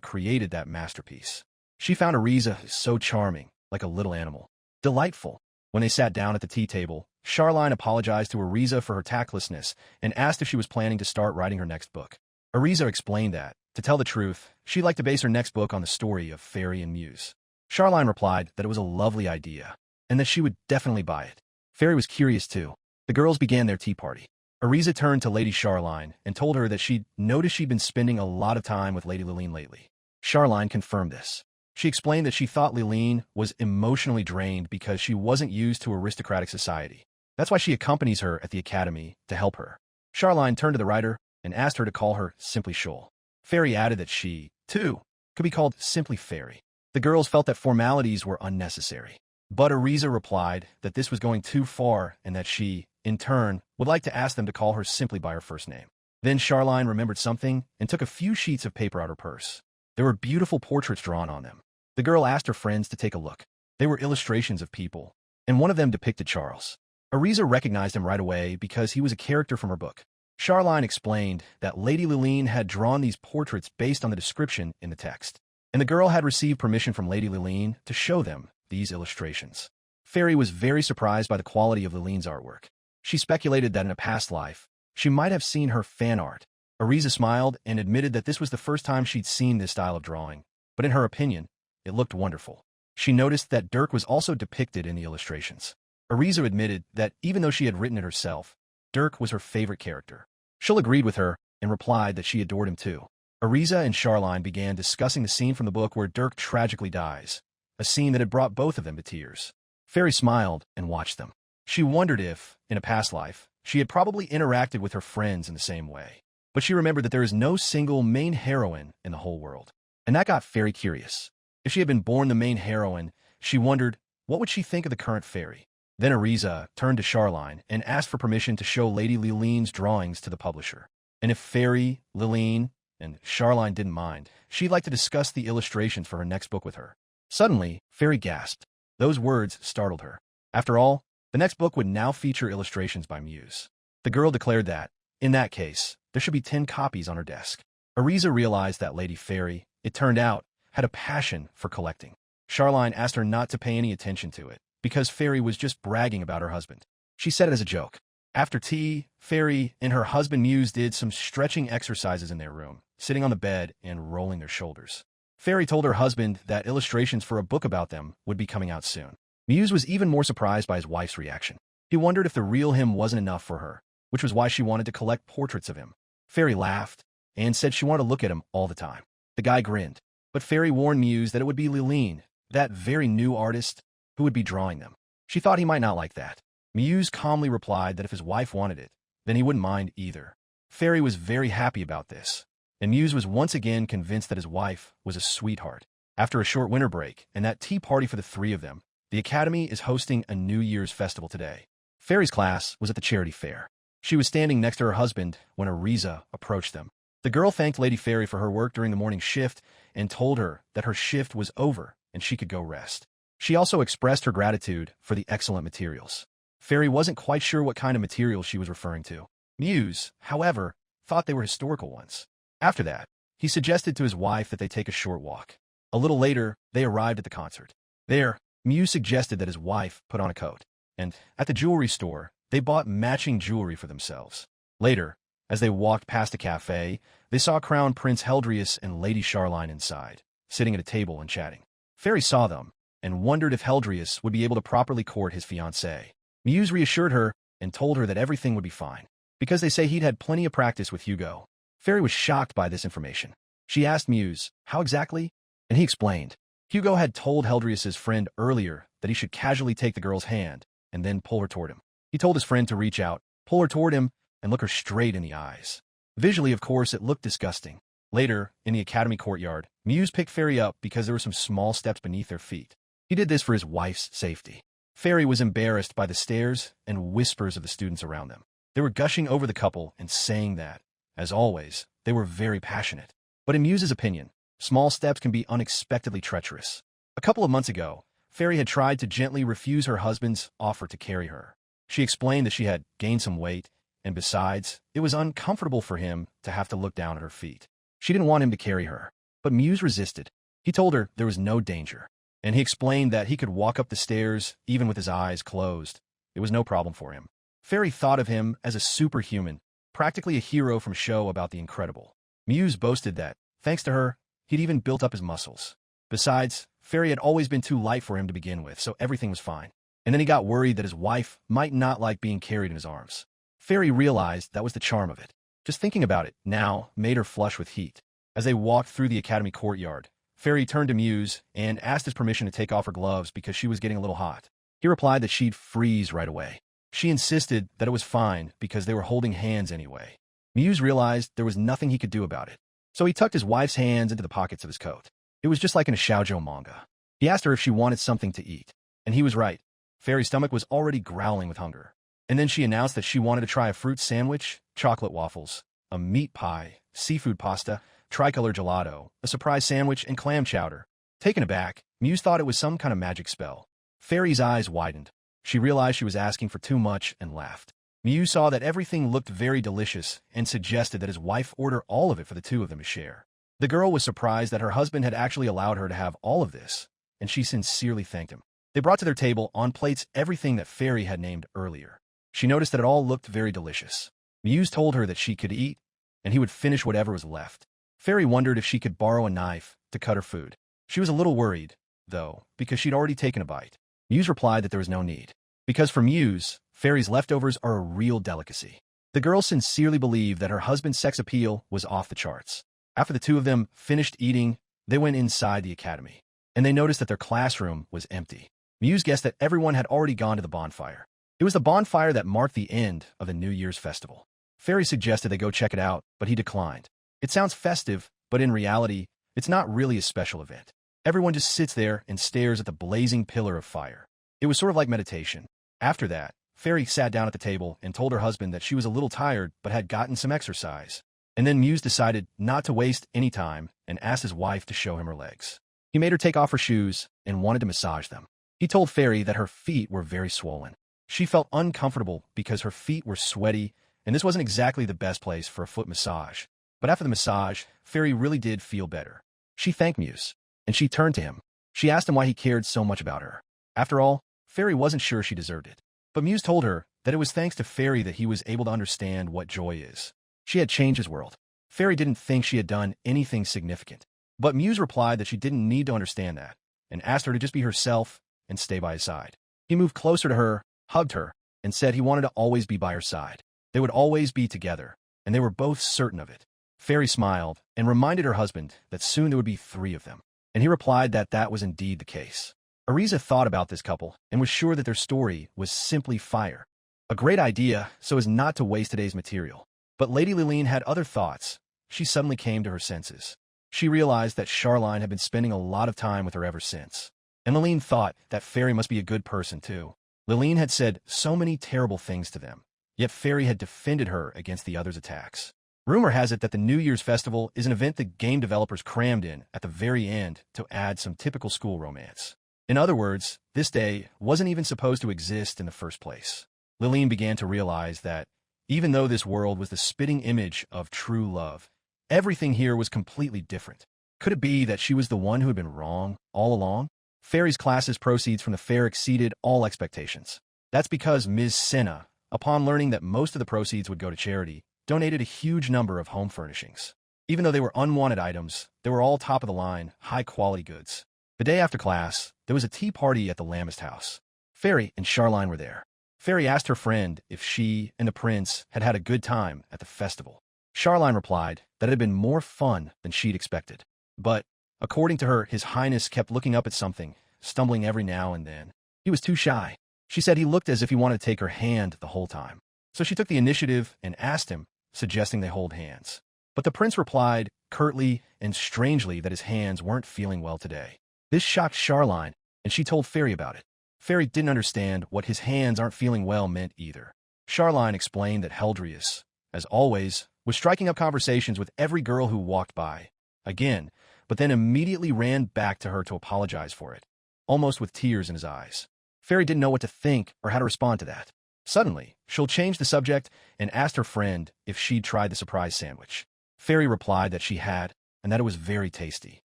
created that masterpiece. She found Ariza so charming, like a little animal. Delightful. When they sat down at the tea table, Charline apologized to Ariza for her tactlessness and asked if she was planning to start writing her next book. Ariza explained that, to tell the truth, she'd like to base her next book on the story of Fairy and Muse. Charline replied that it was a lovely idea, and that she would definitely buy it. Fairy was curious too. The girls began their tea party. Ariza turned to Lady Charline and told her that she'd noticed she'd been spending a lot of time with Lady Liline lately. Charline confirmed this. She explained that she thought Liline was emotionally drained because she wasn't used to aristocratic society. That's why she accompanies her at the academy to help her. Charline turned to the writer and asked her to call her simply Shoal. Fairy added that she, too, could be called simply Fairy. The girls felt that formalities were unnecessary. But Ariza replied that this was going too far and that she, in turn, would like to ask them to call her simply by her first name. Then Charline remembered something and took a few sheets of paper out of her purse. There were beautiful portraits drawn on them. The girl asked her friends to take a look. They were illustrations of people, and one of them depicted Charles. Ariza recognized him right away because he was a character from her book. Charline explained that Lady Liline had drawn these portraits based on the description in the text, and the girl had received permission from Lady Liline to show them these illustrations. Fairy was very surprised by the quality of Liline's artwork. She speculated that in a past life, she might have seen her fan art. Ariza smiled and admitted that this was the first time she'd seen this style of drawing, but in her opinion, it looked wonderful. She noticed that Dirk was also depicted in the illustrations. Ariza admitted that even though she had written it herself, Dirk was her favorite character. She'll agreed with her and replied that she adored him too. Ariza and Charline began discussing the scene from the book where Dirk tragically dies, a scene that had brought both of them to tears. Fairy smiled and watched them. She wondered if, in a past life, she had probably interacted with her friends in the same way. But she remembered that there is no single main heroine in the whole world. And that got Fairy curious. If she had been born the main heroine, she wondered, what would she think of the current Fairy? Then Ariza turned to Charline and asked for permission to show Lady Lilene's drawings to the publisher. And if Fairy, Lilene, and Charline didn't mind, she'd like to discuss the illustrations for her next book with her. Suddenly, Fairy gasped. Those words startled her. After all, the next book would now feature illustrations by Muse. The girl declared that, in that case, there should be 10 copies on her desk. Ariza realized that Lady Fairy, it turned out, had a passion for collecting. Charline asked her not to pay any attention to it, because Fairy was just bragging about her husband. She said it as a joke. After tea, Fairy and her husband Muse did some stretching exercises in their room, sitting on the bed and rolling their shoulders. Fairy told her husband that illustrations for a book about them would be coming out soon. Muse was even more surprised by his wife's reaction. He wondered if the real him wasn't enough for her, which was why she wanted to collect portraits of him. Fairy laughed and said she wanted to look at him all the time. The guy grinned, but Fairy warned Muse that it would be Lilene, that very new artist, who would be drawing them. She thought he might not like that. Muse calmly replied that if his wife wanted it, then he wouldn't mind either. Fairy was very happy about this, and Muse was once again convinced that his wife was a sweetheart. After a short winter break and that tea party for the three of them, the Academy is hosting a New Year's festival today. Fairy's class was at the charity fair. She was standing next to her husband when Ariza approached them. The girl thanked Lady Fairy for her work during the morning shift and told her that her shift was over and she could go rest. She also expressed her gratitude for the excellent materials. Fairy wasn't quite sure what kind of materials she was referring to. Muse, however, thought they were historical ones. After that, he suggested to his wife that they take a short walk. A little later, they arrived at the concert. There, Muse suggested that his wife put on a coat. And, at the jewelry store, they bought matching jewelry for themselves. Later, as they walked past a cafe, they saw Crown Prince Heldrius and Lady Charline inside, sitting at a table and chatting. Fairy saw them, and wondered if Heldrius would be able to properly court his fiancée. Muse reassured her and told her that everything would be fine, because they say he'd had plenty of practice with Hugo. Fairy was shocked by this information. She asked Muse, how exactly? And he explained. Hugo had told Heldrius's friend earlier that he should casually take the girl's hand and then pull her toward him. He told his friend to reach out, pull her toward him, and look her straight in the eyes. Visually, of course, it looked disgusting. Later, in the Academy courtyard, Muse picked Fairy up because there were some small steps beneath their feet. He did this for his wife's safety. Fairy was embarrassed by the stares and whispers of the students around them. They were gushing over the couple and saying that, as always, they were very passionate. But in Muse's opinion, small steps can be unexpectedly treacherous. A couple of months ago, Fairy had tried to gently refuse her husband's offer to carry her. She explained that she had gained some weight, and besides, it was uncomfortable for him to have to look down at her feet. She didn't want him to carry her, but Muse resisted. He told her there was no danger, and he explained that he could walk up the stairs even with his eyes closed. It was no problem for him. Fairy thought of him as a superhuman, practically a hero from a show about the incredible. Muse boasted that, thanks to her, he'd even built up his muscles. Besides, Fairy had always been too light for him to begin with, so everything was fine. And then he got worried that his wife might not like being carried in his arms. Fairy realized that was the charm of it. Just thinking about it now made her flush with heat. As they walked through the Academy courtyard, Fairy turned to Muse and asked his permission to take off her gloves because she was getting a little hot. He replied that she'd freeze right away. She insisted that it was fine because they were holding hands anyway. Muse realized there was nothing he could do about it, so he tucked his wife's hands into the pockets of his coat. It was just like in a shoujo manga. He asked her if she wanted something to eat, and he was right. Fairy's stomach was already growling with hunger. And then she announced that she wanted to try a fruit sandwich, chocolate waffles, a meat pie, seafood pasta, tricolor gelato, a surprise sandwich, and clam chowder. Taken aback, Muse thought it was some kind of magic spell. Fairy's eyes widened. She realized she was asking for too much and laughed. Muse saw that everything looked very delicious and suggested that his wife order all of it for the two of them to share. The girl was surprised that her husband had actually allowed her to have all of this, and she sincerely thanked him. They brought to their table on plates everything that Fairy had named earlier. She noticed that it all looked very delicious. Muse told her that she could eat, and he would finish whatever was left. Fairy wondered if she could borrow a knife to cut her food. She was a little worried, though, because she'd already taken a bite. Muse replied that there was no need, because for Muse, Fairy's leftovers are a real delicacy. The girl sincerely believed that her husband's sex appeal was off the charts. After the two of them finished eating, they went inside the academy, and they noticed that their classroom was empty. Muse guessed that everyone had already gone to the bonfire. It was the bonfire that marked the end of the New Year's festival. Fairy suggested they go check it out, but he declined. It sounds festive, but in reality, it's not really a special event. Everyone just sits there and stares at the blazing pillar of fire. It was sort of like meditation. After that, Fairy sat down at the table and told her husband that she was a little tired but had gotten some exercise. And then Muse decided not to waste any time and asked his wife to show him her legs. He made her take off her shoes and wanted to massage them. He told Fairy that her feet were very swollen. She felt uncomfortable because her feet were sweaty, and this wasn't exactly the best place for a foot massage. But after the massage, Fairy really did feel better. She thanked Muse, and she turned to him. She asked him why he cared so much about her. After all, Fairy wasn't sure she deserved it. But Muse told her that it was thanks to Fairy that he was able to understand what joy is. She had changed his world. Fairy didn't think she had done anything significant. But Muse replied that she didn't need to understand that, and asked her to just be herself and stay by his side. He moved closer to her, hugged her, and said he wanted to always be by her side. They would always be together, and they were both certain of it. Fairy smiled and reminded her husband that soon there would be 3 of them, and he replied that that was indeed the case. Ariza thought about this couple and was sure that their story was simply fire. A great idea so as not to waste today's material. But Lady Liline had other thoughts. She suddenly came to her senses. She realized that Charline had been spending a lot of time with her ever since. And Liline thought that Fairy must be a good person too. Liline had said so many terrible things to them, yet Fairy had defended her against the others' attacks. Rumor has it that the New Year's Festival is an event the game developers crammed in at the very end to add some typical school romance. In other words, this day wasn't even supposed to exist in the first place. Liline began to realize that, even though this world was the spitting image of true love, everything here was completely different. Could it be that she was the one who had been wrong all along? Fairy's class's proceeds from the fair exceeded all expectations. That's because Ms. Senna, upon learning that most of the proceeds would go to charity, donated a huge number of home furnishings. Even though they were unwanted items, they were all top-of-the-line, high-quality goods. The day after class, there was a tea party at the Lammas house. Fairy and Charline were there. Fairy asked her friend if she and the prince had had a good time at the festival. Charline replied that it had been more fun than she'd expected. But, according to her, His Highness kept looking up at something, stumbling every now and then. He was too shy. She said he looked as if he wanted to take her hand the whole time. So she took the initiative and asked him, suggesting they hold hands. But the prince replied, curtly and strangely, that his hands weren't feeling well today. This shocked Charline, and she told Fairy about it. Fairy didn't understand what his hands aren't feeling well meant either. Charline explained that Heldrius, as always, was striking up conversations with every girl who walked by. Again, but then immediately ran back to her to apologize for it, almost with tears in his eyes. Fairy didn't know what to think or how to respond to that. Suddenly, she'll changed the subject and asked her friend if she'd tried the surprise sandwich. Fairy replied that she had, and that it was very tasty.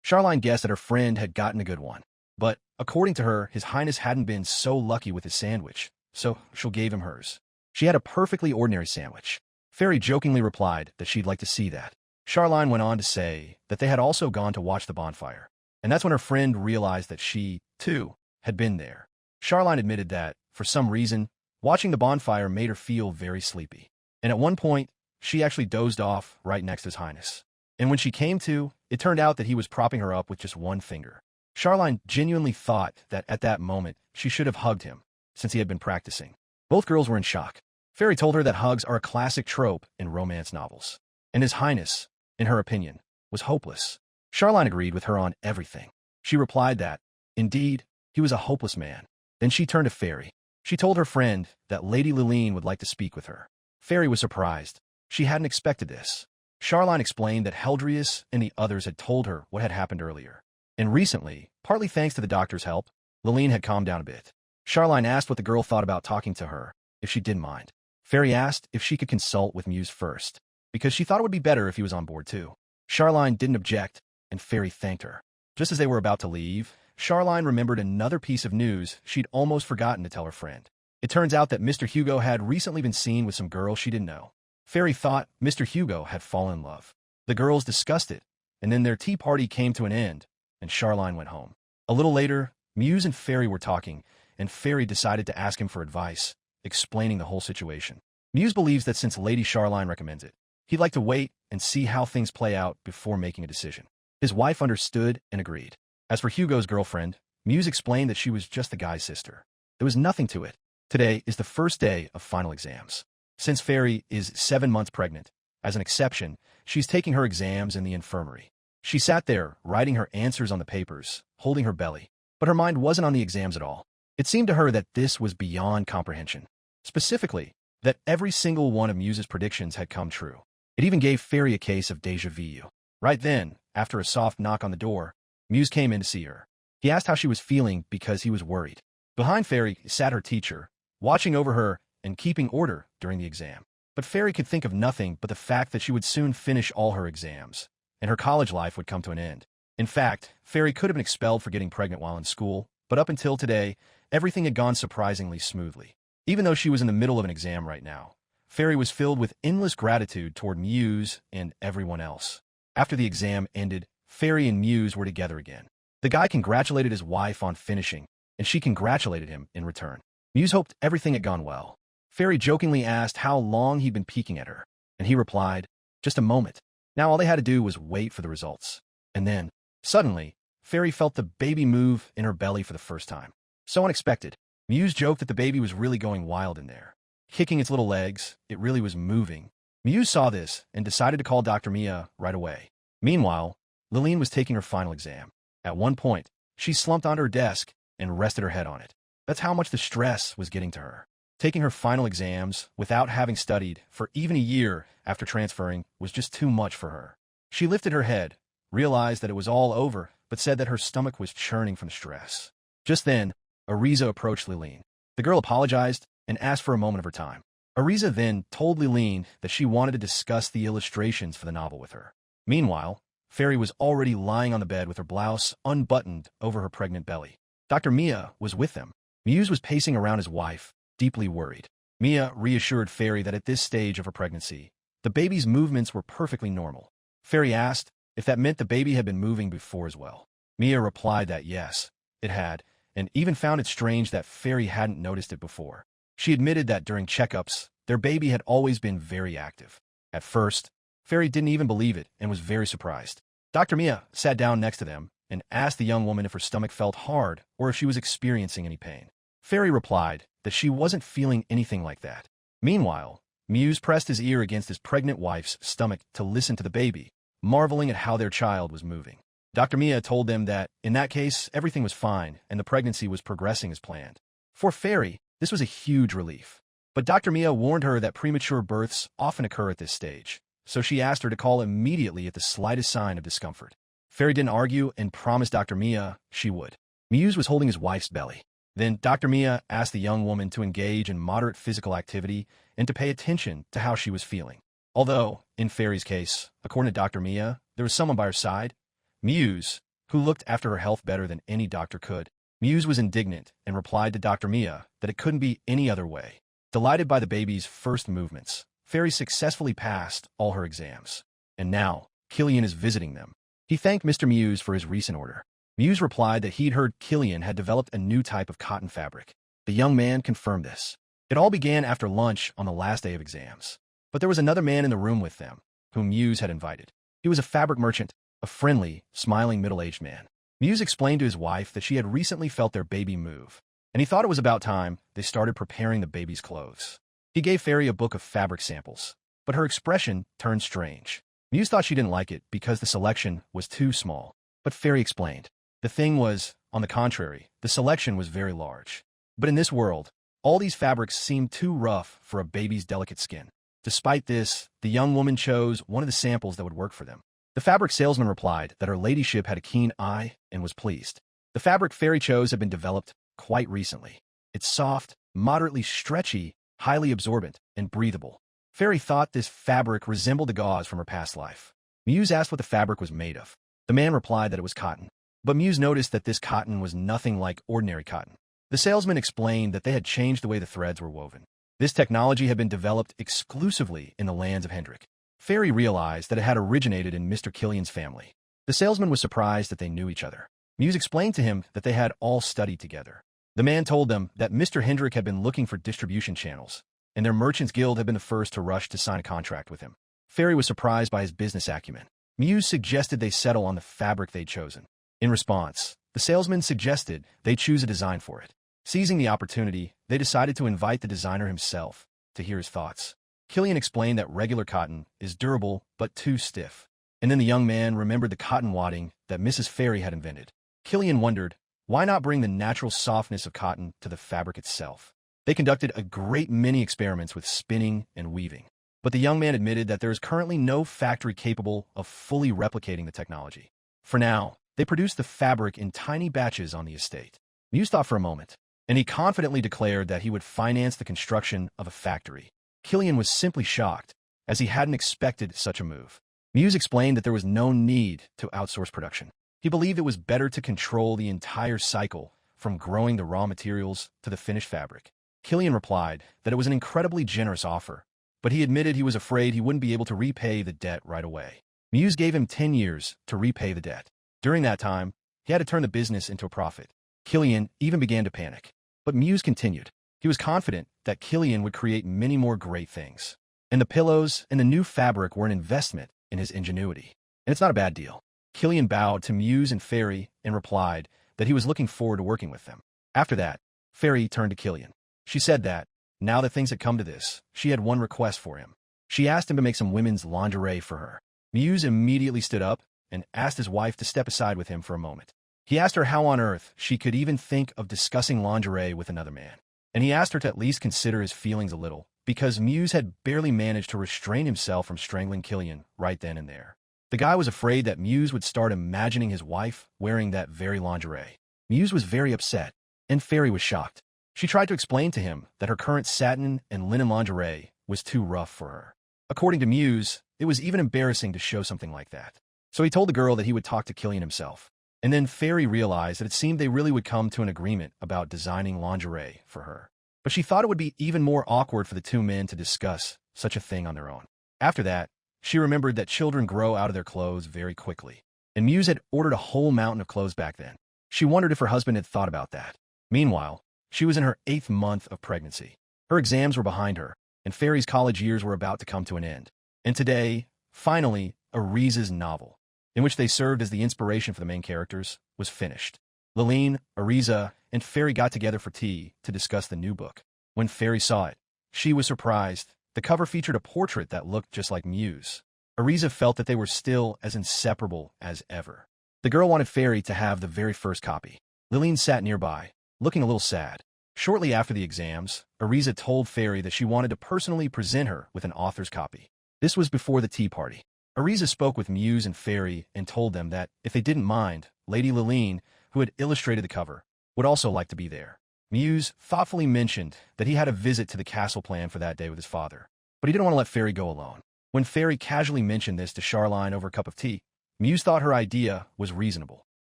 Charline guessed that her friend had gotten a good one. But, according to her, His Highness hadn't been so lucky with his sandwich, so she gave him hers. She had a perfectly ordinary sandwich. Fairy jokingly replied that she'd like to see that. Charline went on to say that they had also gone to watch the bonfire. And that's when her friend realized that she, too, had been there. Charline admitted that, for some reason, watching the bonfire made her feel very sleepy. And at one point, she actually dozed off right next to His Highness. And when she came to, it turned out that he was propping her up with just one finger. Charline genuinely thought that at that moment, she should have hugged him, since he had been practicing. Both girls were in shock. Fairy told her that hugs are a classic trope in romance novels. And His Highness, in her opinion, was hopeless. Charline agreed with her on everything. She replied that, indeed, he was a hopeless man. Then she turned to Fairy. She told her friend that Lady Liline would like to speak with her. Fairy was surprised. She hadn't expected this. Charline explained that Heldrius and the others had told her what had happened earlier. And recently, partly thanks to the doctor's help, Liline had calmed down a bit. Charline asked what the girl thought about talking to her, if she didn't mind. Fairy asked if she could consult with Muse first, because she thought it would be better if he was on board too. Charline didn't object, and Fairy thanked her. Just as they were about to leave, Charline remembered another piece of news she'd almost forgotten to tell her friend. It turns out that Mr. Hugo had recently been seen with some girl she didn't know. Fairy thought Mr. Hugo had fallen in love. The girls discussed it, and then their tea party came to an end, and Charline went home. A little later, Muse and Fairy were talking, and Fairy decided to ask him for advice, explaining the whole situation. Muse believes that since Lady Charline recommends it, he'd like to wait and see how things play out before making a decision. His wife understood and agreed. As for Hugo's girlfriend, Muse explained that she was just the guy's sister. There was nothing to it. Today is the first day of final exams. Since Fairy is 7 months pregnant, as an exception, she's taking her exams in the infirmary. She sat there, writing her answers on the papers, holding her belly, but her mind wasn't on the exams at all. It seemed to her that this was beyond comprehension. Specifically, that every single one of Muse's predictions had come true. It even gave Fairy a case of déjà vu. Right then, after a soft knock on the door, Muse came in to see her. He asked how she was feeling because he was worried. Behind Fairy sat her teacher, watching over her and keeping order during the exam. But Fairy could think of nothing but the fact that she would soon finish all her exams, and her college life would come to an end. In fact, Fairy could have been expelled for getting pregnant while in school, but up until today, everything had gone surprisingly smoothly. Even though she was in the middle of an exam right now, Fairy was filled with endless gratitude toward Muse and everyone else. After the exam ended, Fairy and Muse were together again. The guy congratulated his wife on finishing, and she congratulated him in return. Muse hoped everything had gone well. Fairy jokingly asked how long he'd been peeking at her, and he replied, "Just a moment." Now all they had to do was wait for the results. And then, suddenly, Fairy felt the baby move in her belly for the first time. So unexpected. Muse joked that the baby was really going wild in there. Kicking its little legs, it really was moving. Muse saw this and decided to call Dr. Mia right away. Meanwhile, Liline was taking her final exam. At one point, she slumped onto her desk and rested her head on it. That's how much the stress was getting to her. Taking her final exams without having studied for even a year after transferring was just too much for her. She lifted her head, realized that it was all over, but said that her stomach was churning from stress. Just then, Ariza approached Liline. The girl apologized and asked for a moment of her time. Ariza then told Liline that she wanted to discuss the illustrations for the novel with her. Meanwhile, Fairy was already lying on the bed with her blouse unbuttoned over her pregnant belly. Dr. Mia was with them. Muse was pacing around his wife, deeply worried. Mia reassured Fairy that at this stage of her pregnancy, the baby's movements were perfectly normal. Fairy asked if that meant the baby had been moving before as well. Mia replied that yes, it had, and even found it strange that Fairy hadn't noticed it before. She admitted that during checkups, their baby had always been very active. At first, Fairy didn't even believe it and was very surprised. Dr. Mia sat down next to them and asked the young woman if her stomach felt hard or if she was experiencing any pain. Fairy replied that she wasn't feeling anything like that. Meanwhile, Muse pressed his ear against his pregnant wife's stomach to listen to the baby, marveling at how their child was moving. Dr. Mia told them that, in that case, everything was fine and the pregnancy was progressing as planned. For Fairy, this was a huge relief. But Dr. Mia warned her that premature births often occur at this stage, so she asked her to call immediately at the slightest sign of discomfort. Fairy didn't argue and promised Dr. Mia she would. Muse was holding his wife's belly. Then Dr. Mia asked the young woman to engage in moderate physical activity and to pay attention to how she was feeling. Although, in Fairy's case, according to Dr. Mia, there was someone by her side, Muse, who looked after her health better than any doctor could. Muse was indignant and replied to Dr. Mia that it couldn't be any other way. Delighted by the baby's first movements, Fairy successfully passed all her exams. And now, Killian is visiting them. He thanked Mr. Muse for his recent order. Muse replied that he'd heard Killian had developed a new type of cotton fabric. The young man confirmed this. It all began after lunch on the last day of exams. But there was another man in the room with them, whom Muse had invited. He was a fabric merchant, a friendly, smiling middle-aged man. Muse explained to his wife that she had recently felt their baby move, and he thought it was about time they started preparing the baby's clothes. He gave Fairy a book of fabric samples, but her expression turned strange. Muse thought she didn't like it because the selection was too small, but Fairy explained. The thing was, on the contrary, the selection was very large. But in this world, all these fabrics seemed too rough for a baby's delicate skin. Despite this, the young woman chose one of the samples that would work for them. The fabric salesman replied that her ladyship had a keen eye and was pleased. The fabric Fairy chose had been developed quite recently. It's soft, moderately stretchy, highly absorbent, and breathable. Fairy thought this fabric resembled the gauze from her past life. Muse asked what the fabric was made of. The man replied that it was cotton. But Muse noticed that this cotton was nothing like ordinary cotton. The salesman explained that they had changed the way the threads were woven. This technology had been developed exclusively in the lands of Hendrik. Fairy realized that it had originated in Mr. Killian's family. The salesman was surprised that they knew each other. Muse explained to him that they had all studied together. The man told them that Mr. Hendrik had been looking for distribution channels, and their Merchants Guild had been the first to rush to sign a contract with him. Fairy was surprised by his business acumen. Muse suggested they settle on the fabric they'd chosen. In response, the salesman suggested they choose a design for it. Seizing the opportunity, they decided to invite the designer himself to hear his thoughts. Killian explained that regular cotton is durable but too stiff. And then the young man remembered the cotton wadding that Mrs. Fairy had invented. Killian wondered, why not bring the natural softness of cotton to the fabric itself? They conducted a great many experiments with spinning and weaving. But the young man admitted that there is currently no factory capable of fully replicating the technology. For now, they produced the fabric in tiny batches on the estate. Muse thought for a moment, and he confidently declared that he would finance the construction of a factory. Killian was simply shocked, as he hadn't expected such a move. Muse explained that there was no need to outsource production. He believed it was better to control the entire cycle, from growing the raw materials to the finished fabric. Killian replied that it was an incredibly generous offer, but he admitted he was afraid he wouldn't be able to repay the debt right away. Muse gave him 10 years to repay the debt. During that time, he had to turn the business into a profit. Killian even began to panic. But Muse continued. He was confident that Killian would create many more great things. And the pillows and the new fabric were an investment in his ingenuity. And it's not a bad deal. Killian bowed to Muse and Fairy and replied that he was looking forward to working with them. After that, Fairy turned to Killian. She said that, now that things had come to this, she had one request for him. She asked him to make some women's lingerie for her. Muse immediately stood up and asked his wife to step aside with him for a moment. He asked her how on earth she could even think of discussing lingerie with another man. And he asked her to at least consider his feelings a little, because Muse had barely managed to restrain himself from strangling Killian right then and there. The guy was afraid that Muse would start imagining his wife wearing that very lingerie. Muse was very upset, and Fairy was shocked. She tried to explain to him that her current satin and linen lingerie was too rough for her. According to Muse, it was even embarrassing to show something like that. So he told the girl that he would talk to Killian himself. And then Fairy realized that it seemed they really would come to an agreement about designing lingerie for her. But she thought it would be even more awkward for the two men to discuss such a thing on their own. After that, she remembered that children grow out of their clothes very quickly. And Muse had ordered a whole mountain of clothes back then. She wondered if her husband had thought about that. Meanwhile, she was in her 8th month of pregnancy. Her exams were behind her, and Fairy's college years were about to come to an end. And today, finally, Ariza's novel, in which they served as the inspiration for the main characters, was finished. Liline, Ariza, and Fairy got together for tea to discuss the new book. When Fairy saw it, she was surprised. The cover featured a portrait that looked just like Muse. Ariza felt that they were still as inseparable as ever. The girl wanted Fairy to have the very first copy. Liline sat nearby, looking a little sad. Shortly after the exams, Ariza told Fairy that she wanted to personally present her with an author's copy. This was before the tea party. Ariza spoke with Muse and Fairy and told them that, if they didn't mind, Lady Liline, who had illustrated the cover, would also like to be there. Muse thoughtfully mentioned that he had a visit to the castle planned for that day with his father, but he didn't want to let Fairy go alone. When Fairy casually mentioned this to Charline over a cup of tea, Muse thought her idea was reasonable.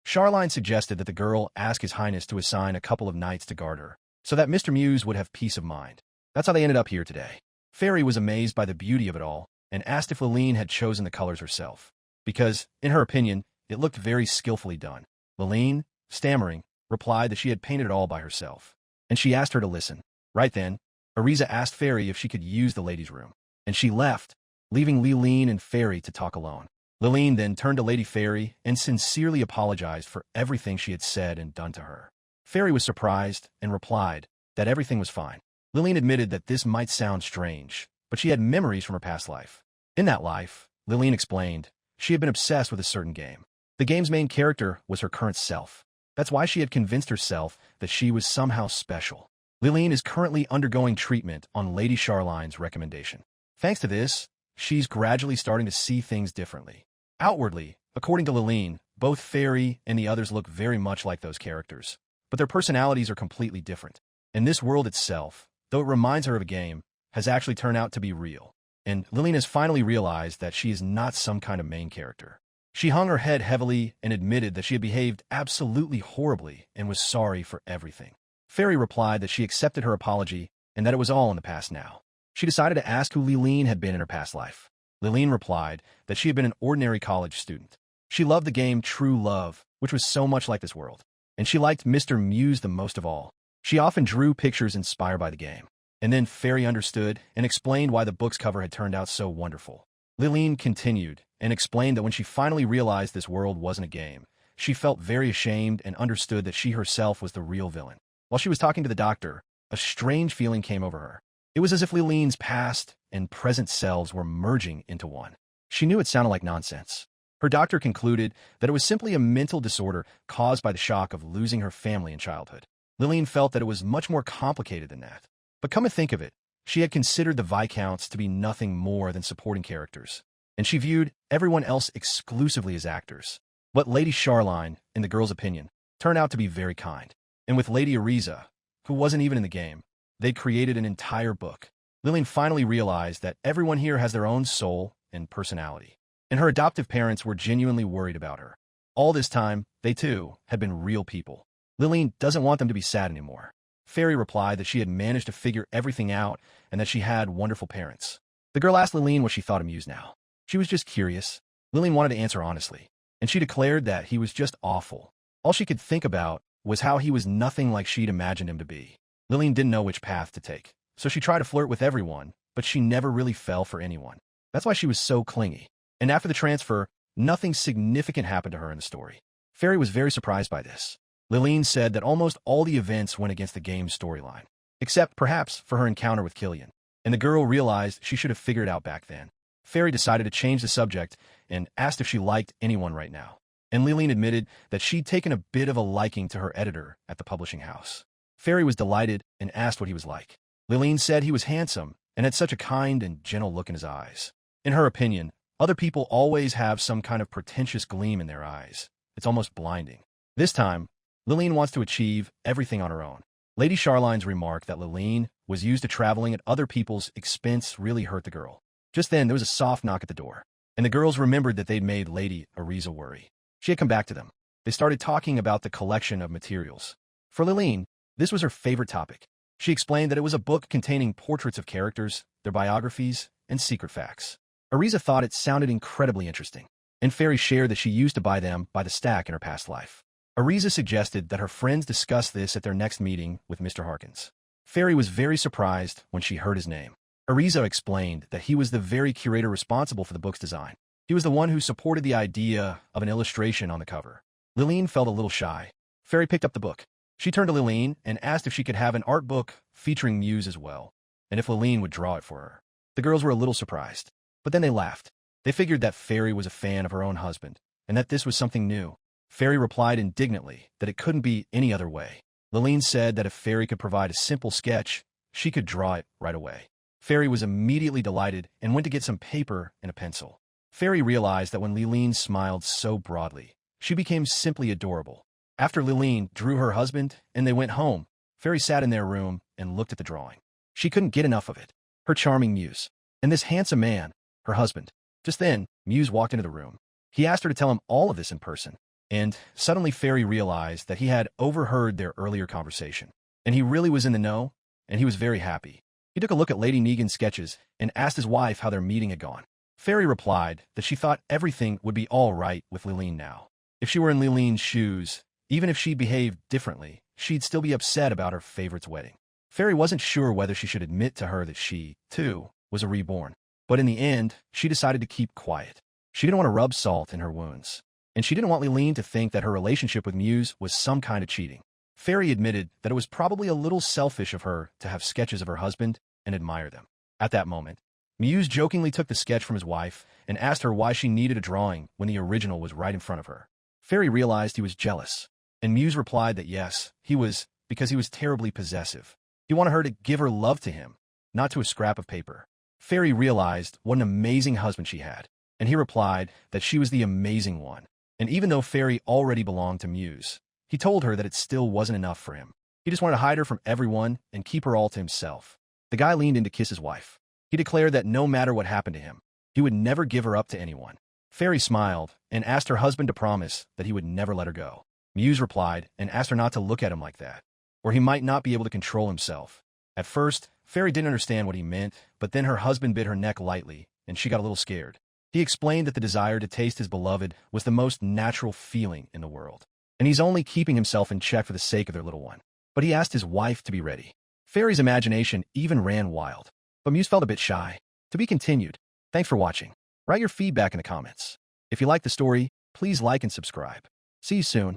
Charline suggested that the girl ask His Highness to assign a couple of knights to guard her, so that Mr. Muse would have peace of mind. That's how they ended up here today. Fairy was amazed by the beauty of it all, and asked if Liline had chosen the colors herself, because, in her opinion, it looked very skillfully done. Liline, stammering, replied that she had painted it all by herself, and she asked her to listen. Right then, Ariza asked Fairy if she could use the ladies' room, and she left, leaving Liline and Fairy to talk alone. Liline then turned to Lady Fairy and sincerely apologized for everything she had said and done to her. Fairy was surprised and replied that everything was fine. Liline admitted that this might sound strange, but she had memories from her past life. In that life, Liline explained, she had been obsessed with a certain game. The game's main character was her current self. That's why she had convinced herself that she was somehow special. Liline is currently undergoing treatment on Lady Charline's recommendation. Thanks to this, she's gradually starting to see things differently. Outwardly, according to Liline, both Fairy and the others look very much like those characters, but their personalities are completely different. And this world itself, though it reminds her of a game, has actually turned out to be real. And Liline has finally realized that she is not some kind of main character. She hung her head heavily and admitted that she had behaved absolutely horribly and was sorry for everything. Fairy replied that she accepted her apology and that it was all in the past now. She decided to ask who Liline had been in her past life. Liline replied that she had been an ordinary college student. She loved the game True Love, which was so much like this world, and she liked Mr. Muse the most of all. She often drew pictures inspired by the game. And then Fairy understood and explained why the book's cover had turned out so wonderful. Liline continued and explained that when she finally realized this world wasn't a game, she felt very ashamed and understood that she herself was the real villain. While she was talking to the doctor, a strange feeling came over her. It was as if Liline's past and present selves were merging into one. She knew it sounded like nonsense. Her doctor concluded that it was simply a mental disorder caused by the shock of losing her family in childhood. Liline felt that it was much more complicated than that. But come to think of it, she had considered the Viscounts to be nothing more than supporting characters, and she viewed everyone else exclusively as actors. But Lady Charline, in the girl's opinion, turned out to be very kind. And with Lady Ariza, who wasn't even in the game, they'd created an entire book. Liline finally realized that everyone here has their own soul and personality, and her adoptive parents were genuinely worried about her. All this time, they too had been real people. Liline doesn't want them to be sad anymore. Fairy replied that she had managed to figure everything out and that she had wonderful parents. The girl asked Liline what she thought of Muse now. She was just curious. Liline wanted to answer honestly, and she declared that he was just awful. All she could think about was how he was nothing like she'd imagined him to be. Liline didn't know which path to take, so she tried to flirt with everyone, but she never really fell for anyone. That's why she was so clingy. And after the transfer, nothing significant happened to her in the story. Fairy was very surprised by this. Liline said that almost all the events went against the game's storyline, except perhaps for her encounter with Killian, and the girl realized she should have figured it out back then. Fairy decided to change the subject and asked if she liked anyone right now, and Liline admitted that she'd taken a bit of a liking to her editor at the publishing house. Fairy was delighted and asked what he was like. Liline said he was handsome and had such a kind and gentle look in his eyes. In her opinion, other people always have some kind of pretentious gleam in their eyes. It's almost blinding. This time, Liline wants to achieve everything on her own. Lady Charline's remark that Liline was used to traveling at other people's expense really hurt the girl. Just then, there was a soft knock at the door, and the girls remembered that they'd made Lady Ariza worry. She had come back to them. They started talking about the collection of materials. For Liline, this was her favorite topic. She explained that it was a book containing portraits of characters, their biographies, and secret facts. Ariza thought it sounded incredibly interesting, and Fairy shared that she used to buy them by the stack in her past life. Ariza suggested that her friends discuss this at their next meeting with Mr. Harkins. Fairy was very surprised when she heard his name. Ariza explained that he was the very curator responsible for the book's design. He was the one who supported the idea of an illustration on the cover. Liline felt a little shy. Fairy picked up the book. She turned to Liline and asked if she could have an art book featuring Muse as well, and if Liline would draw it for her. The girls were a little surprised, but then they laughed. They figured that Fairy was a fan of her own husband, and that this was something new. Fairy replied indignantly that it couldn't be any other way. Liline said that if Fairy could provide a simple sketch, she could draw it right away. Fairy was immediately delighted and went to get some paper and a pencil. Fairy realized that when Liline smiled so broadly, she became simply adorable. After Liline drew her husband and they went home, Fairy sat in their room and looked at the drawing. She couldn't get enough of it. Her charming Muse. And this handsome man, her husband. Just then, Muse walked into the room. He asked her to tell him all of this in person. And suddenly Fairy realized that he had overheard their earlier conversation. And he really was in the know, and he was very happy. He took a look at Lady Negan's sketches and asked his wife how their meeting had gone. Fairy replied that she thought everything would be all right with Liline now. If she were in Liline's shoes, even if she behaved differently, she'd still be upset about her favorite's wedding. Fairy wasn't sure whether she should admit to her that she, too, was a reborn. But in the end, she decided to keep quiet. She didn't want to rub salt in her wounds. And she didn't want Liline to think that her relationship with Muse was some kind of cheating. Fairy admitted that it was probably a little selfish of her to have sketches of her husband and admire them. At that moment, Muse jokingly took the sketch from his wife and asked her why she needed a drawing when the original was right in front of her. Fairy realized he was jealous, and Muse replied that yes, he was, because he was terribly possessive. He wanted her to give her love to him, not to a scrap of paper. Fairy realized what an amazing husband she had, and he replied that she was the amazing one. And even though Fairy already belonged to Muse, he told her that it still wasn't enough for him. He just wanted to hide her from everyone and keep her all to himself. The guy leaned in to kiss his wife. He declared that no matter what happened to him, he would never give her up to anyone. Fairy smiled and asked her husband to promise that he would never let her go. Muse replied and asked her not to look at him like that, or he might not be able to control himself. At first, Fairy didn't understand what he meant, but then her husband bit her neck lightly, and she got a little scared. He explained that the desire to taste his beloved was the most natural feeling in the world, and he's only keeping himself in check for the sake of their little one. But he asked his wife to be ready. Fairy's imagination even ran wild. But Muse felt a bit shy. To be continued. Thanks for watching. Write your feedback in the comments. If you like the story, please like and subscribe. See you soon.